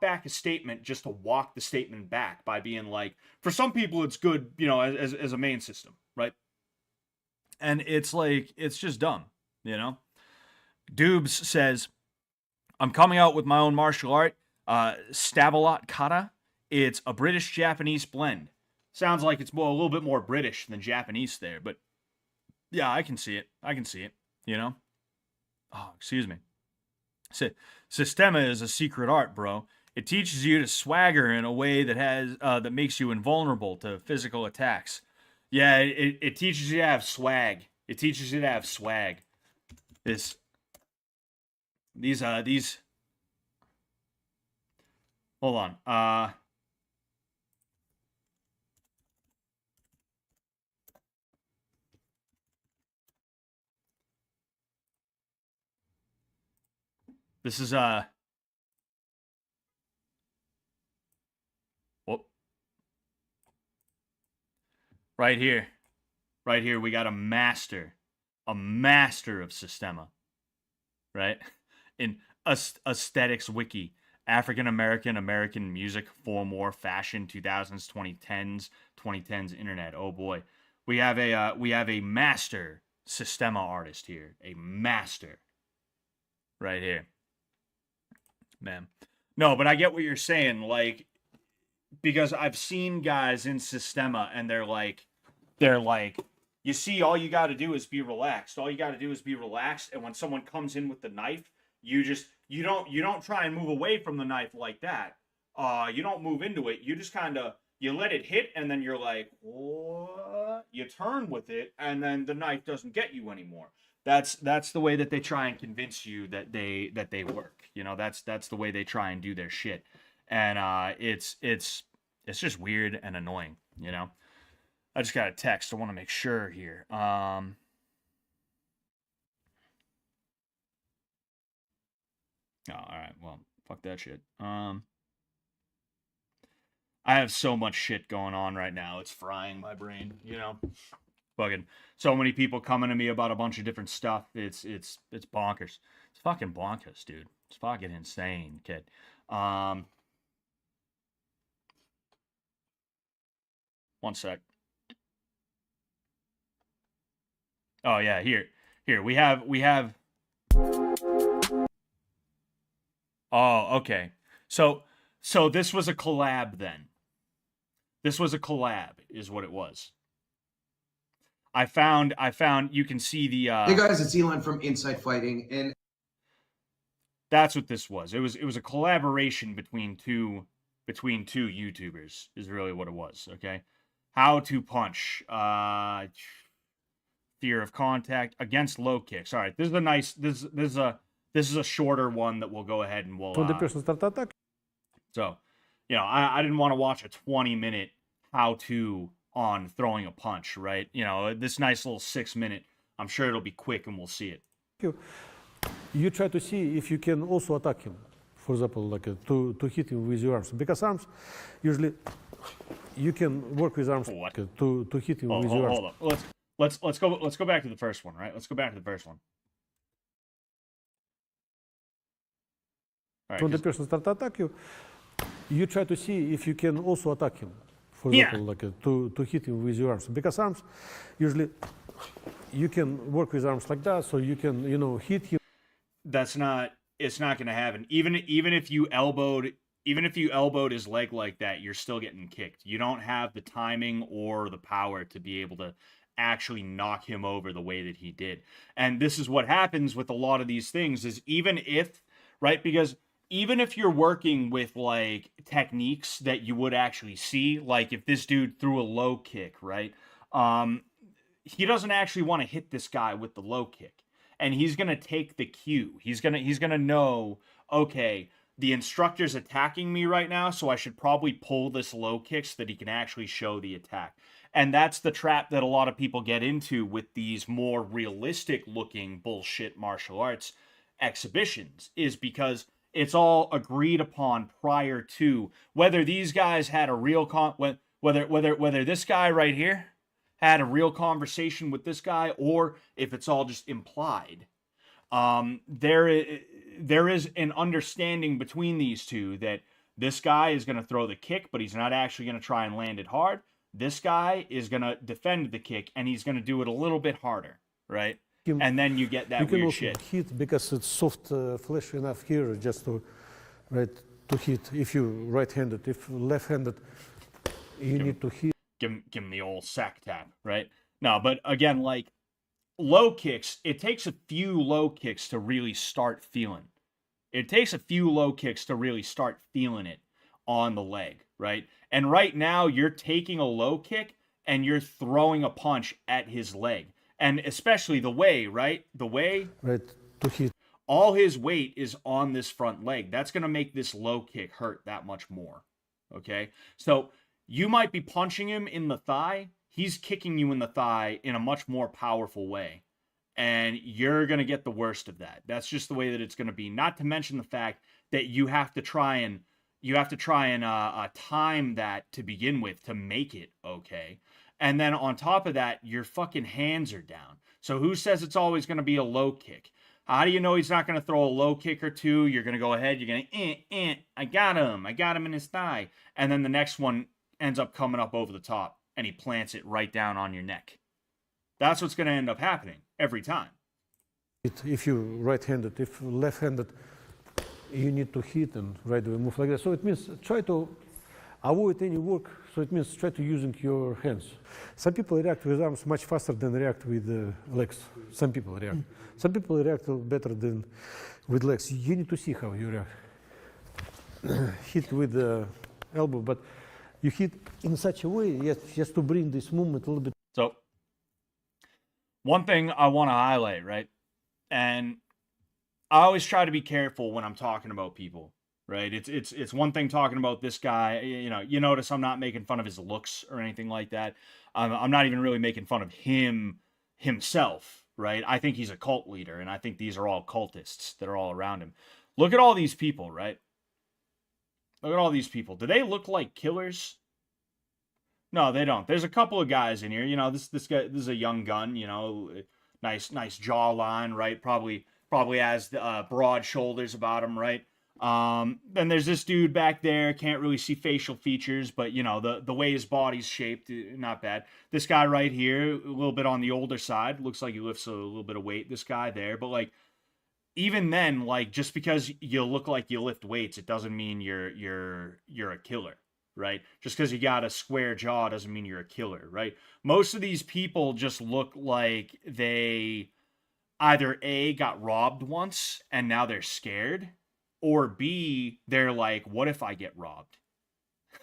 back a statement just to walk the statement back by being like, for some people it's good, you know, as a main system, right? And it's like, it's just dumb, you know? Dubes says, I'm coming out with my own martial art, Stavelot Kata. It's a British-Japanese blend. Sounds like it's a little bit more British than Japanese there, but yeah, I can see it. You know? Oh, excuse me. Systema is a secret art, bro. It teaches you to swagger in a way that makes you invulnerable to physical attacks. Yeah, it teaches you to have swag. It teaches you to have swag. These hold on. This is right here. Right here we got a master of Systema. Right? In Aesthetics Wiki, African American music, for more fashion, 2000s, 2010s internet. Oh boy. We have a master Systema artist here. A master. Right here. Man. No, but I get what you're saying, like, because I've seen guys in Systema and they're like, you see, all you got to do is be relaxed. All you got to do is be relaxed, and when someone comes in with the knife, you don't try and move away from the knife like that. You don't move into it. You just kind of, you let it hit, and then you're like, what? You turn with it, and then the knife doesn't get you anymore. That's the way that they try and convince you that they work. You know, that's the way they try and do their shit. And it's just weird and annoying, you know. I just got a text. I want to make sure here. Oh, all right. Well, fuck that shit. I have so much shit going on right now. It's frying my brain, you know. Fucking so many people coming to me about a bunch of different stuff. It's bonkers. It's fucking bonkers, dude. It's fucking insane, kid. One sec. Oh yeah, here we have. Oh, okay. So this was a collab then. This was a collab, is what it was. I found you can see the Hey guys, it's Elon from Inside Fighting, and that's what this was. It was a collaboration between two YouTubers, is really what it was, okay? How to punch, fear of contact against low kicks. All right, this is a nice this is a shorter one that we'll go ahead and we'll so, you know, I didn't want to watch a 20-minute how-to on throwing a punch, right? You know, this nice little 6-minute, I'm sure it'll be quick and we'll see it. You try to see if you can also attack him, for example, like to hit him with your arms, because arms usually you can work with arms to hit him with your arms. Hold on. Let's go back to the first one, right? Let's go back to the first one. When the person starts to attack you, you try to see if you can also attack him, for example, like to hit him with your arms, because arms usually you can work with arms like that, so you can, you know, hit him. It's not going to happen. Even if you elbowed his leg like that, you're still getting kicked. You don't have the timing or the power to be able to actually knock him over the way that he did. And this is what happens with a lot of these things, is even if, right, because even if you're working with like techniques that you would actually see, like if this dude threw a low kick, right, he doesn't actually want to hit this guy with the low kick. and he's going to take the cue. He's going to know, okay, the instructor's attacking me right now, so I should probably pull this low kick so that he can actually show the attack. And that's the trap that a lot of people get into with these more realistic looking bullshit martial arts exhibitions, is because it's all agreed upon prior to, whether these guys had a real whether this guy right here had a real conversation with this guy, or if it's all just implied. There is an understanding between these two that this guy is going to throw the kick, but he's not actually going to try and land it hard. This guy is going to defend the kick, and he's going to do it a little bit harder, right? And then you get that You can weird also shit. hit because it's soft flesh enough here just to hit. If you right-handed, if left-handed, you need to hit. Give him the old sack tap, right? No, but again, like low kicks, it takes a few low kicks to really start feeling. It takes a few low kicks to really start feeling it on the leg, right? And right now, you're taking a low kick and you're throwing a punch at his leg. And especially the way, right? The way To hit. all his weight is on this front leg. That's going to make this low kick hurt that much more. Okay? So you might be punching him in the thigh. He's kicking you in the thigh in a much more powerful way. And you're going to get the worst of that. That's just the way that it's going to be. Not to mention the fact that you have to try and time that to begin with to make it okay. And then on top of that, your fucking hands are down. So who says it's always going to be a low kick? How do you know he's not going to throw a low kick or two? You're going to go ahead. You're going to, I got him in his thigh. And then the next one ends up coming up over the top, and he plants it right down on your neck. That's what's going to end up happening every time. If you right-handed, if left-handed, you need to hit and right away move like that. So it means try to avoid any work. So it means try to using your hands. Some people react with arms much faster than react with legs. Some people react. Some people react better than with legs. You need to see how you react. Hit with the elbow, but you hit in such a way just to bring this movement a little bit. So one thing I want to highlight, right? And I always try to be careful when I'm talking about people, right? It's one thing talking about this guy. You notice I'm not making fun of his looks or anything like that. I'm not even really making fun of himself, right? I think he's a cult leader, and I think these are all cultists that are all around him. Look at all these people, right? Look at all these people. Do they look like killers? No, they don't. There's a couple of guys in here. This guy, this is a young gun. Nice jawline, right? Probably has broad shoulders about him, right? Then there's this dude back there. Can't really see facial features, but the way his body's shaped, not bad. This guy right here, a little bit on the older side. Looks like he lifts a little bit of weight. This guy there, but like even then, like just because you look like you lift weights, it doesn't mean you're a killer. Right? Just because you got a square jaw doesn't mean you're a killer, right? Most of these people just look like they either A, got robbed once and now they're scared, or B, they're like, what if I get robbed?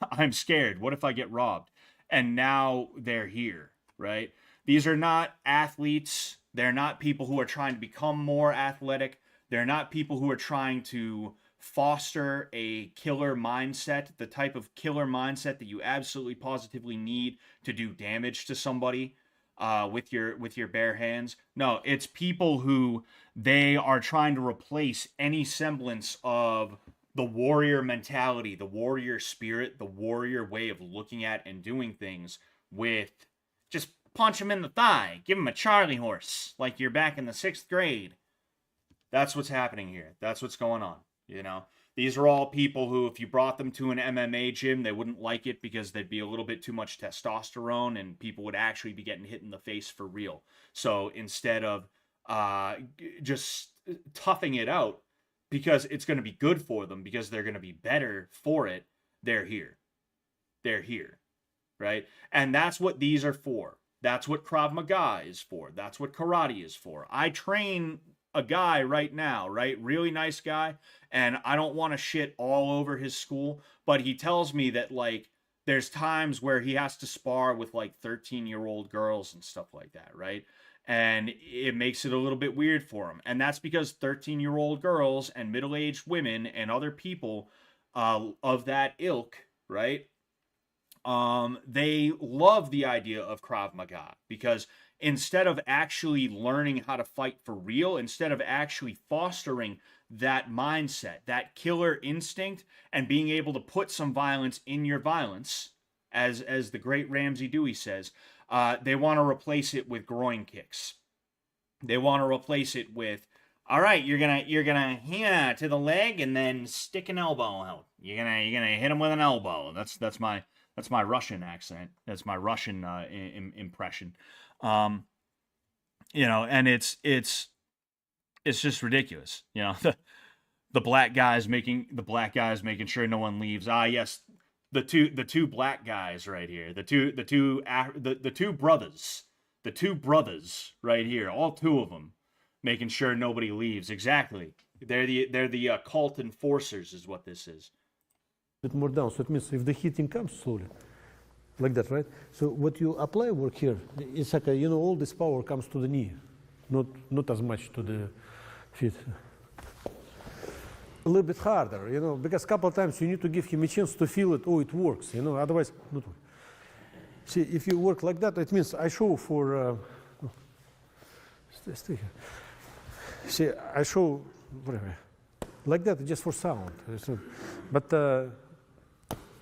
I'm scared. What if I get robbed? And now they're here, right? These are not athletes. They're not people who are trying to become more athletic. They're not people who are trying to foster a killer mindset, the type of killer mindset that you absolutely positively need to do damage to somebody with your bare hands. No, it's people who they are trying to replace any semblance of the warrior mentality, the warrior spirit, the warrior way of looking at and doing things with just punch him in the thigh, give him a Charlie horse like you're back in the 6th grade. That's what's happening here. That's what's going on. These are all people who, if you brought them to an MMA gym, they wouldn't like it because there'd be a little bit too much testosterone and people would actually be getting hit in the face for real. So instead of just toughing it out because it's going to be good for them, because they're going to be better for it, they're here. They're here, right? And that's what these are for. That's what Krav Maga is for. That's what karate is for. I train a guy right now, right? Really nice guy. And I don't want to shit all over his school, but he tells me that like there's times where he has to spar with like 13-year-old girls and stuff like that, right? And it makes it a little bit weird for him. And that's because 13-year-old girls and middle-aged women and other people of that ilk, right? They love the idea of Krav Maga because instead of actually learning how to fight for real, instead of actually fostering that mindset, that killer instinct, and being able to put some violence in your violence, as the great Ramsey Dewey says, they want to replace it with groin kicks. They want to replace it with, all right, you're gonna here to the leg and then stick an elbow out. You're gonna hit him with an elbow. That's my Russian accent. That's my Russian impression. And it's just ridiculous. The black guys making sure no one leaves. Yes, the two black guys right here, the two brothers right here, all two of them, making sure nobody leaves. Exactly, they're the cult enforcers, is what this is. Bit more down, so it means if the heating comes slowly, like that, right? So what you apply work here, it's like all this power comes to the knee, not as much to the feet. A little bit harder, because a couple of times you need to give him a chance to feel it. Oh, it works, otherwise not. See, if you work like that, it means I show for. Stay here. See, I show whatever, like that, just for sound. But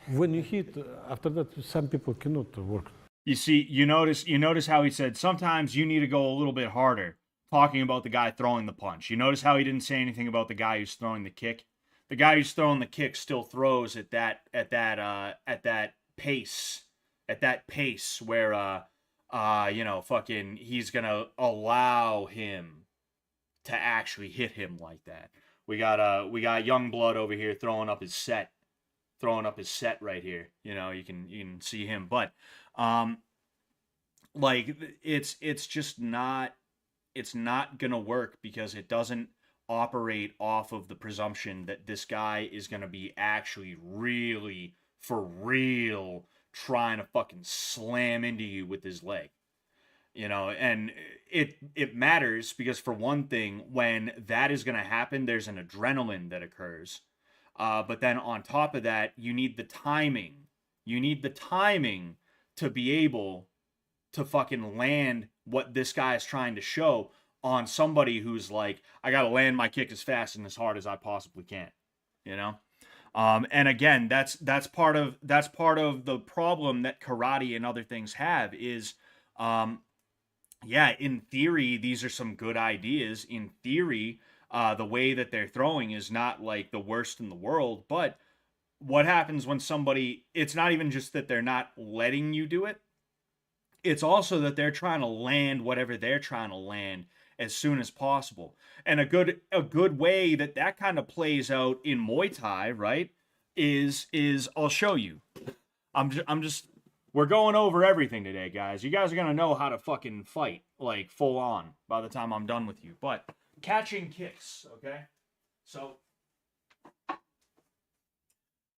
when you hit, after that, some people cannot work. You notice how he said sometimes you need to go a little bit harder. Talking about the guy throwing the punch. You notice how he didn't say anything about the guy who's throwing the kick? The guy who's throwing the kick still throws at that pace where fucking he's gonna allow him to actually hit him like that. We got young blood over here throwing up his set right here. You can see him, but it's just not. It's not going to work because it doesn't operate off of the presumption that this guy is going to be actually really, for real, trying to fucking slam into you with his leg. And it matters because, for one thing, when that is going to happen, there's an adrenaline that occurs. But then on top of that, you need the timing. You need the timing to be able to fucking land what this guy is trying to show on somebody who's like, I gotta land my kick as fast and as hard as I possibly can, and again, that's part of the problem that karate and other things have is, in theory, these are some good ideas. In theory, the way that they're throwing is not like the worst in the world, but what happens when somebody, it's not even just that they're not letting you do it, it's also that they're trying to land whatever they're trying to land as soon as possible. And a good way that kind of plays out in Muay Thai, right, is I'll show you. We're going over everything today, guys. You guys are going to know how to fucking fight, like, full on by the time I'm done with you. But catching kicks, okay? So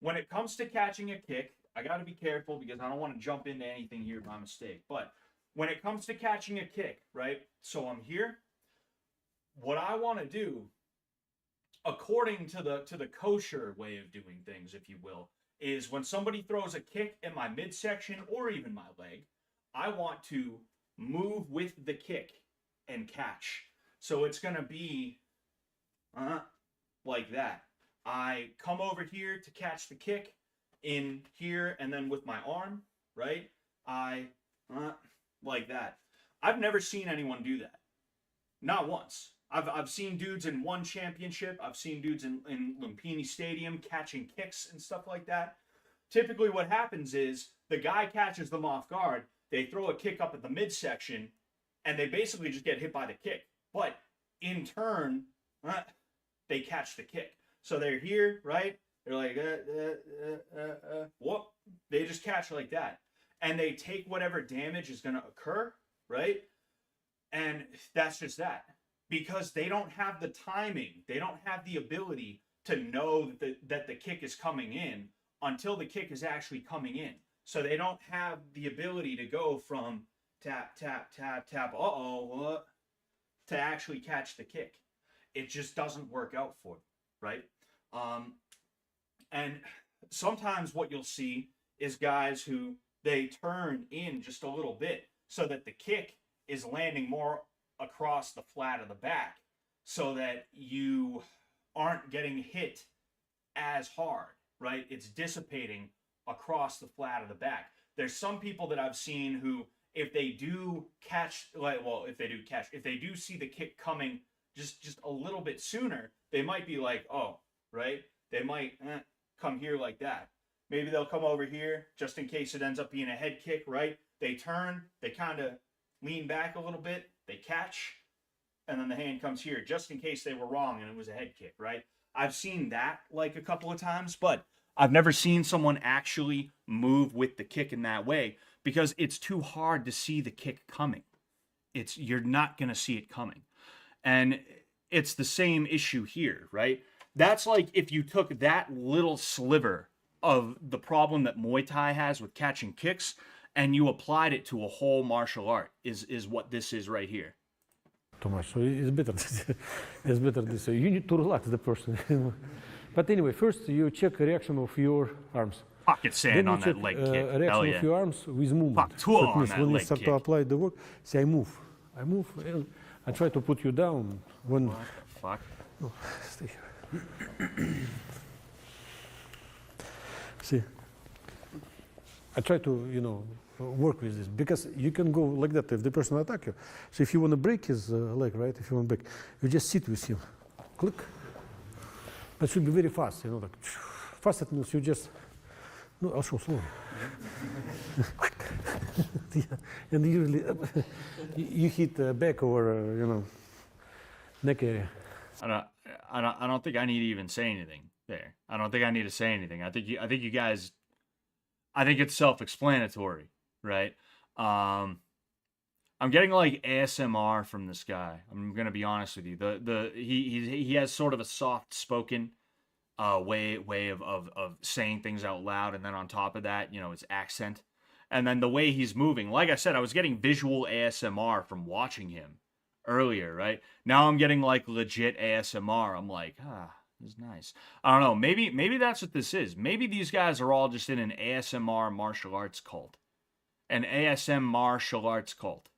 when it comes to catching a kick, I got to be careful because I don't want to jump into anything here by mistake. But when it comes to catching a kick, right? So I'm here. What I want to do, according to the kosher way of doing things, if you will, is when somebody throws a kick in my midsection or even my leg, I want to move with the kick and catch. So it's going to be like that. I come over here to catch the kick in here, and then with my arm, right, I like that. I've never seen anyone do that. Not once. I've seen dudes in one championship. I've seen dudes in Lumpini Stadium catching kicks and stuff like that. Typically what happens is the guy catches them off guard. They throw a kick up at the midsection, and they basically just get hit by the kick. But in turn, they catch the kick. So they're here, right? They're like, whoop. They just catch like that. And they take whatever damage is going to occur, right? And that's just that. Because they don't have the timing. They don't have the ability to know that the kick is coming in until the kick is actually coming in. So they don't have the ability to go from tap, tap, tap, tap. What? To actually catch the kick. It just doesn't work out for them, right? And sometimes what you'll see is guys who they turn in just a little bit so that the kick is landing more across the flat of the back so that you aren't getting hit as hard, right? It's dissipating across the flat of the back. There's some people that I've seen who, if they do catch, if they do see the kick coming just a little bit sooner, they might be like, oh, right? They might come here like that. Maybe they'll come over here just in case it ends up being a head kick, right? They turn, they kind of lean back a little bit, they catch, and then the hand comes here just in case they were wrong and it was a head kick, right? I've seen that like a couple of times, but I've never seen someone actually move with the kick in that way because it's too hard to see the kick coming. You're not going to see it coming. And it's the same issue here, right? That's like if you took that little sliver of the problem that Muay Thai has with catching kicks and you applied it to a whole martial art is what this is right here. Too much. So it's better. It's better this way. You need to relax the person. But anyway, first you check reaction of your arms. Pocket sand Then you on check that leg kick. reaction Hell yeah. of your arms with movement. Fuck, So it on means that when you leg start to kick. apply the work, say I move, and I try to put you down. When What? Fuck. no, stay here. See, I try to work with this because you can go like that if the person attack you. So if you want to break his leg, right? If you want to break, you just sit with him, click. That should be very fast, like fast. It means you just no, I'll show slowly. Yeah. And usually you hit back or neck area. I don't think I need to even say anything there. I don't think I need to say anything. I think you guys. I think it's self-explanatory, right? I'm getting like ASMR from this guy. I'm gonna be honest with you. He has sort of a soft-spoken way of saying things out loud, and then on top of that, his accent, and then the way he's moving. Like I said, I was getting visual ASMR from watching him earlier, right? Now I'm getting like legit ASMR. I'm like, this is nice. I don't know. Maybe that's what this is. Maybe these guys are all just in an ASMR martial arts cult. An ASM martial arts cult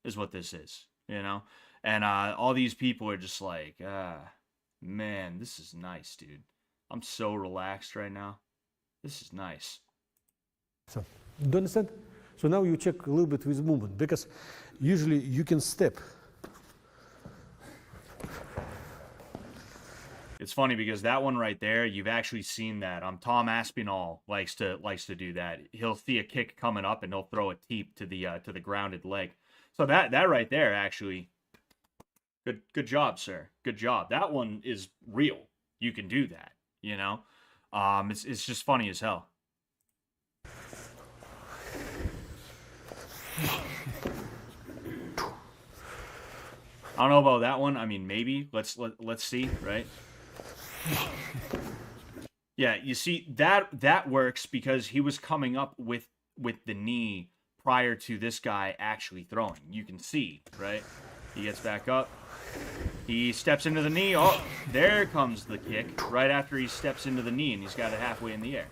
is what this is, And all these people are just like, man, this is nice, dude. I'm so relaxed right now. This is nice. So, do you understand? So now you check a little bit with movement because usually you can step. It's funny because that one right there, you've actually seen that. Tom Aspinall likes to do that. He'll see a kick coming up and he'll throw a teep to the grounded leg. So that right there, actually, good job, sir. Good job. That one is real. You can do that. It's just funny as hell. I don't know about that one. I mean, maybe. Let's see, right? Yeah, you see that works because he was coming up with the knee prior to this guy actually throwing. You can see, right? He gets back up. He steps into the knee. Oh, there comes the kick right after he steps into the knee and he's got it halfway in the air.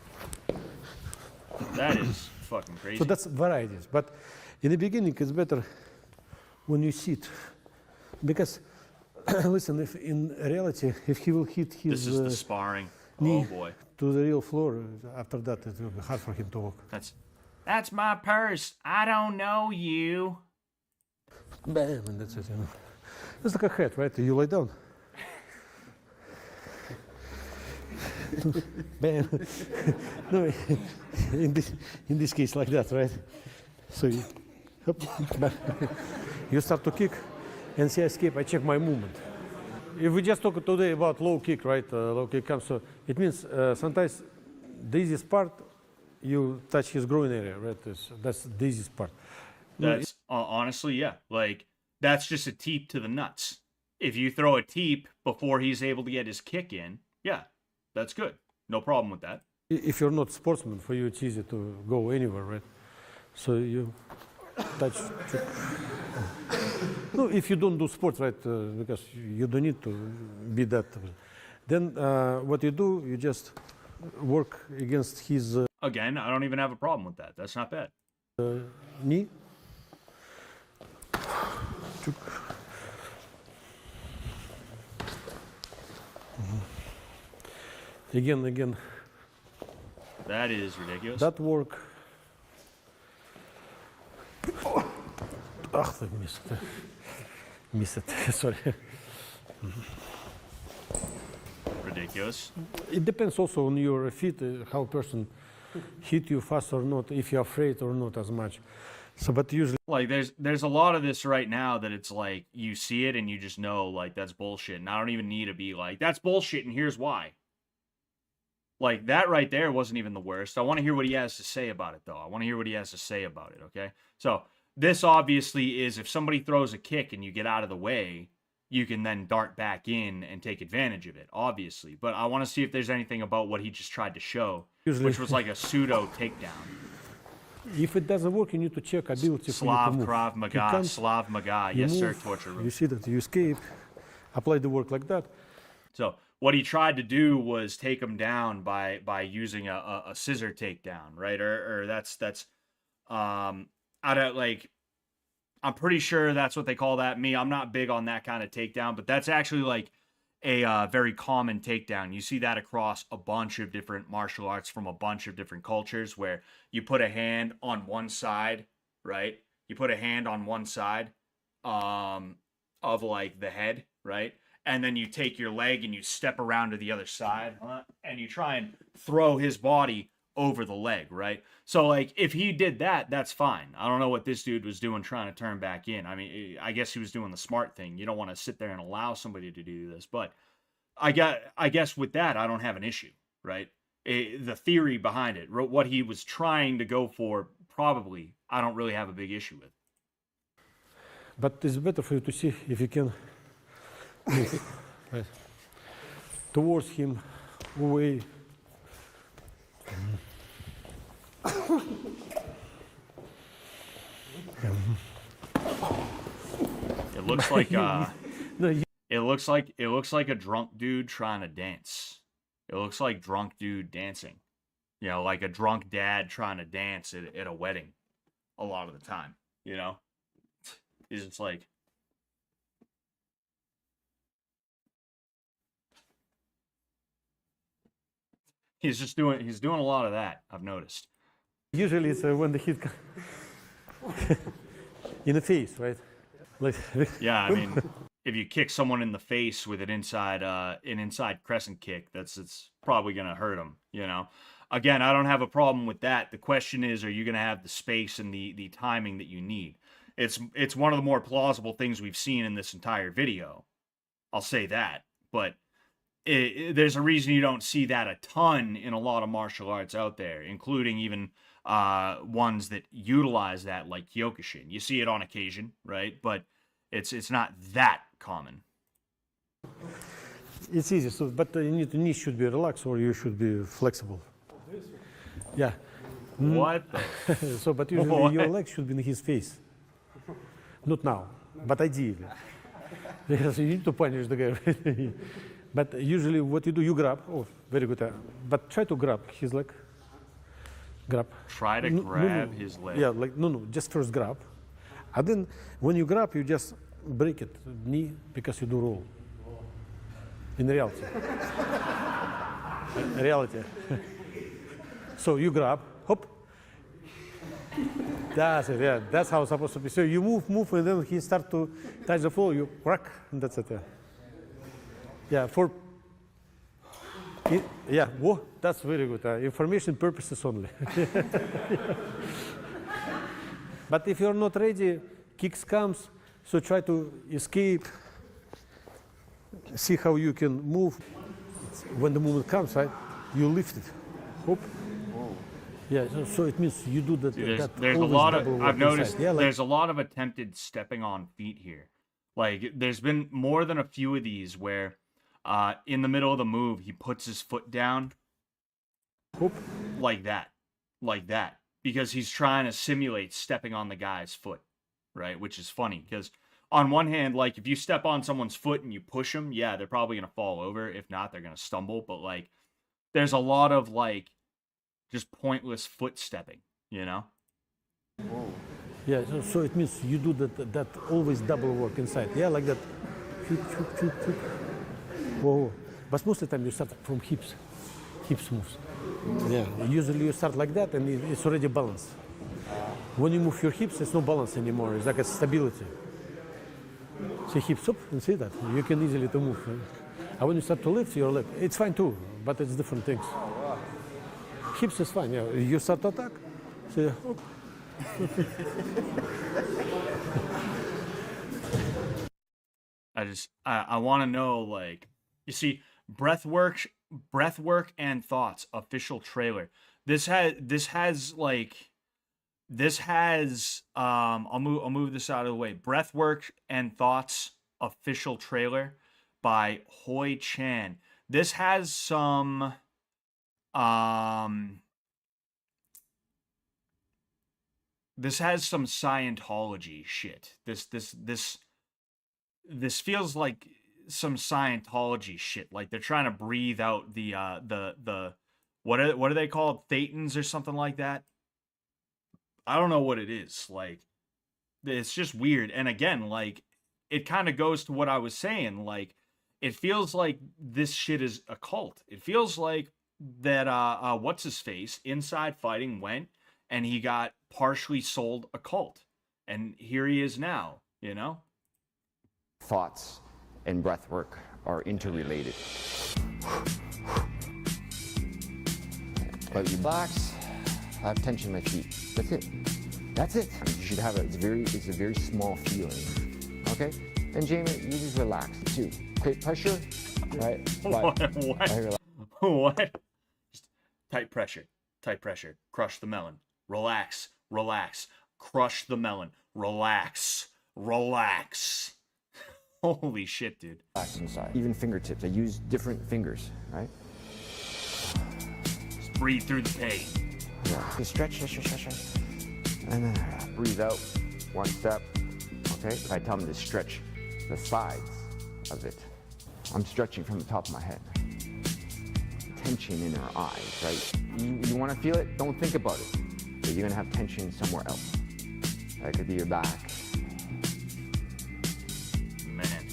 That is fucking crazy. So that's varieties. But in the beginning, it's better when you sit because listen, if in reality, if he will hit his this is the sparring. knee Oh boy. to the real floor, after that it will be hard for him to walk. That's my purse. I don't know you. Bam, and that's it. It's like a hat, right? You lie down. Bam. No, in this case, like that, right? So you, hop, bam. You start to kick, and see I escape. I check my movement. If we just talk today about low kick, right? Low kick comes, so it means sometimes the easiest part you touch his groin area, right? That's the easiest part. That's honestly, yeah. Like that's just a teep to the nuts. If you throw a teep before he's able to get his kick in, yeah, that's good. No problem with that. If you're not sportsman, for you it's easy to go anywhere, right? So you touch. No, if you don't do sports, right, because you don't need to be that. Then what you do, you just work against his Again, I don't even have a problem with that. That's not bad. knee. Again. That is ridiculous. That work. Ach, I missed it. Sorry. Ridiculous. It depends also on your feet, how person hit you fast or not, if you're afraid or not as much. So, but usually, Like there's a lot of this right now that it's like you see it and you just know like that's bullshit. And I don't even need to be like, that's bullshit and here's why. Like that right there wasn't even the worst. I want to hear what he has to say about it though. I want to hear what he has to say about it, okay? So this obviously is if somebody throws a kick and you get out of the way, you can then dart back in and take advantage of it, obviously. But I want to see if there's anything about what he just tried to show, Usually- which was like a pseudo takedown. if it doesn't work, you need to check ability for you to Slav move. Krav He Maga, comes, Slav Maga. you Yes, sir, move, torture room. You see that you escape, apply the work like that. So what he tried to do was take him down by using a scissor takedown, right? Or that's out of like, I'm pretty sure that's what they call that. I'm not big on that kind of takedown, but that's actually like a very common takedown. You see that across a bunch of different martial arts from a bunch of different cultures where you put a hand on one side, right? You put a hand on one side of like the head, right? And then you take your leg and you step around to the other side and you try and throw his body over the leg, right? So like if he did that, that's fine. I don't know what this dude was doing trying to turn back in. I mean, I guess he was doing the smart thing. You don't want to sit there and allow somebody to do this, but I guess with that, I don't have an issue, right? The theory behind it, what he was trying to go for, probably, I don't really have a big issue with. But it's better for you to see if you can move right, towards him, away. It looks like No, it looks like a drunk dude trying to dance. It looks like drunk dude dancing. You know, like a drunk dad trying to dance at a wedding a lot of the time, you know? He's just like he's doing a lot of that, I've noticed. usually it's when the hit in the face, right? Like, Yeah, I mean, if you kick someone in the face with an inside crescent kick, it's probably gonna hurt them. You know, again, I don't have a problem with that. The question is, are you gonna have the space and the timing that you need? It's one of the more plausible things we've seen in this entire video. I'll say that, but there's a reason you don't see that a ton in a lot of martial arts out there, including even ones that utilize that like Kyokushin. You see it on occasion, right? But it's not that common. it's easy. So, but the knee should be relaxed or you should be flexible. Yeah. What the So, but usually What? your leg should be in his face. Not now, but ideally. Yes, you need to punish the guy. But usually what you do, you grab. Oh, very good. But try to grab his leg. Grab. Try to grab his leg. Yeah, like, no, just first grab. And then when you grab, you just break it, knee, because you do roll. In reality. In reality. So you grab, hop. That's it, yeah. That's how it's supposed to be. So you move, and then he start to touch the floor, you crack, and that's it. Yeah, yeah, whoa, that's very good. Information purposes only. But if you're not ready, kicks comes, so try to escape. See how you can move. When the movement comes, right, you lift it. Hop. Yeah, so it means you do that. There's a always lot double of work I've noticed inside. Yeah, like, there's a lot of attempted stepping on feet here. Like there's been more than a few of these where in the middle of the move he puts his foot down hop. like that because he's trying to simulate stepping on the guy's foot. right? Which is funny because on one hand, like if you step on someone's foot and you push them, yeah, they're probably gonna fall over. If not, they're gonna stumble. But like, there's a lot of like just pointless foot stepping, you know? Yeah, so it means you do that always double work inside. Yeah, like that. Shoot, shoot, shoot, shoot. Whoa. But most of the time you start from hips moves. Yeah, usually you start like that and it's already balanced. When you move your hips, it's no balance anymore. It's like a stability. See hips up and see that. You can easily to move. Right? And when you start to lift your leg, it's fine too, but it's different things. Hips is fine, yeah. You start to attack, see, oh. I want to know, like, you see, breath work and thoughts official trailer. This has I'll move this out of the way. Breathwork and thoughts official trailer by Hoi Chan. This has some Scientology shit. This feels like some Scientology shit. Like they're trying to breathe out the what are they called? Thetans or something like that. I don't know what it is. Like it's just weird. And again, like it kind of goes to what I was saying. Like it feels like this shit is a cult. It feels like that what's his face Inside Fighting went and he got partially sold a cult. And here he is now, you know? Thoughts and breath work are interrelated. But you relax, I have tension in my feet. That's it. That's it. You should have it's a very small feeling. Okay? Then Jamie, you just relax too. Create pressure, right? What? What? Just tight pressure. Crush the melon. Relax. Crush the melon. Relax. Holy shit, dude. Relax inside. Even fingertips. I use different fingers, right? Just breathe through the pain. Yeah. Just stretch. And then breathe out. One step. Okay? I tell them to stretch the sides of it. I'm stretching from the top of my head. Tension in our eyes, right? You want to feel it? Don't think about it. But you're going to have tension somewhere else. That could be your back. Man.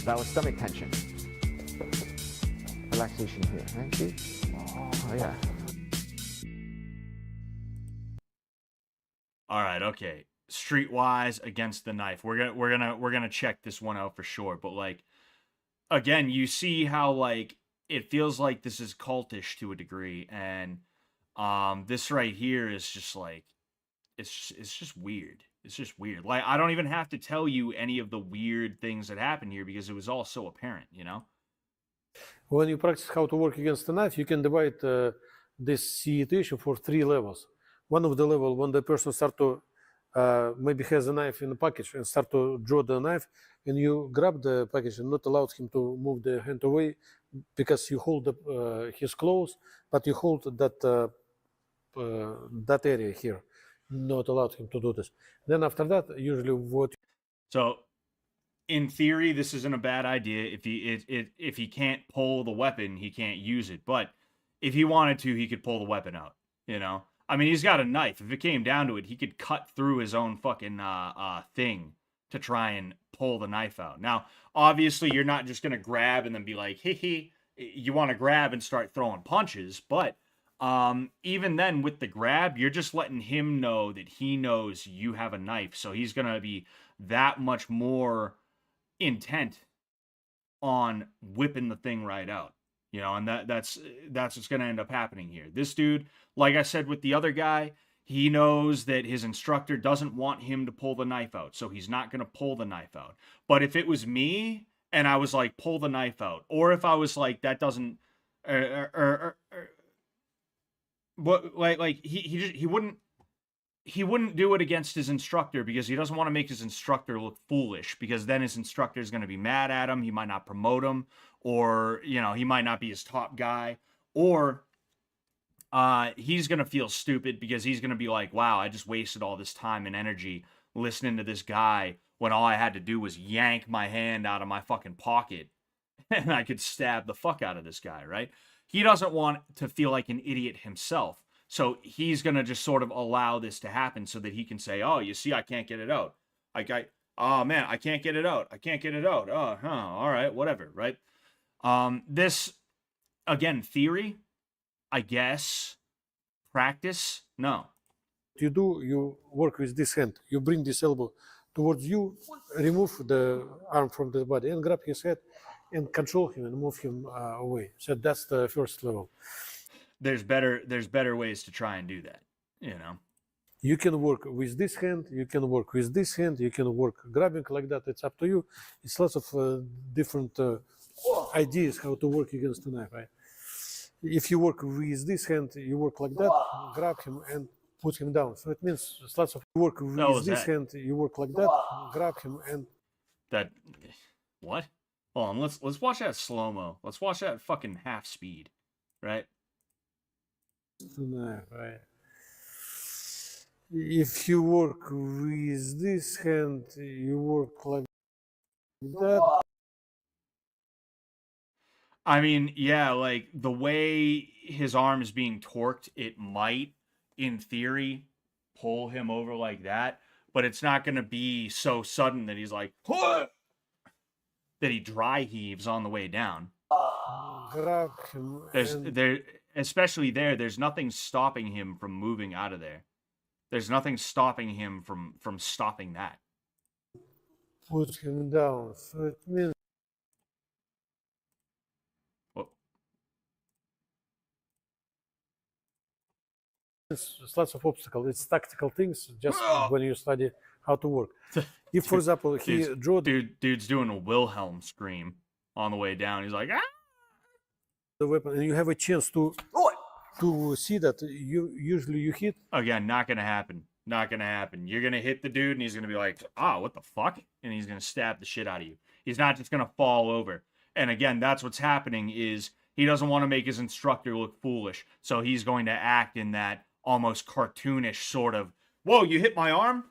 That was stomach tension. Relaxation here, right? See? Oh yeah. All right, okay. Streetwise against the knife. We're gonna check this one out for sure. But like, again, you see how like it feels like this is cultish to a degree, and this right here is just like it's just weird. It's just weird. Like I don't even have to tell you any of the weird things that happened here because it was all so apparent, you know? When you practice how to work against the knife, you can divide this situation for 3 levels. One of the level when the person start to maybe has a knife in the package and start to draw the knife, and you grab the package and not allow him to move the hand away because you hold his clothes, but you hold that that area here, not allowed him to do this. Then after that, usually what. So, in theory, this isn't a bad idea. If he can't pull the weapon, he can't use it. But if he wanted to, he could pull the weapon out. You know, I mean, he's got a knife. If it came down to it, he could cut through his own fucking thing to try and pull the knife out. Now, obviously, you're not just gonna grab and then be like, "Hee." You want to grab and start throwing punches, but even then with the grab, you're just letting him know that he knows you have a knife, so he's gonna be that much more intent on whipping the thing right out, you know, and that's what's gonna end up happening here. This dude, like I said with the other guy, he knows that his instructor doesn't want him to pull the knife out, so he's not gonna pull the knife out. But if it was me and I was like, pull the knife out, or if I was like, that doesn't but like he wouldn't do it against his instructor because he doesn't want to make his instructor look foolish, because then his instructor is going to be mad at him. He might not promote him, or you know, he might not be his top guy, or he's going to feel stupid because he's going to be like, wow, I just wasted all this time and energy listening to this guy when all I had to do was yank my hand out of my fucking pocket and I could stab the fuck out of this guy, right? He doesn't want to feel like an idiot himself. So he's going to just sort of allow this to happen so that he can say, oh, you see, I can't get it out. Oh man, I can't get it out. I can't get it out. Oh, huh, all right, whatever, right? This, again, theory, I guess. Practice, no. You do, you work with this hand. You bring this elbow towards you, remove the arm from the body, and grab his head, and control him and move him away. So that's the first level. There's better ways to try and do that, you know. You can work with this hand, you can work with this hand, you can work grabbing like that. It's up to you. It's lots of different ideas how to work against a knife, right? If you work with this hand, you work like that, grab him and put him down. So it means it's lots of work with this hand, you work like that, grab him and that. What? Hold on, let's watch that slow mo. Let's watch that fucking half speed, right? Right. If you work with this hand, you work like that. I mean, yeah, like the way his arm is being torqued, it might, in theory, pull him over like that, but it's not going to be so sudden that he's like, "What?" that he dry heaves on the way down. Grab him. Especially there's nothing stopping him from moving out of there. There's nothing stopping him from stopping that. Put him down. So it means it's lots of obstacles. It's tactical things just when you study how to work. If, for example, he drew dude's doing a Wilhelm scream on the way down. He's like, ah! The weapon, and you have a chance to see that you usually hit. Again, not gonna happen. Not gonna happen. You're gonna hit the dude, and he's gonna be like, "Ah, what the fuck?" And he's gonna stab the shit out of you. He's not just gonna fall over. And again, that's what's happening. Is he doesn't want to make his instructor look foolish, so he's going to act in that almost cartoonish sort of, "Whoa, you hit my arm."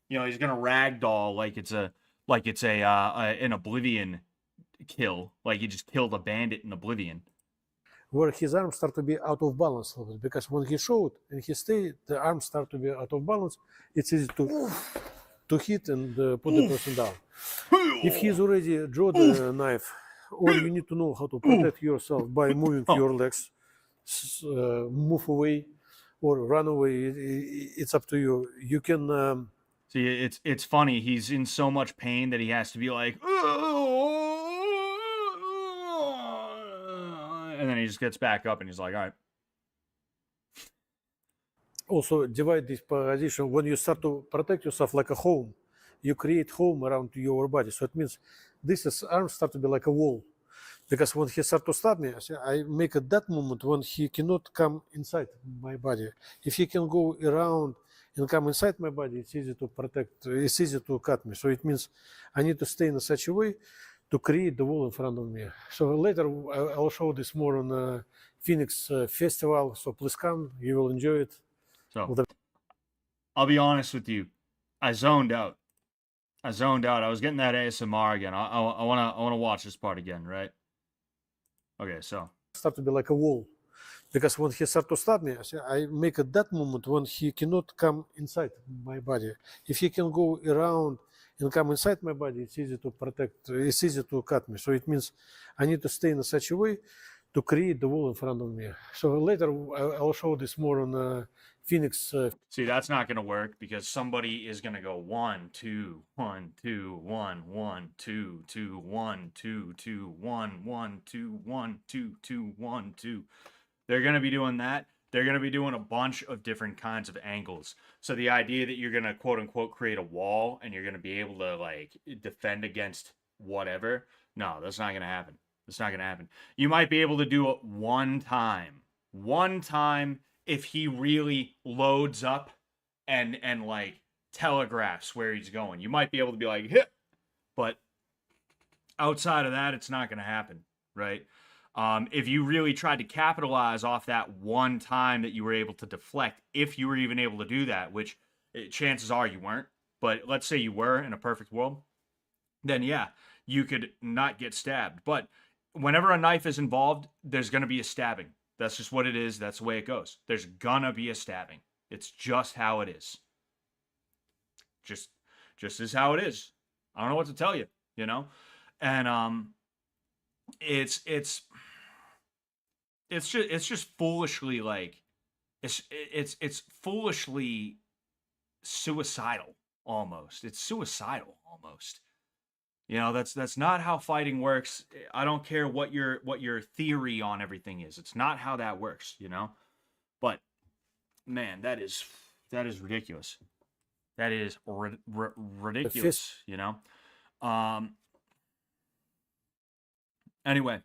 You know, he's gonna ragdoll like it's an Oblivion kill, like he just killed a bandit in Oblivion. Where his arms start to be out of balance a little bit, because when he showed and he stayed, the arms start to be out of balance. It's easy to hit and put the person down. If he's already drawn the knife, or you need to know how to protect yourself by moving your legs, move away or run away. It's up to you. You can. See, it's funny. He's in so much pain that he has to be like, and then he just gets back up and he's like, all right. Also, divide this position. When you start to protect yourself like a home, you create home around your body. So it means this arm start to be like a wall. Because when he start to stab me, I make at that moment when he cannot come inside my body. If he can go around and come inside my body, it's easy to protect, it's easy to cut me. So it means I need to stay in such a way to create the wall in front of me. So later I'll show this more on the Phoenix Festival. So please come, you will enjoy it. So I'll be honest with you, I zoned out. I was getting that ASMR again. I wanna watch this part again, right? Okay, so start to be like a wall. Because when he start to stab me, I make at that moment when he cannot come inside my body. If he can go around and come inside my body, it's easy to protect, it's easy to cut me. So it means I need to stay in such a way to create the wall in front of me. So later I'll show this more on Phoenix. See, that's not going to work because somebody is going to go 1, 2, 1, 2, 1, 1, 2, 2, 1, 2, 2, 1, 1, 2, 1, 2, 2, 1, 2. They're going to be doing that. They're going to be doing a bunch of different kinds of angles. So the idea that you're going to quote unquote create a wall and you're going to be able to like defend against whatever. No, that's not going to happen. That's not going to happen. You might be able to do it one time if he really loads up and like telegraphs where he's going. You might be able to be like, hit. But outside of that, it's not going to happen, right? If you really tried to capitalize off that one time that you were able to deflect, if you were even able to do that, which chances are you weren't, but let's say you were in a perfect world, then yeah, you could not get stabbed. But whenever a knife is involved, there's going to be a stabbing. That's just what it is. That's the way it goes. There's going to be a stabbing. It's just how it is. Just is how it is. I don't know what to tell you, you know? And it's just foolishly like it's foolishly suicidal almost. It's suicidal almost. You know, that's not how fighting works. I don't care what your theory on everything is. It's not how that works, you know? But man, that is ridiculous. That is ridiculous, you know? Anyway,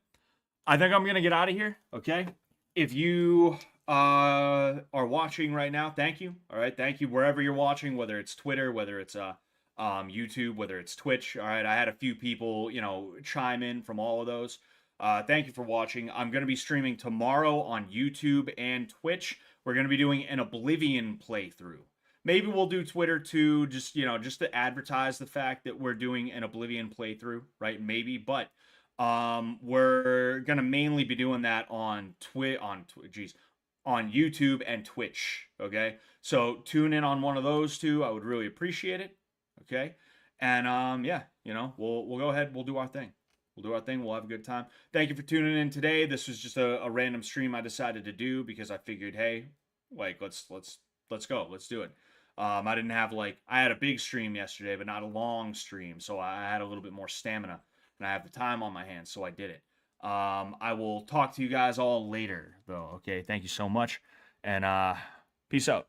I think I'm going to get out of here, okay? If you are watching right now, thank you. All right, thank you wherever you're watching, whether it's Twitter, whether it's YouTube, whether it's Twitch. All right, I had a few people, you know, chime in from all of those. Thank you for watching. I'm going to be streaming tomorrow on YouTube and Twitch. We're going to be doing an Oblivion playthrough. Maybe we'll do Twitter too, just to advertise the fact that we're doing an Oblivion playthrough, right? Maybe, but we're gonna mainly be doing that on YouTube and Twitch. Okay, so tune in on one of those two. I would really appreciate it. Okay, and yeah, you know, we'll go ahead. We'll do our thing. We'll do our thing. We'll have a good time. Thank you for tuning in today. This was just a random stream I decided to do because I figured, hey, like let's go. Let's do it. I didn't have I had a big stream yesterday, but not a long stream, so I had a little bit more stamina, and I have the time on my hands, so I did it. I will talk to you guys all later, though. Okay, thank you so much, and peace out.